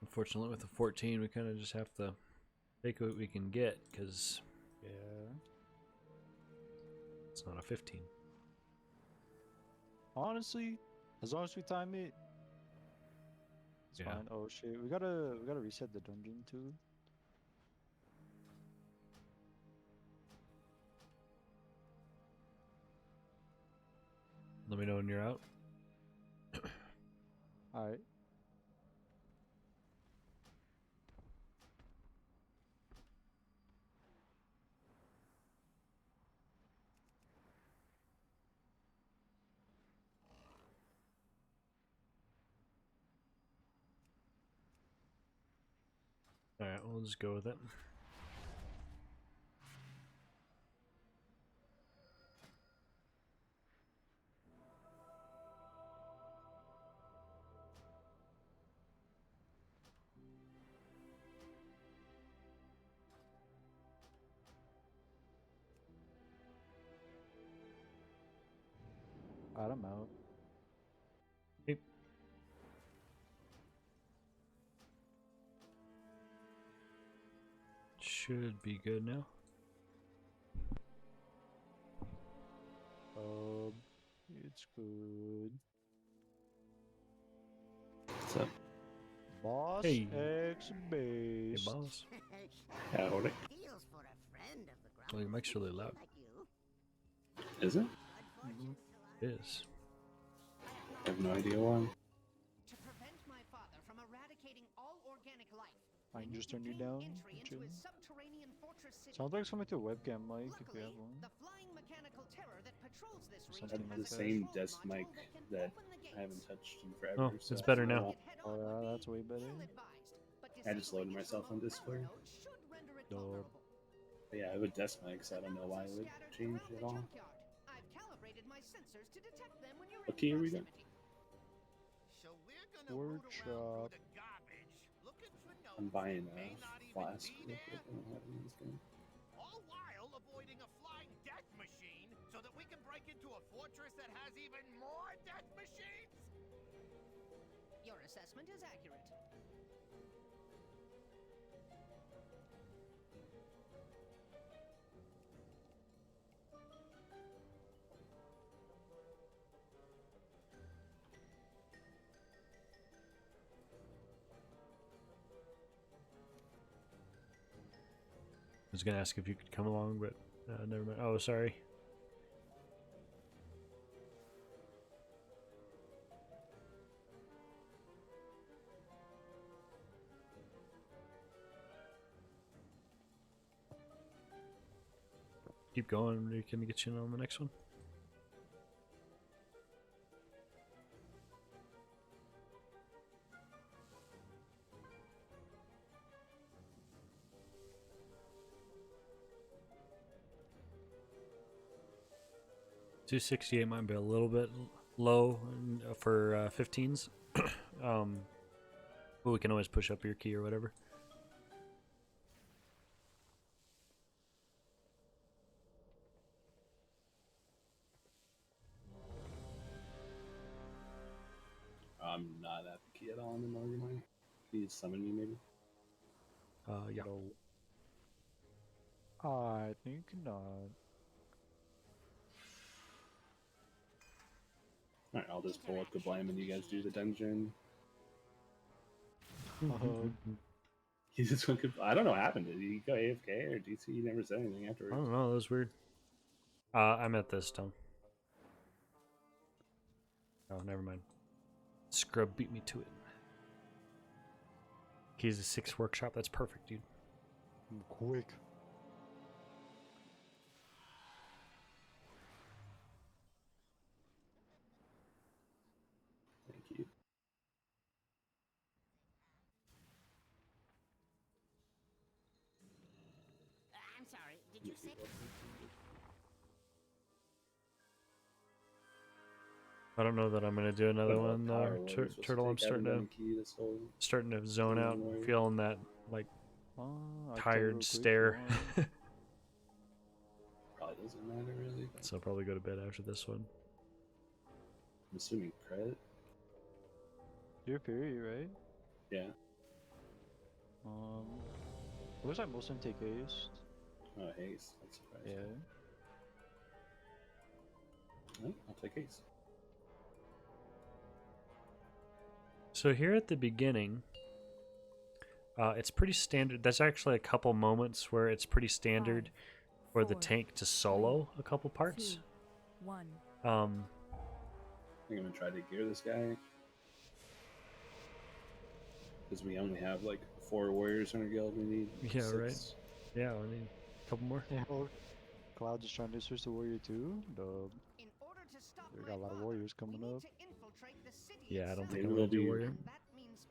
Unfortunately, with the 14, we kind of just have to take what we can get because Yeah. it's not a 15. Honestly, as long as we time it, it's Yeah. fine. Oh shit, we gotta reset the dungeon too. Let me know when you're out. Alright. Alright, we'll just go with it. Alright, I'm out. Yep. Should be good now. It's good. What's up? Boss Hey. X Hey, base. boss. Howdy. Feels for a friend of the Oh, your mic's really loud. like you. Is it? It is. I have no idea why. To prevent my father from eradicating all organic life, I can just turn you down. entry into Chill. his subterranean fortress city. Sounds like something to webcam mic if you Luckily, have one. the flying mechanical terror that patrols this Or region something I have like the that. same desk mic that I haven't touched in forever. Oh, so it's I better don't now. know. Oh yeah, that's way better. I just loaded myself on Discord. Dope. But yeah, I have a desk mic, so I don't know why it would change at all. I've calibrated my sensors to detect them when you're Okay, here we go. So we're Workshop. I'm buying a flask real quick. I don't have any in this game. all while avoiding a flying death machine so that we can break into a fortress that has even more death machines? Your assessment is accurate. I was gonna ask if you could come along, but never mind. Oh, sorry. keep going. We can get you in on the next one. $268 might be a little bit low for 15s, but we can always push up your key or whatever. I'm not at the key at all anymore, am I? Can you summon me, maybe? Yeah. No. I think not. Alright, I'll just pull up the blame and you guys do the dungeon. He just went. I don't know what happened. Did he go AFK or DC? He never said anything afterwards. I don't know. That was weird. I'm at this time. Oh, never mind. Scrub beat me to it. Keys to 6 workshop. That's perfect, dude. I'm quick. Thank you. I'm sorry, did you say? I don't know that I'm gonna do another one though. Turtle, I'm starting to zone out, feeling that like tired stare. Probably doesn't matter really. So I'll probably go to bed after this one. I'm assuming credit. You're Fury, right? Yeah. Looks like most of them take haste. Oh, haste. That's surprising. Yeah. Well, I'll take haste. So here at the beginning, it's pretty standard. There's actually a couple moments where it's pretty standard for the tank to solo a couple parts. 2, 1. I think I'm gonna try to gear this guy. Because we only have like 4 warriors in our guild. We need 6. Right. Yeah, I need a couple more. Yeah, well, Cloud is trying to switch to warrior too. We got a lot of warriors coming up. Yeah, I don't think Maybe I'm gonna do warrior.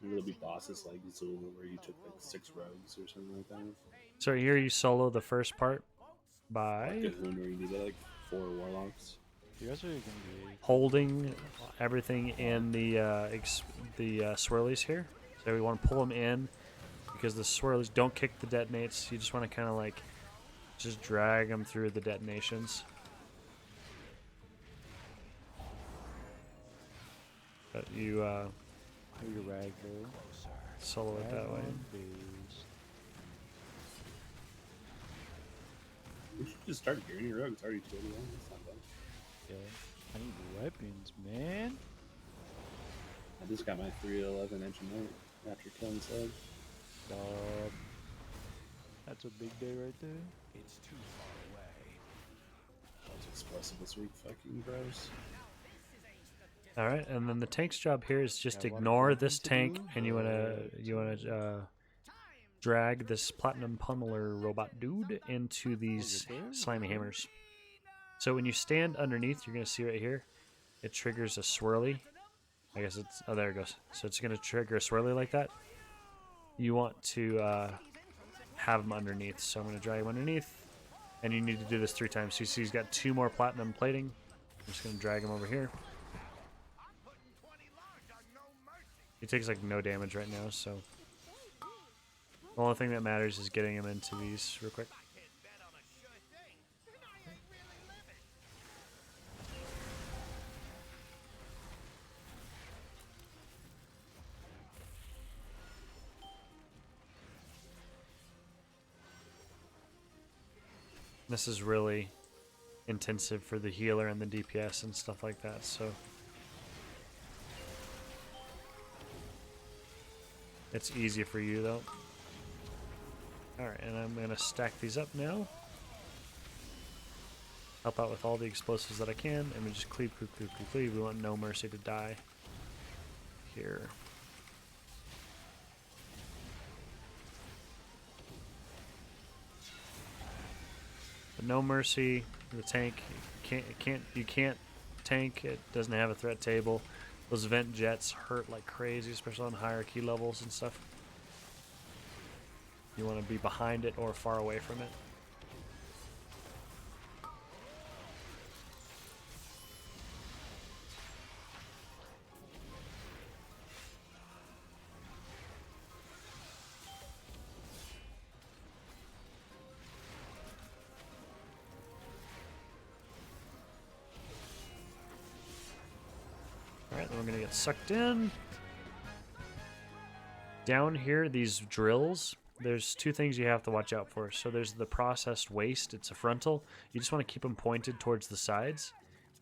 Maybe there'll be bosses like Zul where you took like 6 rogues or something like that. So here you solo the first part by Like Kahun where you needed like 4 warlocks. You guys are gonna be holding everything in the swirlies here. So we want to pull them in because the swirlies don't kick the detonates. You just want to kind of like just drag them through the detonations. But you your rag though. Solo it that way. We should just start gearing your rogue. It's already 21. It's not bad. Yeah. I need weapons, man. I just got my 311 engine knight after killing Slug. That's a big day right there. It's too far away. That's explosive this week, fucking gross. Alright, and then the tank's job here is just ignore this tank, and you wanna drag this platinum pummeler robot dude into these slimy hammers. So when you stand underneath, you're gonna see right here, it triggers a swirly. I guess it's there it goes. So it's gonna trigger a swirly like that. You want to have him underneath. So I'm gonna drag him underneath, and you need to do this 3 times. So you see he's got 2 more platinum plating. I'm just gonna drag him over here. He takes like no damage right now, so the only thing that matters is getting him into these real quick. This is really intensive for the healer and the DPS and stuff like that, so it's easy for you though. Alright, and I'm gonna stack these up now. Help out with all the explosives that I can, and we just cleave. We want No Mercy to die here. no mercy. The tank you can't tank. It doesn't have a threat table. Those vent jets hurt like crazy, especially on higher key levels and stuff. You want to be behind it or far away from it. Alright, then we're gonna get sucked in. Down here, these drills, there's two things you have to watch out for. So there's the processed waste, it's a frontal. You just want to keep them pointed towards the sides.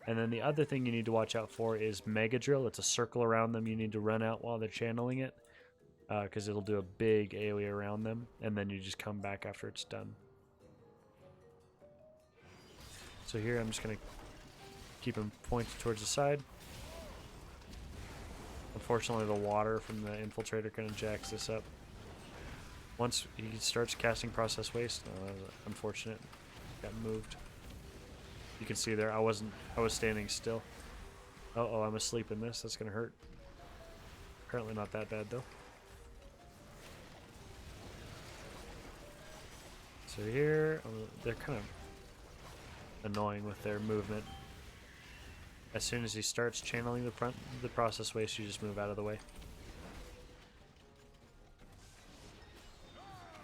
And then the other thing you need to watch out for is mega drill. It's a circle around them you need to run out while they're channeling it. Because it'll do a big AoE around them. And then you just come back after it's done. So here I'm just going to keep them pointed towards the side. Unfortunately, the water from the infiltrator kind of jacks this up. Once he starts casting process waste, that was unfortunate. Got moved. You can see there, I was standing still. Uh-oh, I'm asleep in this. That's gonna hurt. Apparently not that bad though. So here, they're kind of annoying with their movement. As soon as he starts channeling the process waste, you just move out of the way.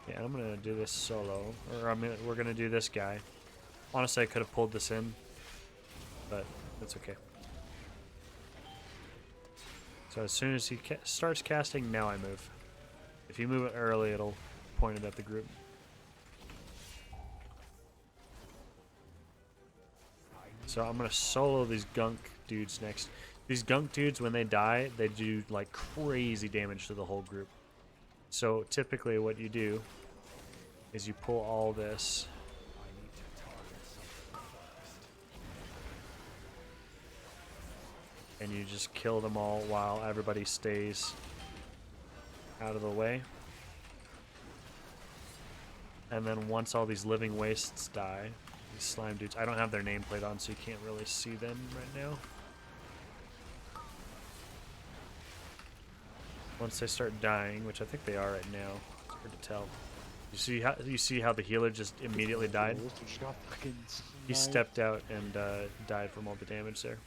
Yeah, I'm gonna do this solo, or we're gonna do this guy. Honestly, I could have pulled this in, but that's okay. So as soon as he starts casting, now I move. If you move it early, it'll point it at the group. So I'm gonna solo these gunk dudes next. These gunk dudes, when they die, they do like crazy damage to the whole group. So typically what you do is you pull all this. And you just kill them all while everybody stays out of the way. And then once all these living wastes die, these slime dudes, I don't have their nameplate on, so you can't really see them right now. Once they start dying, which I think they are right now, it's hard to tell. You see how the healer just immediately died? He stepped out and died from all the damage there.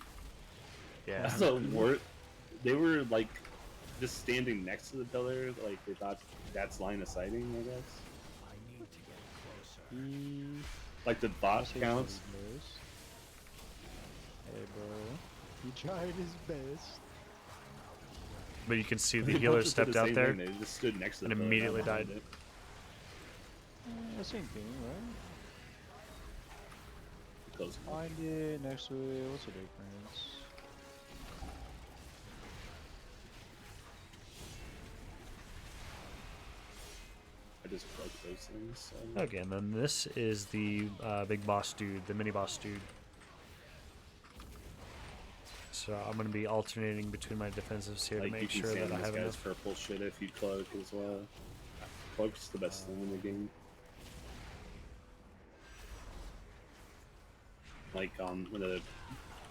Yeah. So they were like just standing next to the pillar, like they thought that's line of sighting, I guess. I need to get closer. Like the bot counts. Hey bro, he tried his best. But you can see the healer stepped out there They just stood next to the and pillar, immediately not behind died. it. Same thing, right? Close. Find it next to it. What's the difference? I just plug those things. So. Okay, and then this is the big boss dude, the mini boss dude. So I'm going to be alternating between my defensives here Like to you make can sure stand that I this have guy's enough. purple shit if you cloak as well. Cloak's the best thing in the game. Like when the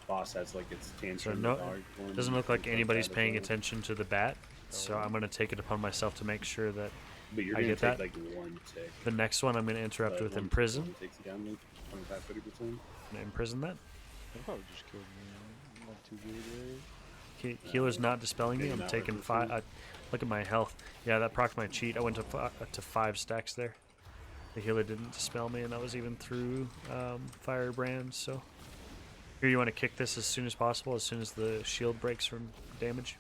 boss has like its So tantrum. no, dog form, doesn't look like you anybody's that as paying well. attention to the bat. So I'm going to take it upon myself to make sure that But you're I gonna get take that. like one tick. The next one I'm going to interrupt but with one imprison. one takes it down like 25-30%. Gonna imprison that. They probably just killed me. Not too good, right? Healer's not dispelling me. Yeah, I'm not taking working 5. Look at my health. Yeah, that procced my cheat. I went to 5 stacks there. The healer didn't dispel me, and that was even through Firebrand. So here you want to kick this as soon as possible, as soon as the shield breaks from damage.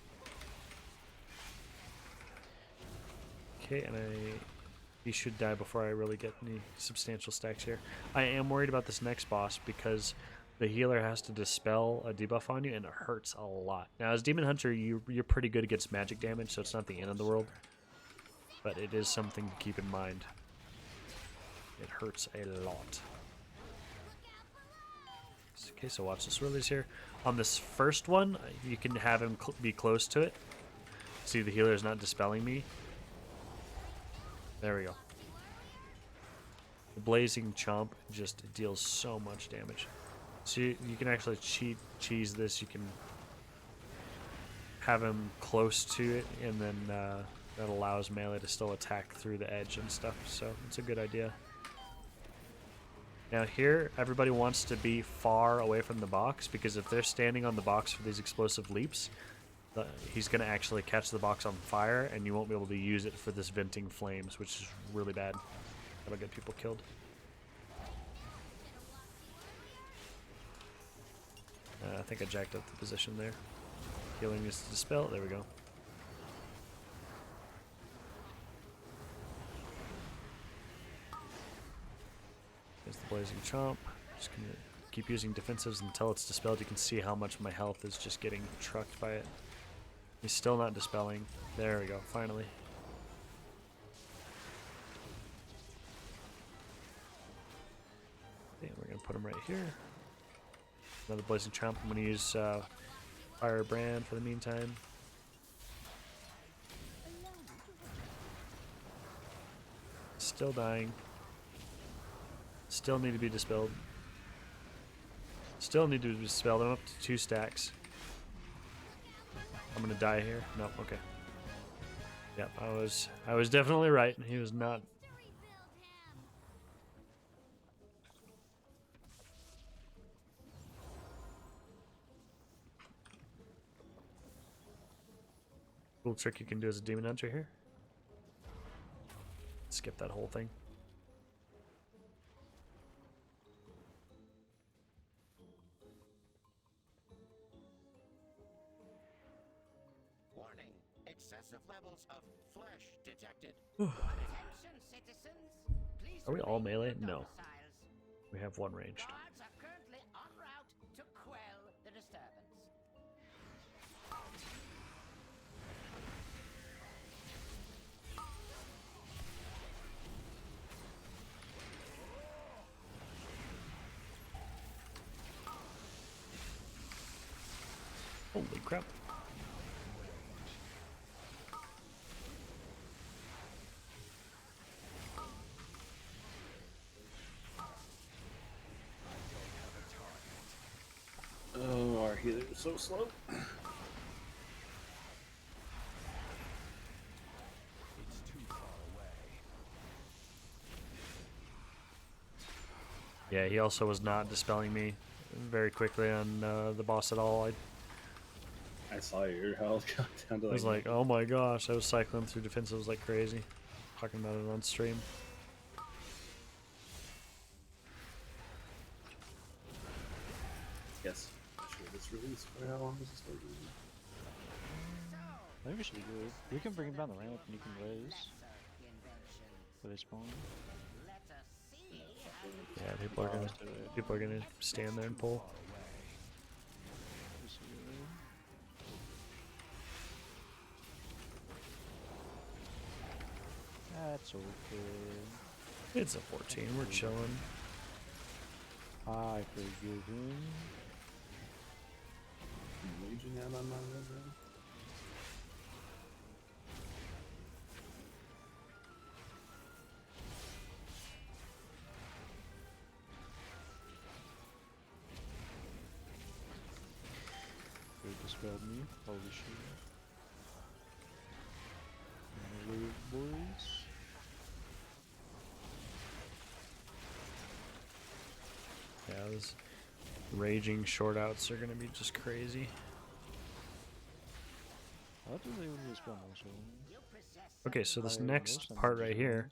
Okay, and he should die before I really get any substantial stacks here. I am worried about this next boss because the healer has to dispel a debuff on you, and it hurts a lot. Now, as Demon Hunter, you're pretty good against magic damage, so it's not the end of the world. But it is something to keep in mind. It hurts a lot. Okay, so watch this release here. On this first one, you can have him be close to it. See, the healer is not dispelling me. There we go. The Blazing Chomp just deals so much damage. So you can actually cheese this. You can have him close to it, and then that allows melee to still attack through the edge and stuff. So it's a good idea. Now here, everybody wants to be far away from the box, because if they're standing on the box for these explosive leaps, he's going to actually catch the box on fire, and you won't be able to use it for this venting flames, which is really bad. That'll get people killed. I think I jacked up the position there. Healing is to dispel. There we go. There's the Blazing Chomp. Just gonna keep using defensives until it's dispelled. You can see how much my health is just getting trucked by it. He's still not dispelling. There we go, finally. Okay, we're gonna put him right here. Another Blazing Chomp. I'm gonna use Firebrand for the meantime. Still dying. Still need to be dispelled. Still need to be dispelled. I'm up to 2 stacks. I'm gonna die here. Nope. Okay. Yep. I was definitely right. He was not. Little trick you can do as a demon hunter here. Skip that whole thing. Warning. Excessive levels of flesh detected. Attention, citizens. Please Are we all remain in melee? your No. domiciles. We have one ranged. Guards are currently en route to quell the disturbance. Holy crap. Oh, our healer is so slow. Yeah, he also was not dispelling me very quickly on the boss at all. I saw your health go down to I was like, oh my gosh, I was cycling through defensives like crazy. Talking about it on stream. Yes. Sure, this release. For how long is this going? I think we should be good. We can bring him down the ramp and you can raise. Where they spawn. Yeah, people are gonna stand there and pull. That's okay. It's a 14. We're chilling. I forgive him. I'm raging out on my red ring. They dispelled me. Holy shit. Leave, boys. Yeah, those raging short outs are gonna be just crazy. How do they only dispel most? Okay, so this next part right here,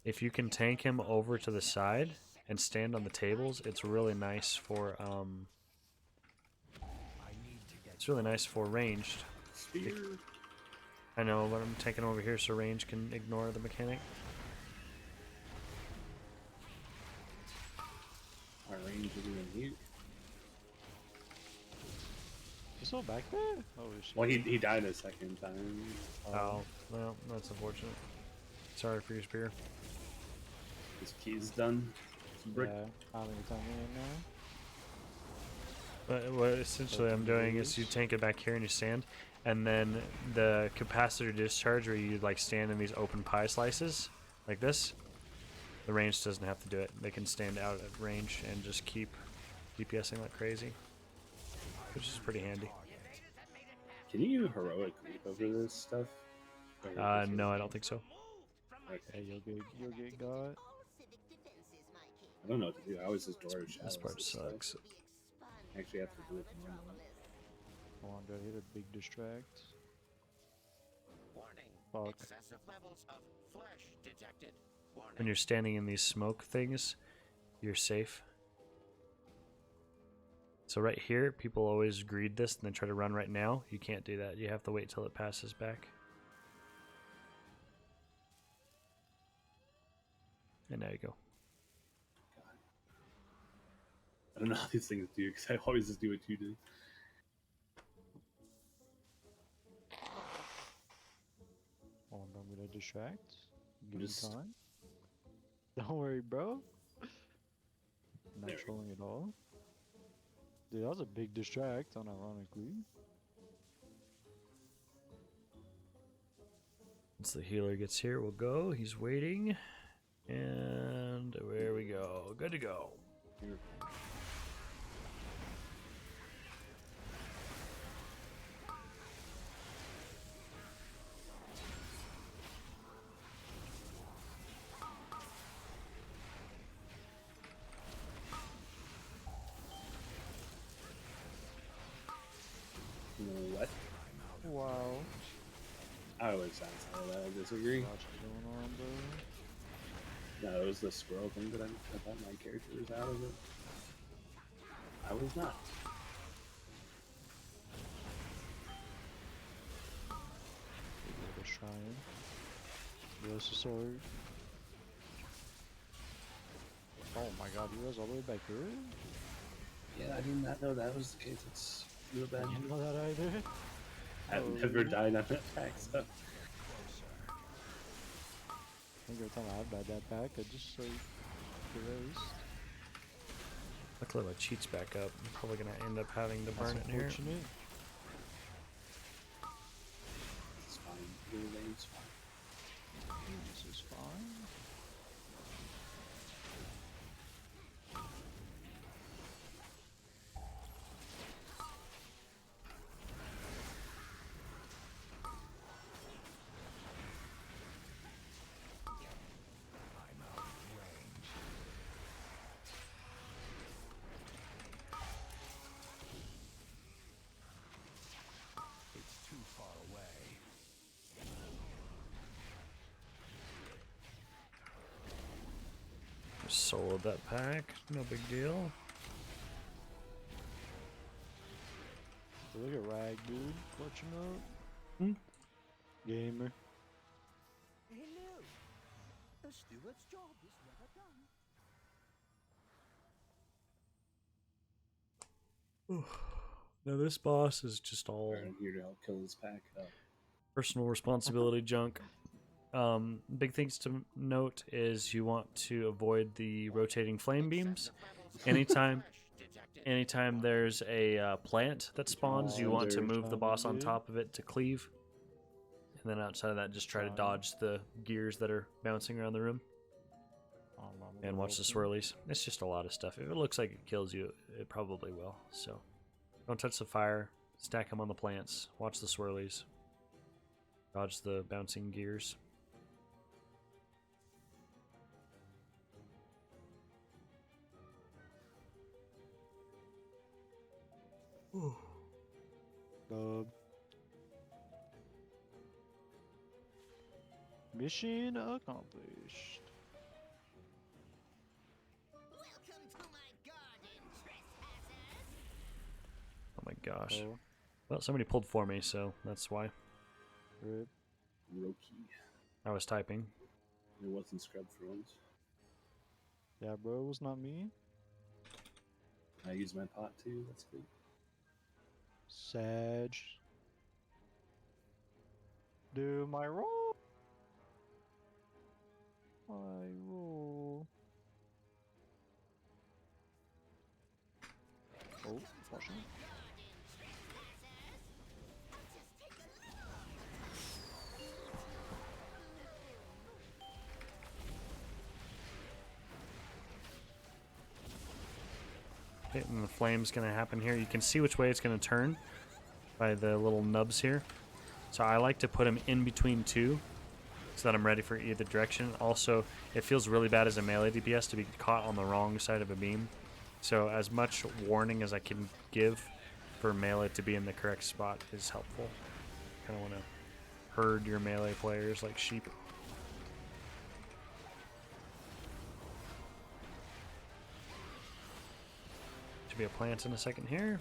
if you can tank him over to the side and stand on the tables, it's really nice for ranged. Spear. I know, but I'm taking over here so range can ignore the mechanic. Our range is even here. He's still back there? Oh shit. Well, he died a second time. Oh, well, that's unfortunate. Sorry for your spear. His key's done. Brick. Yeah, I don't think it's on me now. But what essentially I'm doing is you tank it back here and you stand, and then the capacitor discharge where you like stand in these open pie slices, like this, The range doesn't have to do it. They can stand out at range and just keep DPSing like crazy, which is pretty handy. Can you heroic leap over this stuff? No, I don't think so. Okay, you'll get got. I don't know what to do. I always just door shadows. This part sucks. I actually have to do it normally. Hold on, do I hit a big distract? Warning. Fuck. Excessive levels of flesh detected. Warning. When you're standing in these smoke things, you're safe. So right here, people always greed this and then try to run right now. You can't do that. You have to wait till it passes back. And there you go. I don't know how these things do because I always just do what you do. Hold on, I'm gonna distract. Give me Just- time. Don't worry, bro. I'm not There we go. trolling at all. Dude, that was a big distract, unironically. Once the healer gets here, we'll go. He's waiting. And there we go. Good to go. You know what? Wow. I always sound that. I disagree. What's going on, bro? No, it was the squirrel thing that I thought my character was out of it. I was not. Give it a shrine. Yes, a sword. Oh my god, you guys all the way back here? Yeah, I did not know that was the case. It's real bad. You didn't know that either? I've Oh, never really? died on that pack, so. I think every time I've died that pack, I just like erased. Luckily my cheat's back up. I'm probably gonna end up having to burn That's it here. unfortunate. It's fine. Your name's fine. This is fine. It's too far away. Soloed that pack. No big deal. Look at Rag, dude. Clutching up. Hmm? Gamer. Hello. A steward's job is never done. Now this boss is just all I'm here to help kill this pack. personal responsibility junk. Big things to note is you want to avoid the rotating flame beams. Anytime there's a plant that spawns, you want to move the boss on top of it to cleave. And then outside of that, just try to dodge the gears that are bouncing around the room. And watch the swirlies. It's just a lot of stuff. If it looks like it kills you, it probably will. So don't touch the fire. Stack them on the plants. Watch the swirlies. Dodge the bouncing gears. Dub. Mission accomplished. Welcome to my garden, trespassers. Oh my gosh. Oh, Well, somebody pulled for me, so that's why. rip. Roki. I was typing. It wasn't scrub for once. Yeah, bro, it was not me. I use my pot too. That's good. Sag. Do my roll. My roll. Oh, caution. And the flame's going to happen here. You can see which way it's going to turn by the little nubs here. So I like to put him in between two so that I'm ready for either direction. Also, it feels really bad as a melee DPS to be caught on the wrong side of a beam. So as much warning as I can give for melee to be in the correct spot is helpful. Kind of want to herd your melee players like sheep. Should be a plant in a second here.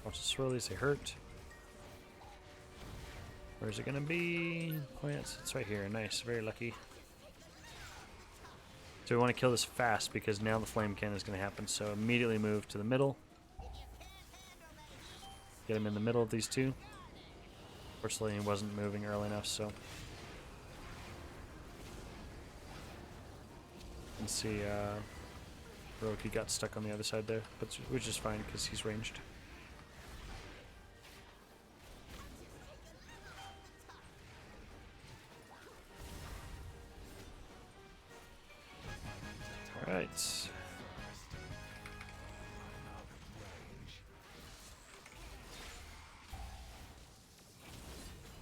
Watch the swirlies, they hurt. Where's it gonna be? Plants, it's right here. Nice, very lucky. So we want to kill this fast because now the flame cannon is gonna happen. So immediately move to the middle. Get him in the middle of these two. Fortunately, he wasn't moving early enough, so. You can see, Roki got stuck on the other side there, but which is fine because he's ranged. Alright.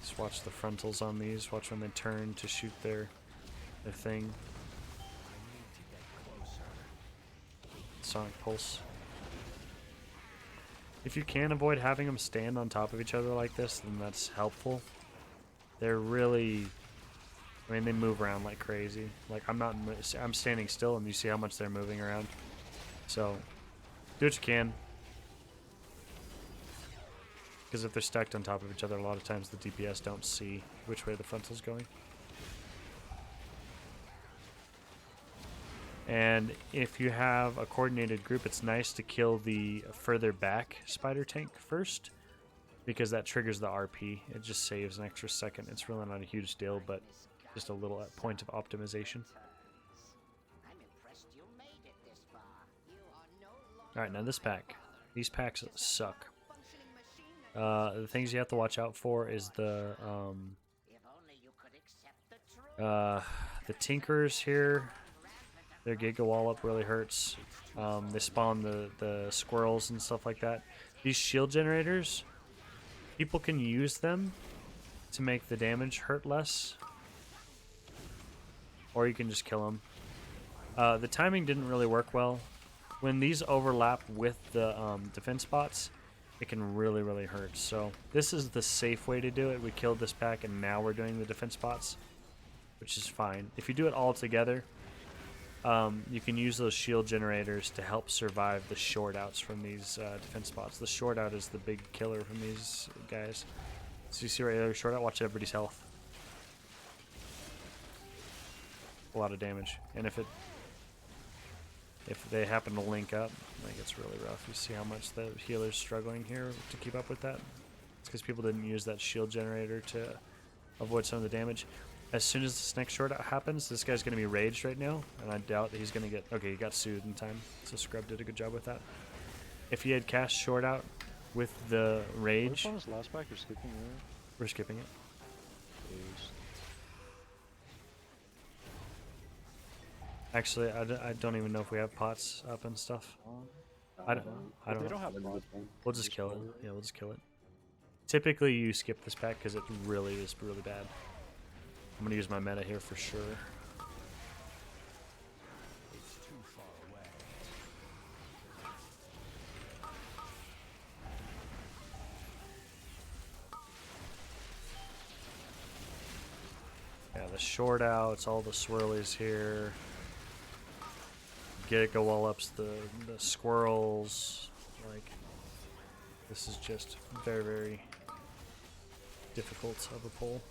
Just watch the frontals on these, watch when they turn to shoot their thing. Sonic Pulse. If you can avoid having them stand on top of each other like this, then that's helpful. They're really, I mean, they move around like crazy. Like I'm standing still and you see how much they're moving around. So do what you can. Because if they're stacked on top of each other, a lot of times the DPS don't see which way the frontal's going. And if you have a coordinated group, it's nice to kill the further back spider tank first, because that triggers the RP. It just saves an extra second. It's really not a huge deal, but just a little point of optimization. Alright, now this pack. These packs suck. The things you have to watch out for is the Tinkers here. Their Giga Wallop really hurts. They spawn the squirrels and stuff like that. These shield generators, people can use them to make the damage hurt less. Or you can just kill them. The timing didn't really work well. When these overlap with the defense bots, it can really, really hurt. So this is the safe way to do it. We killed this pack and now we're doing the defense bots, which is fine. If you do it all together, you can use those shield generators to help survive the short outs from these defense spots. The short out is the big killer from these guys. So you see right there, short out, watch everybody's health. A lot of damage. And if they happen to link up, like, it's really rough. You see how much the healer's struggling here to keep up with that? It's because people didn't use that shield generator to avoid some of the damage. As soon as this next short out happens, this guy's going to be raged right now, and I doubt that he's going to get... Okay, he got soothed in time, so Scrub did a good job with that. If he had cast short out with the rage... Which one is last pack? You're skipping it? We're skipping it. Please. Actually, I don't even know if we have pots up and stuff. I don't They don't know. have pots. We'll just kill it. Yeah, we'll just kill it. Typically, you skip this pack because it really is really bad. I'm going to use my meta here for sure. It's too far away. Yeah, the short outs, all the swirlies here. Giga Wallops, the squirrels. Like, this is just very, very difficult of a pull.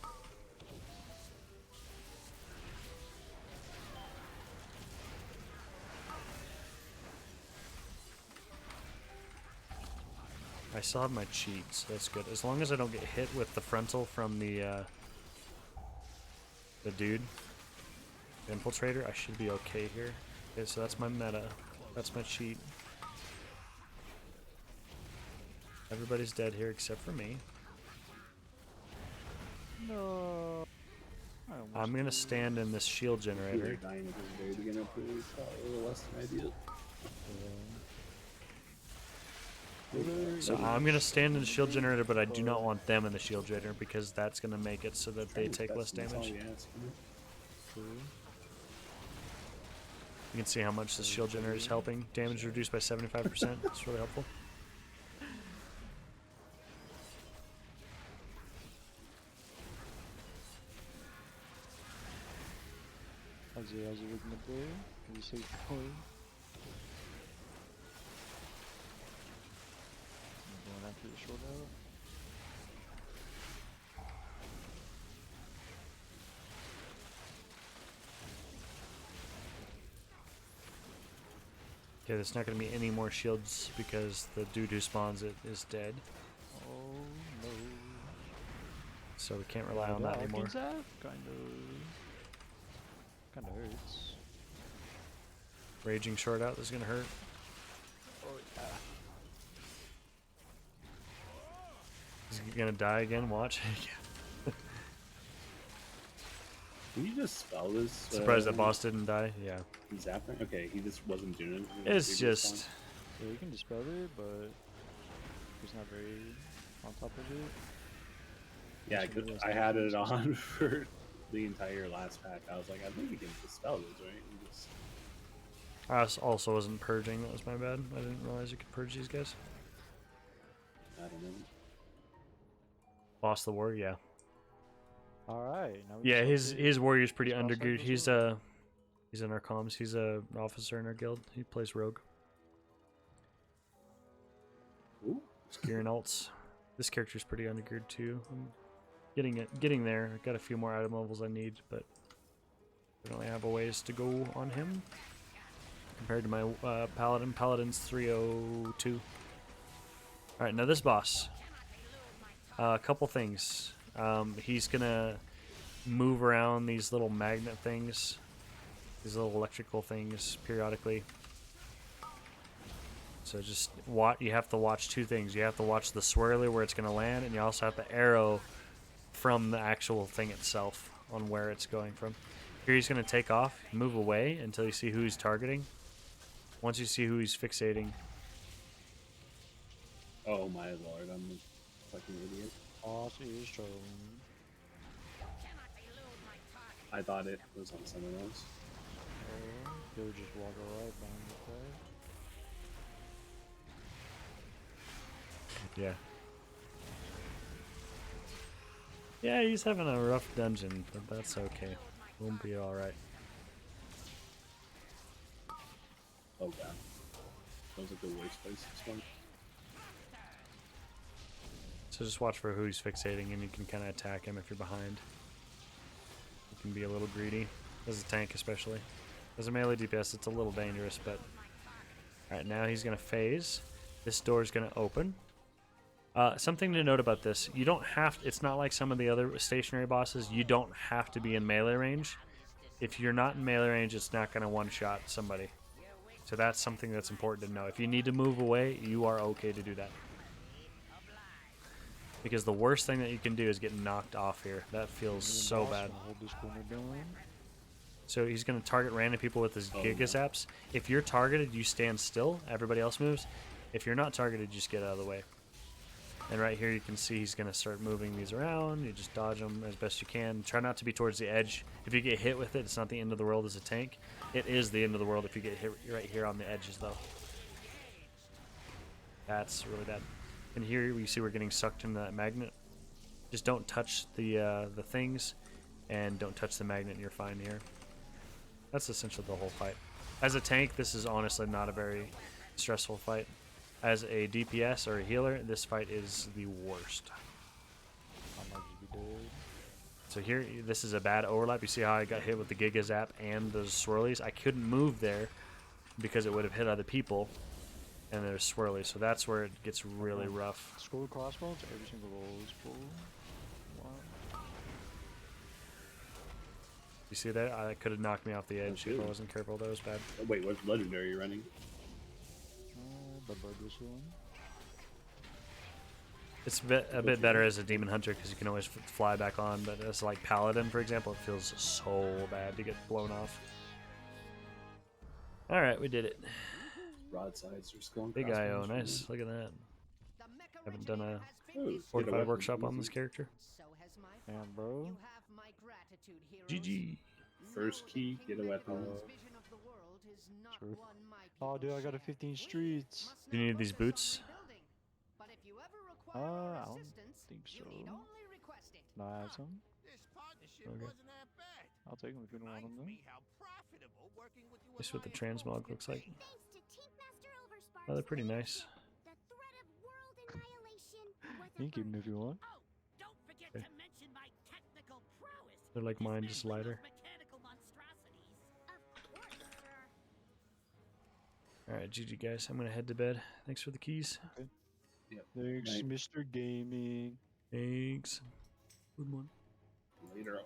I still have my cheats, so that's good. As long as I don't get hit with the frontal from the dude, the infiltrator, I should be okay here. Okay, so that's my meta. That's my cheat. Everybody's dead here except for me. No. I'm gonna stand in this shield generator. Dying at the very beginning of the probably a little less than ideal. So I'm gonna stand in the shield generator, but I do not want them in the shield generator because that's gonna make it so that they take less damage. You can see how much the shield generator is helping. Damage reduced by 75%. It's really helpful. How's it looking up there? Can you see the point? Going after the short out. Okay, there's not going to be any more shields because the dude who spawns it is dead. Oh no. So we can't rely on that anymore. Kinda hurts. Raging short out, this is going to hurt. Oh yeah. He's going to die again, watch. Can you just spell this? Surprised that boss didn't die, yeah. Zapping? Okay, he just wasn't doing it. It's just... Yeah, you can dispel it, but he's not very on top of it. Yeah, I had it on for the entire last pack. I was like, I think you can dispel this, right? You just... I also wasn't purging, that was my bad. I didn't realize you could purge these guys. I don't know. Boss the war, yeah. Alright. Yeah, his warrior's pretty undergeared. He's in our comms. He's a officer in our guild. He plays rogue. Ooh. Gear and alts. This character's pretty undergeared too. I'm getting there. I got a few more item levels I need, but I don't really have a ways to go on him compared to my paladin. Paladin's 302. All right, now this boss. A couple things. He's gonna move around these little magnet things, these little electrical things periodically. So just you have to watch two things. You have to watch the swirly where it's gonna land, and you also have to arrow from the actual thing itself on where it's going from. Here he's gonna take off, move away until you see who he's targeting. Once you see who he's fixating. Oh my lord, I'm a fucking idiot. Boss is shown. I thought it was on someone else. Oh, he'll just walk right behind the Yeah. Yeah, he's having a rough dungeon, but that's okay. We'll be alright. Oh god. That was like the worst place to spawn. So just watch for who he's fixating, and you can kind of attack him if you're behind. You can be a little greedy, as a tank especially. As a melee DPS, it's a little dangerous, but... Alright, now he's going to phase. This door is going to open. Something to note about this, you don't have... It's not like some of the other stationary bosses. You don't have to be in melee range. If you're not in melee range, it's not going to one-shot somebody. So that's something that's important to know. If you need to move away, you are okay to do that. Because the worst thing that you can do is get knocked off here. That feels so bad. So he's going to target random people with his Giga Zaps. If you're targeted, you stand still. Everybody else moves. If you're not targeted, just get out of the way. And right here you can see he's going to start moving these around. You just dodge them as best you can. Try not to be towards the edge. If you get hit with it, it's not the end of the world as a tank. It is the end of the world if you get hit right here on the edges, though. That's really bad. And here we see we're getting sucked into that magnet. Just don't touch the things, and don't touch the magnet, and you're fine here. That's essentially the whole fight. As a tank, this is honestly not a very stressful fight. As a DPS or a healer, this fight is the worst. So here, this is a bad overlap. You see how I got hit with the Giga Zap and those swirlies? I couldn't move there because it would have hit other people. And there's swirlies, so that's where it gets really rough. Scroll crossbones, every single roll is full. Wow. You see that? I could have knocked me off the edge if I wasn't careful. That was bad. Oh, wait, what legendary are you running? It's a bit better as a demon hunter because you can always fly back on, but as like paladin, for example, it feels so bad to get blown off. All right, we did it. broadsides are still in Big crossbows IO, for me. nice. Look at that. The mech Haven't done a originator has been Ooh, get a Fortified weapon, workshop on easy. this character. So has my Damn, father. bro. You have my gratitude, heroes. GG. First key, get a weapon. Vision of the world is not True. one my Oh, people dude, I got a share. 15 We streets. must Do you now need these focus on boots? rebuilding. But if you ever require our I don't assistance, think you so. need only request it. No, I have some. This partnership Okay. wasn't that bad. I'll take them if you don't want them, Reminds though. me how profitable working with you This is what the Alliance transmog folks looks can like. be. Thanks to Team Master Overspark's Oh, they're pretty nice. the threat of world annihilation was You can keep them if you want. Oh, don't forget Okay. to mention my technical prowess. They're like mine, just lighter. Mechanical monstrosities. Of course, sir. Alright, GG guys. I'm gonna head to bed. Thanks for the keys. Yep. Thanks, Night. Mr. Gaming. Thanks. Good one. Later.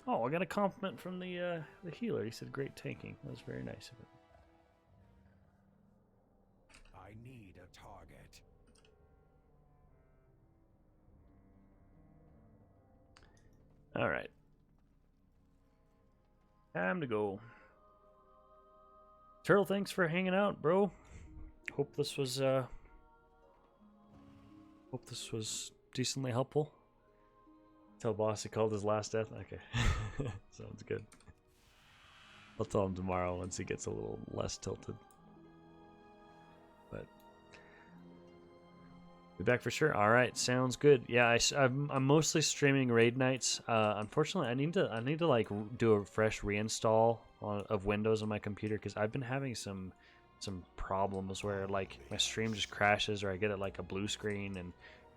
Oh, I got a compliment from the healer. He said great tanking. That was very nice of him. I need a target. Alright. Time to go. Turtle, thanks for hanging out, bro. Hope this was decently helpful. Tell boss he called his last death. Okay. Sounds good. I'll tell him tomorrow once he gets a little less tilted. But be back for sure. All right, sounds good. Yeah, I'm mostly streaming raid nights. Unfortunately, I need to like do a fresh reinstall of Windows on my computer because I've been having some problems where like my stream just crashes or I get it like a blue screen, and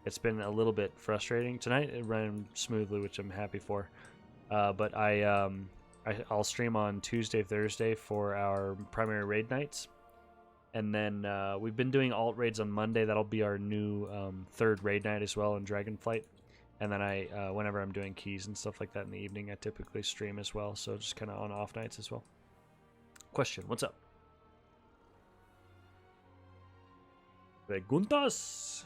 it's been a little bit frustrating. Tonight it ran smoothly, which I'm happy for. But I'll stream on Tuesday, Thursday for our primary raid nights. And then we've been doing alt raids on Monday. That'll be our new third raid night as well in Dragonflight. And then whenever I'm doing keys and stuff like that in the evening, I typically stream as well. So just kind of on off nights as well. Question, what's up? Preguntas.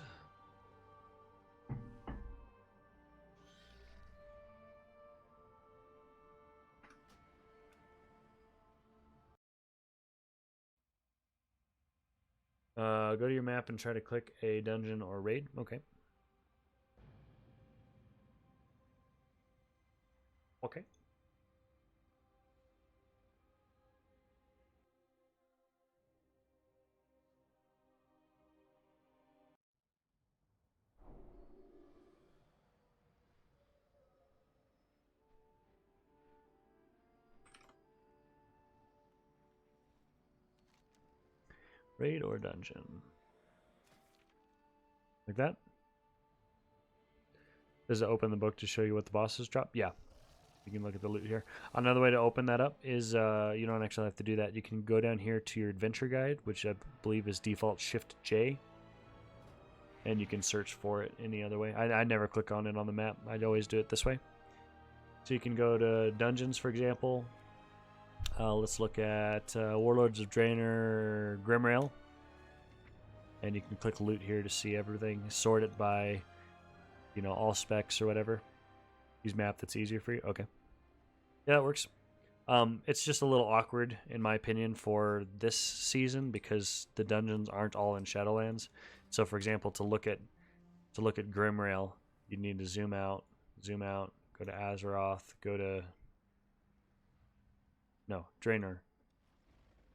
Go to your map and try to click a dungeon or raid. Okay. Okay. Raid or dungeon. Like that? Does it open the book to show you what the bosses drop? Yeah. You can look at the loot here. Another way to open that up is you don't actually have to do that. You can go down here to your adventure guide, which I believe is default Shift J. And you can search for it any other way. I never click on it on the map. I'd always do it this way. So you can go to dungeons, for example. Let's look at Warlords of Draenor Grimrail. And you can click loot here to see everything. Sort it by, all specs or whatever. Use map that's easier for you. Okay. Yeah, that works. It's just a little awkward, in my opinion, for this season because the dungeons aren't all in Shadowlands. So, for example, to look at Grimrail, you need to zoom out, go to Azeroth, go to Draenor,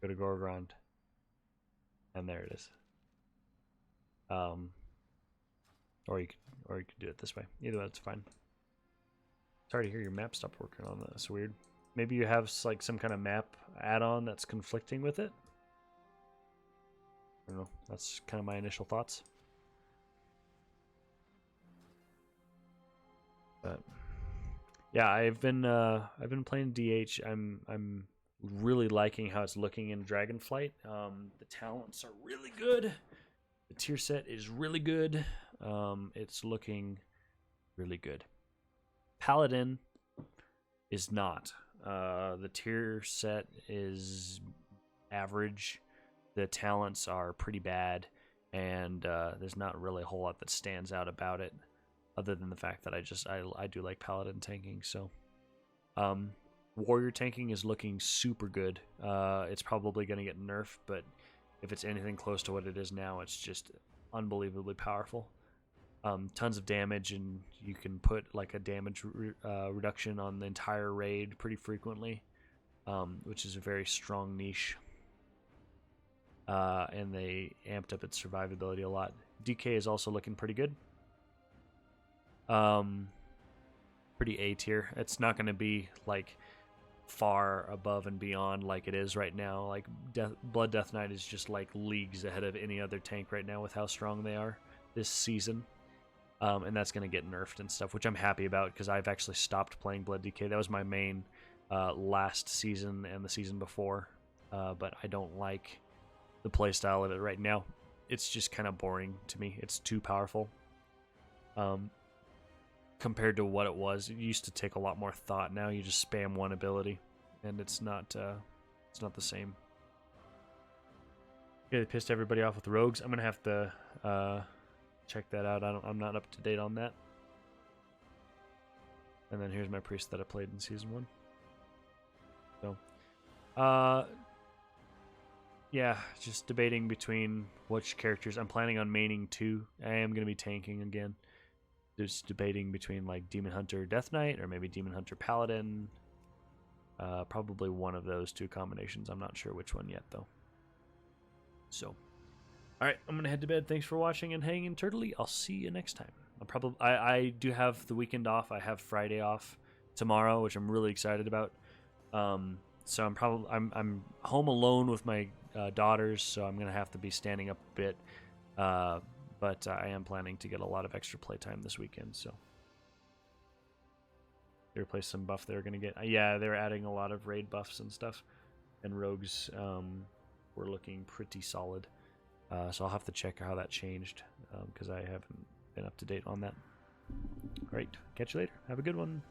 go to Gorgrond, and there it is. Or you could do it this way. Either way, it's fine. Sorry to hear your map stopped working on that. That's weird. Maybe you have like some kind of map add-on that's conflicting with it. I don't know. That's kind of my initial thoughts. But yeah, I've been playing DH. I'm really liking how it's looking in Dragonflight. The talents are really good. The tier set is really good. It's looking really good. Paladin is not. The tier set is average. The talents are pretty bad, and there's not really a whole lot that stands out about it, other than the fact that I do like Paladin tanking. So, warrior tanking is looking super good. It's probably going to get nerfed, but if it's anything close to what it is now, it's just unbelievably powerful. Tons of damage, and you can put like a damage reduction on the entire raid pretty frequently, which is a very strong niche. And they amped up its survivability a lot. DK is also looking pretty good. Pretty A tier. It's not going to be like far above and beyond like it is right now. Like Blood Death Knight is just like leagues ahead of any other tank right now with how strong they are this season. And that's going to get nerfed and stuff, which I'm happy about because I've actually stopped playing Blood DK. That was my main last season and the season before, but I don't like the playstyle of it right now. It's just kind of boring to me. It's too powerful compared to what it was. It used to take a lot more thought. Now you just spam one ability, and it's not the same. Yeah, they pissed everybody off with rogues. I'm gonna have to check that out. I'm not up to date on that. And then here's my priest that I played in season 1. So, yeah, just debating between which characters. I'm planning on maining 2. I am going to be tanking again. Just debating between like Demon Hunter Death Knight or maybe Demon Hunter Paladin. Probably one of those 2 combinations. I'm not sure which one yet though. So, all right, I'm gonna head to bed. Thanks for watching and hanging, Turtley. I'll see you next time. I do have the weekend off. I have Friday off tomorrow, which I'm really excited about. So I'm home alone with my daughters, so I'm gonna have to be standing up a bit. But I am planning to get a lot of extra playtime this weekend. So they replaced some buff they're gonna get. Yeah, they're adding a lot of raid buffs and stuff, and rogues were looking pretty solid. So I'll have to check how that changed because I haven't been up to date on that. All right, catch you later. Have a good one.